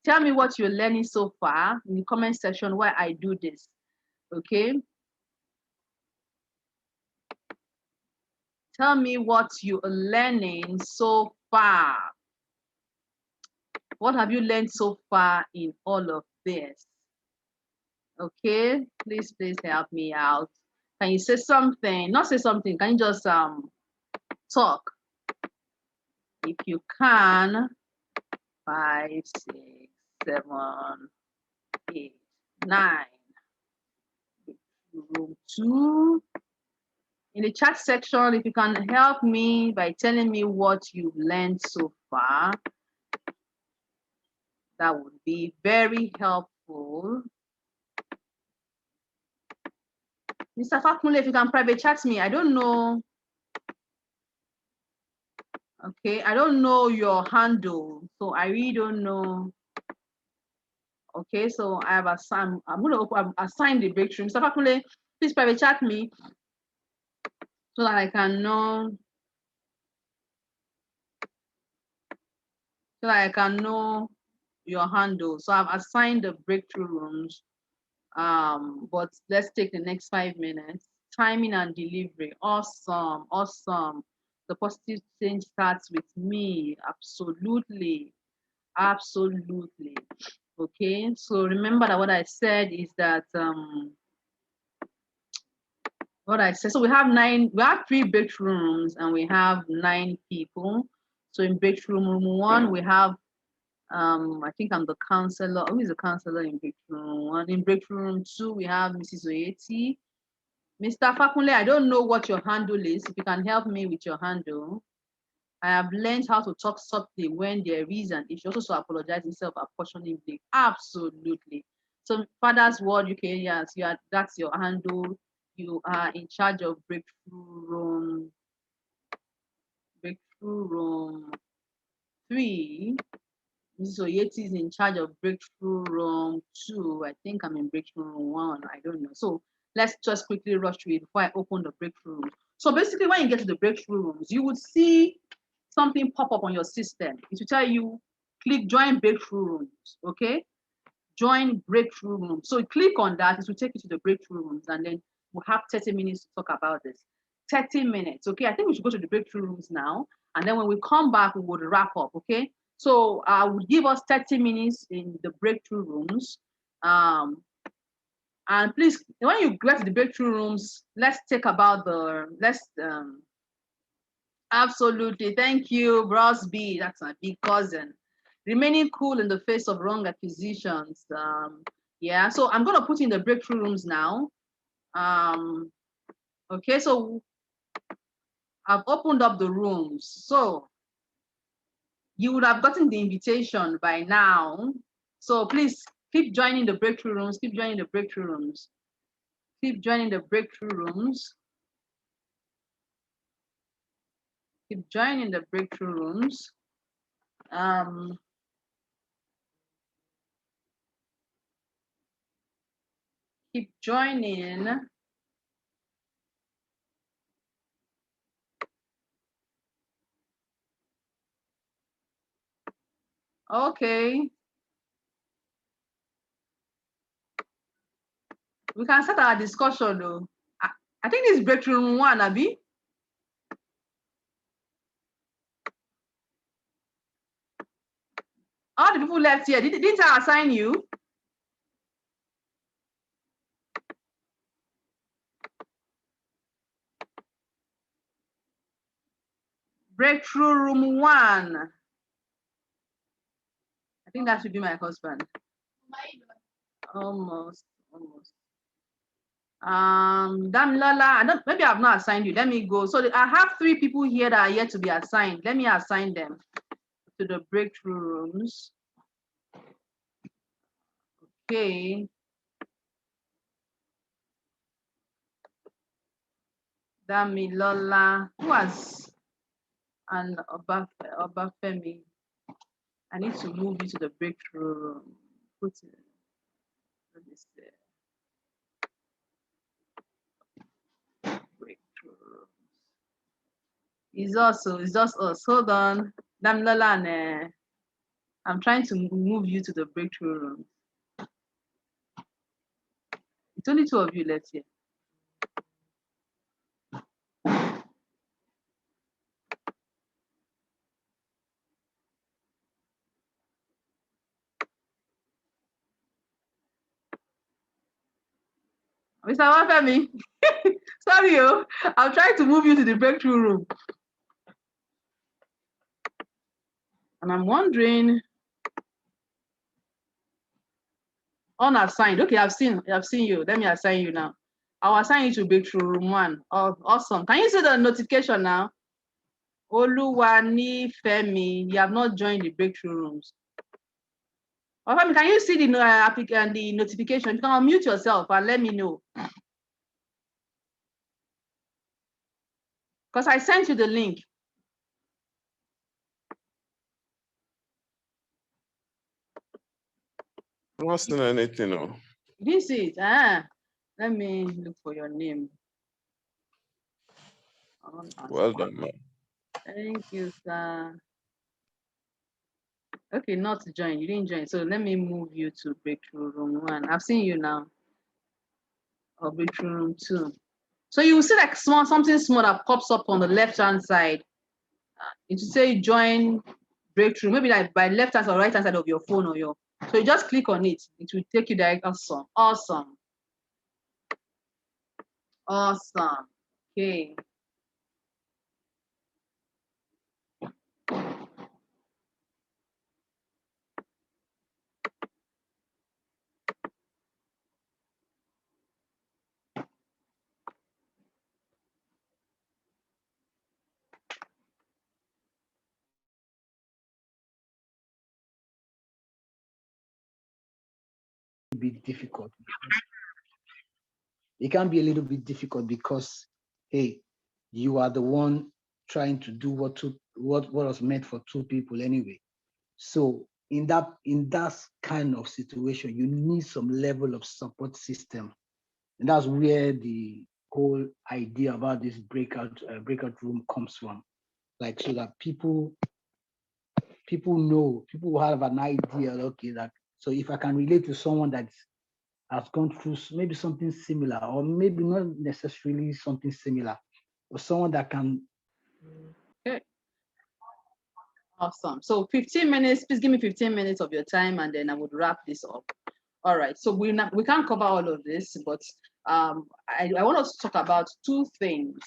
D: tell me what you're learning so far in the comment section while I do this. Okay? Tell me what you are learning so far. What have you learned so far in all of this? Okay, please help me out. Can you say something? Not say something. Can you just talk? If you can. 5, 6, 7, 8, 9. Room 2. In the chat section, if you can help me by telling me what you've learned so far, that would be very helpful. Mr. Fakunle, if you can private chat me, I don't know. Okay, I don't know your handle, so I really don't know. Okay, so I have assigned, I'm going to assign the breakthrough. Mr. Fakunle, please private chat me so that I can know. So that I can know your handle. So I've assigned the breakthrough rooms. But let's take the next 5 minutes. Timing and delivery. Awesome, awesome. The positive change starts with me. Absolutely, absolutely. Okay, so remember that what I said is that what I said. So we have 3 breakthrough rooms and we have 9 people. So in breakthrough room 1, we have I think I'm the counselor. Who is the counselor in breakthrough room 1? In breakthrough room 2, we have Mrs. Oyeti. Mr. Fakunle, I don't know what your handle is. If you can help me with your handle. I have learned how to talk softly when there is an issue. Also, apologize instead of apportioning blame. Absolutely. So, Father's Word UK, yes, that's your handle. You are in charge of breakthrough room 3. Mrs. Oyeti is in charge of breakthrough room 2. I think I'm in breakthrough room 1. I don't know. So let's just quickly rush through it before I open the breakthrough room. So basically, when you get to the breakthrough rooms, you would see something pop up on your system. It will tell you, click join breakthrough rooms. Okay? Join breakthrough rooms. So click on that. It will take you to the breakthrough rooms. And then we'll have 30 minutes to talk about this. 30 minutes. Okay? I think we should go to the breakthrough rooms now. And then when we come back, we would wrap up. Okay? So I would give us 30 minutes in the breakthrough rooms. And please, when you get to the breakthrough rooms, let's take about absolutely. Thank you, Bros B. That's my big cousin. Remaining cool in the face of wrong acquisitions. Yeah, so I'm going to put in the breakthrough rooms now. Okay, so I've opened up the rooms. So you would have gotten the invitation by now. So please keep joining the breakthrough rooms, keep joining the breakthrough rooms, keep joining the breakthrough rooms, keep joining the breakthrough rooms. Keep joining. Okay. We can start our discussion though. I think this is breakthrough room 1, Abi. All the people left here, didn't I assign you? breakthrough room 1. I think that should be my husband. Almost. Damilola, maybe I've not assigned you. Let me go. So I have 3 people here that are yet to be assigned. Let me assign them to the breakthrough rooms. Okay. Damilola, who has an Obafemi? I need to move you to the breakthrough room. Put it. Let me see. Breakthrough rooms. It's just us. Hold on. Damilola and I'm trying to move you to the breakthrough room. It's only 2 of you left here. Mr. Wafemi, sorry, I'm trying to move you to the breakthrough room. And I'm wondering, unassigned. Okay, I've seen you. Let me assign you now. I'll assign you to breakthrough room 1. Oh, awesome. Can you see the notification now? Oluwani Femi, you have not joined the breakthrough rooms. Wafemi, can you see the notification? You can unmute yourself and let me know. Because I sent you the link.
E: I'm not seeing anything. No.
D: You didn't see it? Let me look for your name.
E: Well done, man.
D: Thank you, sir. Okay, not to join. You didn't join. So let me move you to breakthrough room 1. I've seen you now. Or breakthrough room 2. So you will see like something small that pops up on the left-hand side. It will say join breakthrough, maybe like by left-hand or right-hand side of your phone or your. So you just click on it. It will take you direct. Awesome. Okay.
A: Be difficult. It can be a little bit difficult because, hey, you are the one trying to do what was meant for 2 people anyway. So in that kind of situation, you need some level of support system, and that's where the whole idea about this breakout room comes from. Like, so that people know, people have an idea. Okay, that so if I can relate to someone that has gone through maybe something similar, or maybe not necessarily something similar, or someone that can.
D: Okay. Awesome. So 15 minutes, please give me 15 minutes of your time and then I would wrap this up. All right. So we can't cover all of this, but I want us to talk about 2 things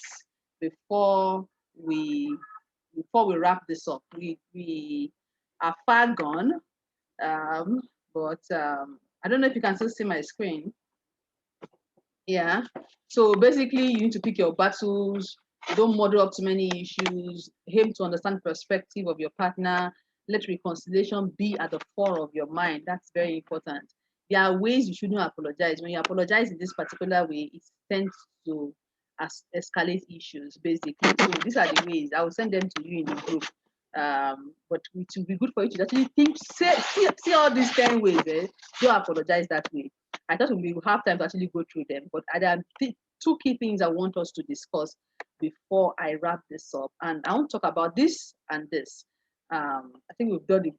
D: before we wrap this up. We are far gone, but I don't know if you can still see my screen. Yeah. So basically, you need to pick your battles. Don't muddle up too many issues. Aim to understand perspective of your partner. Let reconciliation be at the fore of your mind. That's very important. There are ways you shouldn't apologize. When you apologize in this particular way, it tends to escalate issues, basically. So these are the ways. I will send them to you in the group. But it will be good for you to actually think, see all these 10 ways. Don't apologize that way. I thought we will have time to actually go through them, but there are 2 key things I want us to discuss before I wrap this up. And I want to talk about this and this. I think we've done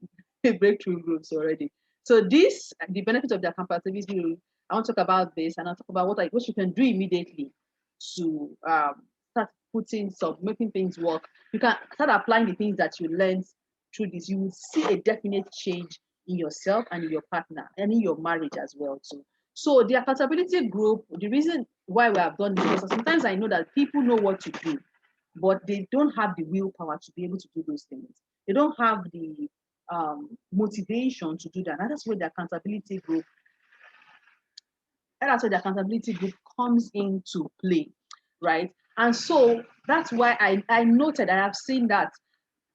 D: the breakthrough groups already. So this, the benefit of the compatibility, I want to talk about this, and I'll talk about what you can do immediately to start making things work. You can start applying the things that you learned through this. You will see a definite change in yourself and in your partner and in your marriage as well too. So the accountability group, the reason why we have done this is sometimes I know that people know what to do. but they don't have the willpower to be able to do those things. They don't have the motivation to do that. And that's where the accountability group, comes into play, right? And so that's why I noted, and I've seen that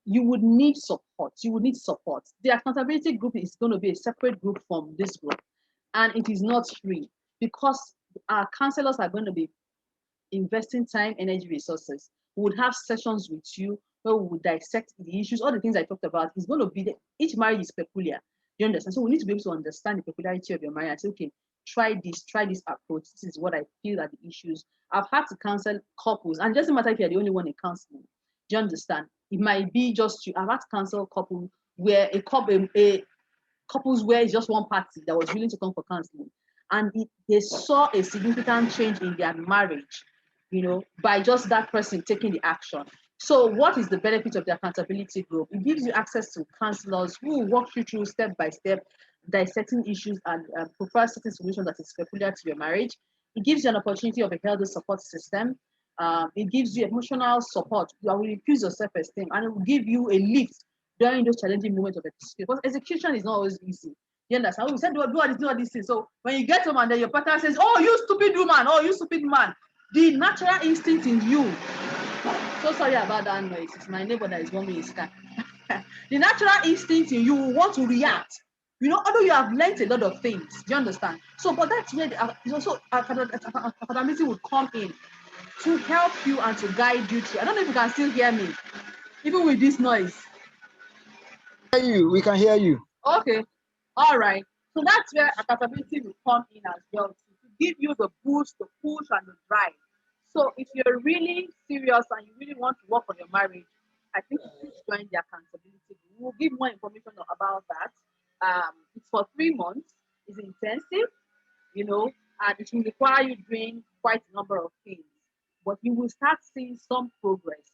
D: you would need support. You would need support. The accountability group is going to be a separate group from this group, and it is not free because our counselors are going to be investing time, energy, resources. We would have sessions with you where we would dissect the issues, all the things I talked about. Is going to be each marriage is peculiar. You understand? So we need to be able to understand the peculiarity of your marriage and say, okay, try this approach. This is what I feel are the issues. I've had to counsel couples, and it doesn't matter if you're the only one in counseling. Do you understand? It might be just you. I've had to counsel couples where couples where it's just one party that was willing to come for counseling, and they saw a significant change in their marriage, by just that person taking the action. So what is the benefit of the accountability group? It gives you access to counselors who will walk you through step by step, dissecting issues and prefer certain solutions that is peculiar to your marriage. It gives you an opportunity of a healthy support system. It gives you emotional support. You will increase your self-esteem, and it will give you a lift during those challenging moments of execution. Because execution is not always easy. You understand? We said do all these things. So when you get home and then your partner says, "Oh, you stupid woman! Oh, you stupid man!" The natural instinct in you. So sorry about that noise. It's my neighbor that is warming his car. The natural instinct in you will want to react. Although you have learned a lot of things. Do you understand? So, but that's where accountability would come in to help you and to guide you through. I don't know if you can still hear me, even with this noise.
A: We can hear you.
D: Okay. All right. So that's where accountability will come in as well, to give you the boost, the push, and the drive. So if you're really serious and you really want to work on your marriage, I think you should join the accountability. We'll give more information about that. It's for 3 months. It's intensive, and it will require you doing quite a number of things. But you will start seeing some progress.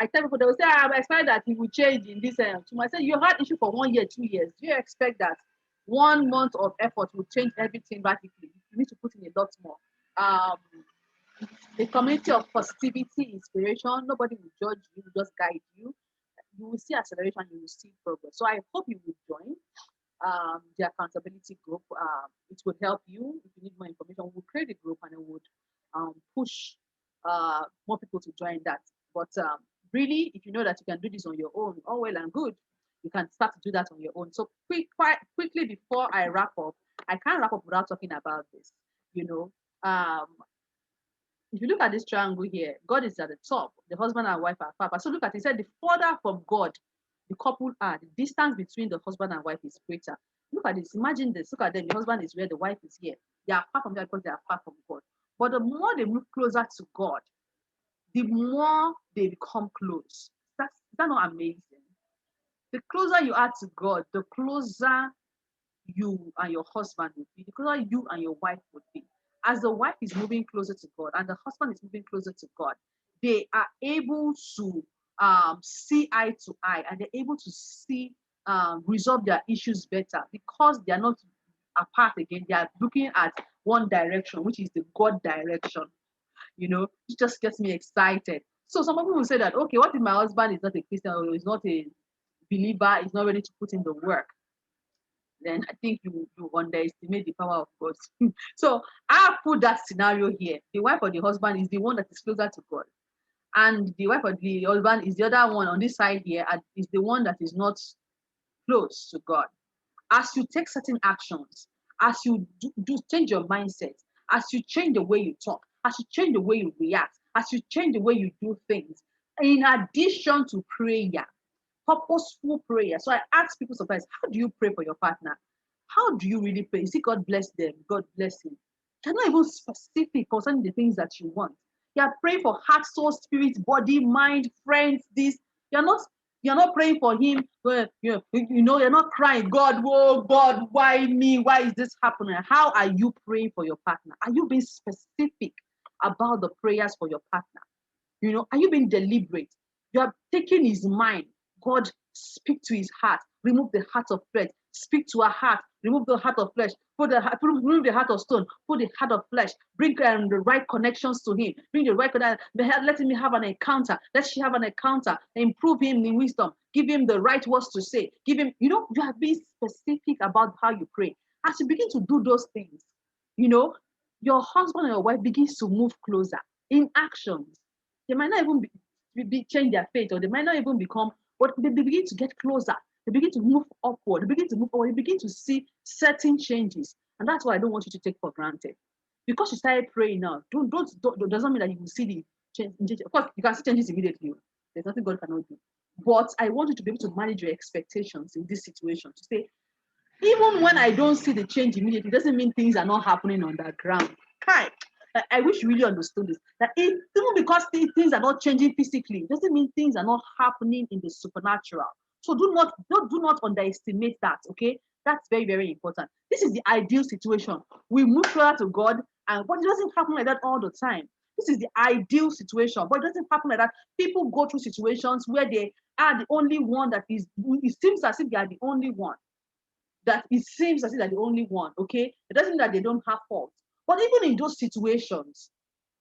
D: I tell people, they will say, I expect that it will change in this. I said, you had issue for 1 year, 2 years. Do you expect that 1 month of effort will change everything radically? You need to put in a lot more. A community of positivity, inspiration. Nobody will judge you, just guide you. You will see acceleration, you will see progress. So I hope you will join the accountability group. It would help you. If you need more information, we'll create a group and it would push more people to join that. But really, if you know that you can do this on your own, all well and good, you can start to do that on your own. So quite quickly before I wrap up, I can't wrap up without talking about this. If you look at this triangle here, God is at the top. The husband and wife are far. So look at it. He said the further from God the couple are, the distance between the husband and wife is greater. Look at this. Imagine this. Look at them. The husband is where, the wife is here. They are far from God because they are far from God. But the more they move closer to God, the more they become close. Is that not amazing? The closer you are to God, the closer you and your husband would be, the closer you and your wife would be. As the wife is moving closer to God and the husband is moving closer to God, they are able to see eye to eye, and they're able to see resolve their issues better because they are not apart again. They are looking at one direction, which is the God direction. It just gets me excited. So some people will say that, okay, what if my husband is not a Christian or is not a believer, is not ready to put in the work? Then I think you underestimate the power of God. So I put that scenario here. The wife or the husband is the one that is closer to God. And the wife or the husband is the other one on this side here, and is the one that is not close to God. As you take certain actions, as you do change your mindset, as you change the way you talk, as you change the way you react, as you change the way you do things, in addition to prayer, purposeful prayer. So I ask people sometimes, how do you pray for your partner? How do you really pray? You see, God bless them, God bless him. You're not even specific concerning the things that you want. You're praying for heart, soul, spirit, body, mind, friends, this. You're not praying for him. You're not crying, God, whoa, God, why me? Why is this happening? How are you praying for your partner? Are you being specific about the prayers for your partner? Are you being deliberate? You are taking his mind. God, Speak to his heart. Remove the heart of flesh. Speak to her heart. Remove the heart of flesh. Remove the heart of stone. Put the heart of flesh. Bring the right connections to him. Bring the right connection. Let him have an encounter. Let she have an encounter. Improve him in wisdom. Give him the right words to say. Give him, you have been specific about how you pray. As you begin to do those things, your husband and your wife begins to move closer in actions. They might not even change their faith, or they might not even become, but they begin to get closer. They begin to move upward. They begin to move forward. You begin to see certain changes. And that's what I don't want you to take for granted. Because you started praying now, doesn't mean that you will see the change. Of course, you can see changes immediately. There's nothing God cannot do. But I want you to be able to manage your expectations in this situation. To say, even when I don't see the change immediately, it doesn't mean things are not happening on the ground. I wish you really understood this. That even because things are not changing physically, it doesn't mean things are not happening in the supernatural. So do not underestimate that. Okay, that's very, very important. This is the ideal situation. We move closer to God, but it doesn't happen like that all the time. This is the ideal situation, but it doesn't happen like that. People go through situations where they are the only one that is. It seems as if they are the only one. Okay, it doesn't mean that they don't have faults. But even in those situations,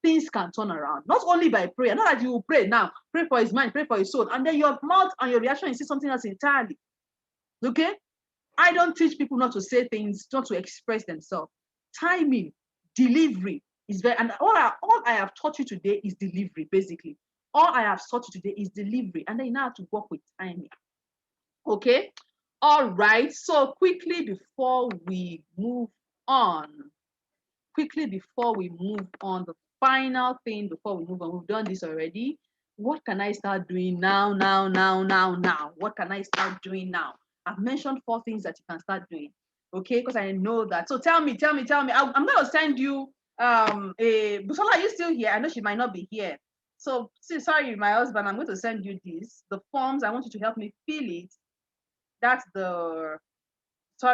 D: things can turn around. Not only by prayer. Not that you will pray now, pray for his mind, pray for his soul, and then your mouth and your reaction is something else entirely. Okay? I don't teach people not to say things, not to express themselves. Timing, delivery is very, and all I have taught you today is delivery, basically. All I have taught you today is delivery, and then you now have to work with timing. Okay? All right. So quickly before we move on, the final thing before we move on, we've done this already. What can I start doing now? What can I start doing now? I've mentioned 4 things that you can start doing. Okay, because I know that. So tell me. I'm going to send you Busola, are you still here? I know she might not be here. So sorry, my husband, I'm going to send you this. The forms, I want you to help me fill it. That's the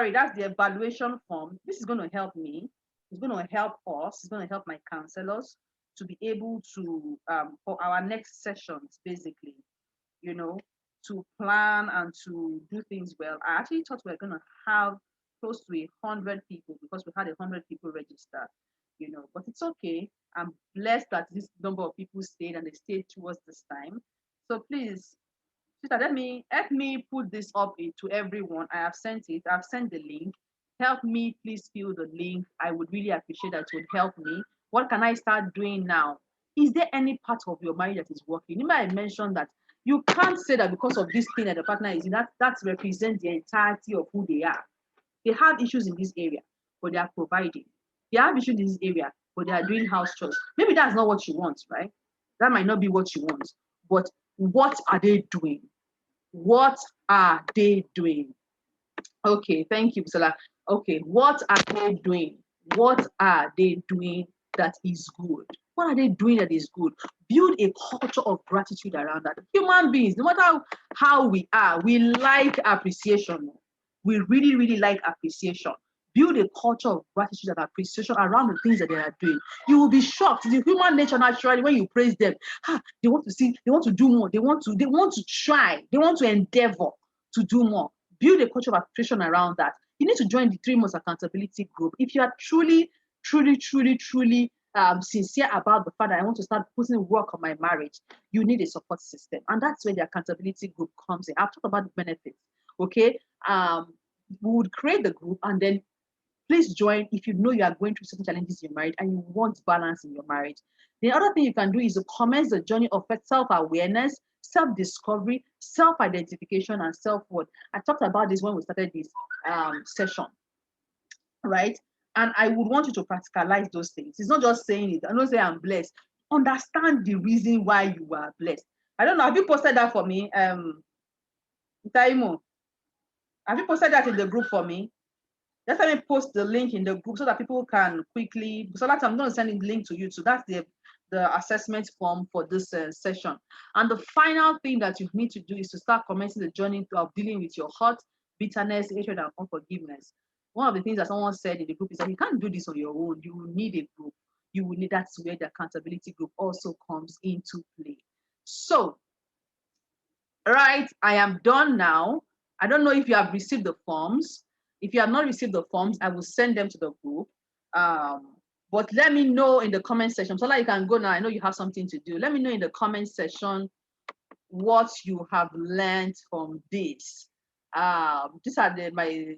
D: evaluation form. This is going to help me. It's going to help us. It's going to help my counselors to be able to, for our next sessions, basically, to plan and to do things well. I actually thought we were going to have close to 100 people because we had 100 people register, but it's okay. I'm blessed that this number of people stayed, and they stayed towards this time. So please, sister, help me put this up to everyone. I have sent it. I've sent the link. Help me, please fill the link. I would really appreciate that. It would help me. What can I start doing now? Is there any part of your marriage that is working? You might mention that you can't say that because of this thing that the partner is in, that represents the entirety of who they are. They have issues in this area, but they are providing. They have issues in this area, but they are doing house chores. Maybe that's not what you want, right? That might not be what you want. But what are they doing? What are they doing? Okay, thank you, Busola. Okay, what are they doing? What are they doing that is good? What are they doing that is good? Build a culture of gratitude around that. Human beings, no matter how we are, we like appreciation. We really, really like appreciation. Build a culture of gratitude and appreciation around the things that they are doing. You will be shocked. The human nature naturally, when you praise them, they want to see, they want to do more, they want to try, they want to endeavor to do more. Build a culture of appreciation around that. You need to join the 3 months accountability group. If you are truly sincere about the fact that I want to start putting work on my marriage, you need a support system. And that's where the accountability group comes in. I've talked about the benefits. Okay. We would create the group, and then please join if you know you are going through certain challenges in your marriage and you want balance in your marriage. The other thing you can do is to commence the journey of self-awareness, self-discovery, self-identification, and self-worth. I talked about this when we started this session, right? And I would want you to practicalize those things. It's not just saying it. I don't say I'm blessed. Understand the reason why you are blessed. I don't know. Have you posted that for me? Taimo, have you posted that in the group for me? Just let me post the link in the group so that people can quickly. So that's I'm going to send the link to you. So that's the assessment form for this session. And the final thing that you need to do is to start commencing the journey of dealing with your hurt, bitterness, hatred, and unforgiveness. One of the things that someone said in the group is that you can't do this on your own. You will need a group. You will need. That's where the accountability group also comes into play. So All right, I am done now. I don't know if you have received the forms. If you have not received the forms, I will send them to the group. But let me know in the comment section. So like you can go now. I know you have something to do. Let me know in the comment section what you have learned from this. These are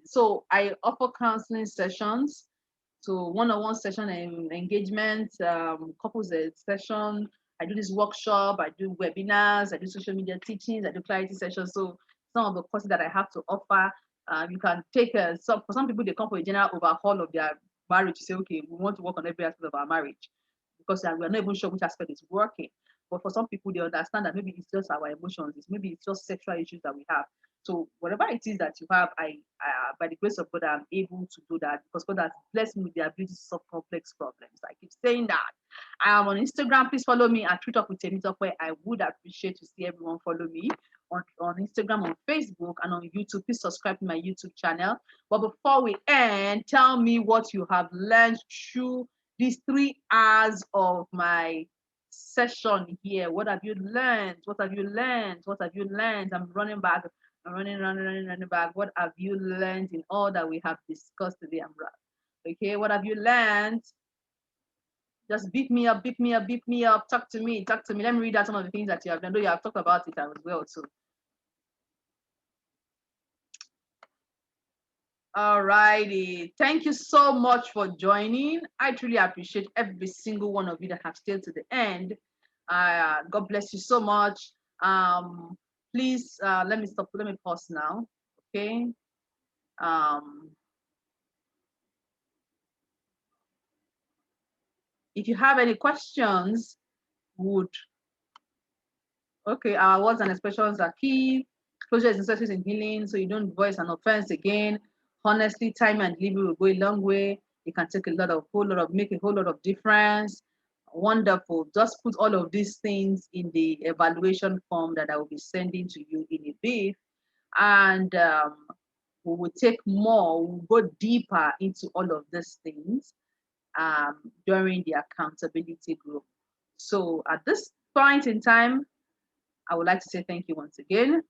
D: so I offer counseling sessions, so one-on-one session and engagement, couples session. I do this workshop, I do webinars, I do social media teachings, I do clarity sessions. So some of the courses that I have to offer, you can take for some people, they come for a general overhaul of their marriage to say, okay, we want to work on every aspect of our marriage because we're not even sure which aspect is working. But for some people, they understand that maybe it's just our emotions, maybe it's just sexual issues that we have. So whatever it is that you have, I by the grace of God, I'm able to do that because God has blessed me with the ability to solve complex problems. I keep saying that. I am on Instagram. Please follow me at Tweet Up with Temitope, where I would appreciate to see everyone follow me on Instagram, on Facebook, and on YouTube. Please subscribe to my YouTube channel. But before we end, tell me what you have learned through these 3 hours of my session here. What have you learned? What have you learned? What have you learned? I'm running back. I'm running back. What have you learned in all that we have discussed today? Okay, what have you learned? Just beat me up, beat me up, beat me up. Talk to me, talk to me. Let me read out some of the things that you have done. Though you have talked about it as well too. All righty. Thank you so much for joining. I truly appreciate every single one of you that have stayed to the end. God bless you so much. Please let me stop. Let me pause now. Okay. If you have any questions, our words and expressions are key. Closure is necessary in healing, so you don't voice an offense again. Honestly, time and delivery will go a long way. It can take make a whole lot of difference. Wonderful. Just put all of these things in the evaluation form that I will be sending to you in a bit. And we will we'll go deeper into all of these things during the accountability group. So at this point in time, I would like to say thank you once again.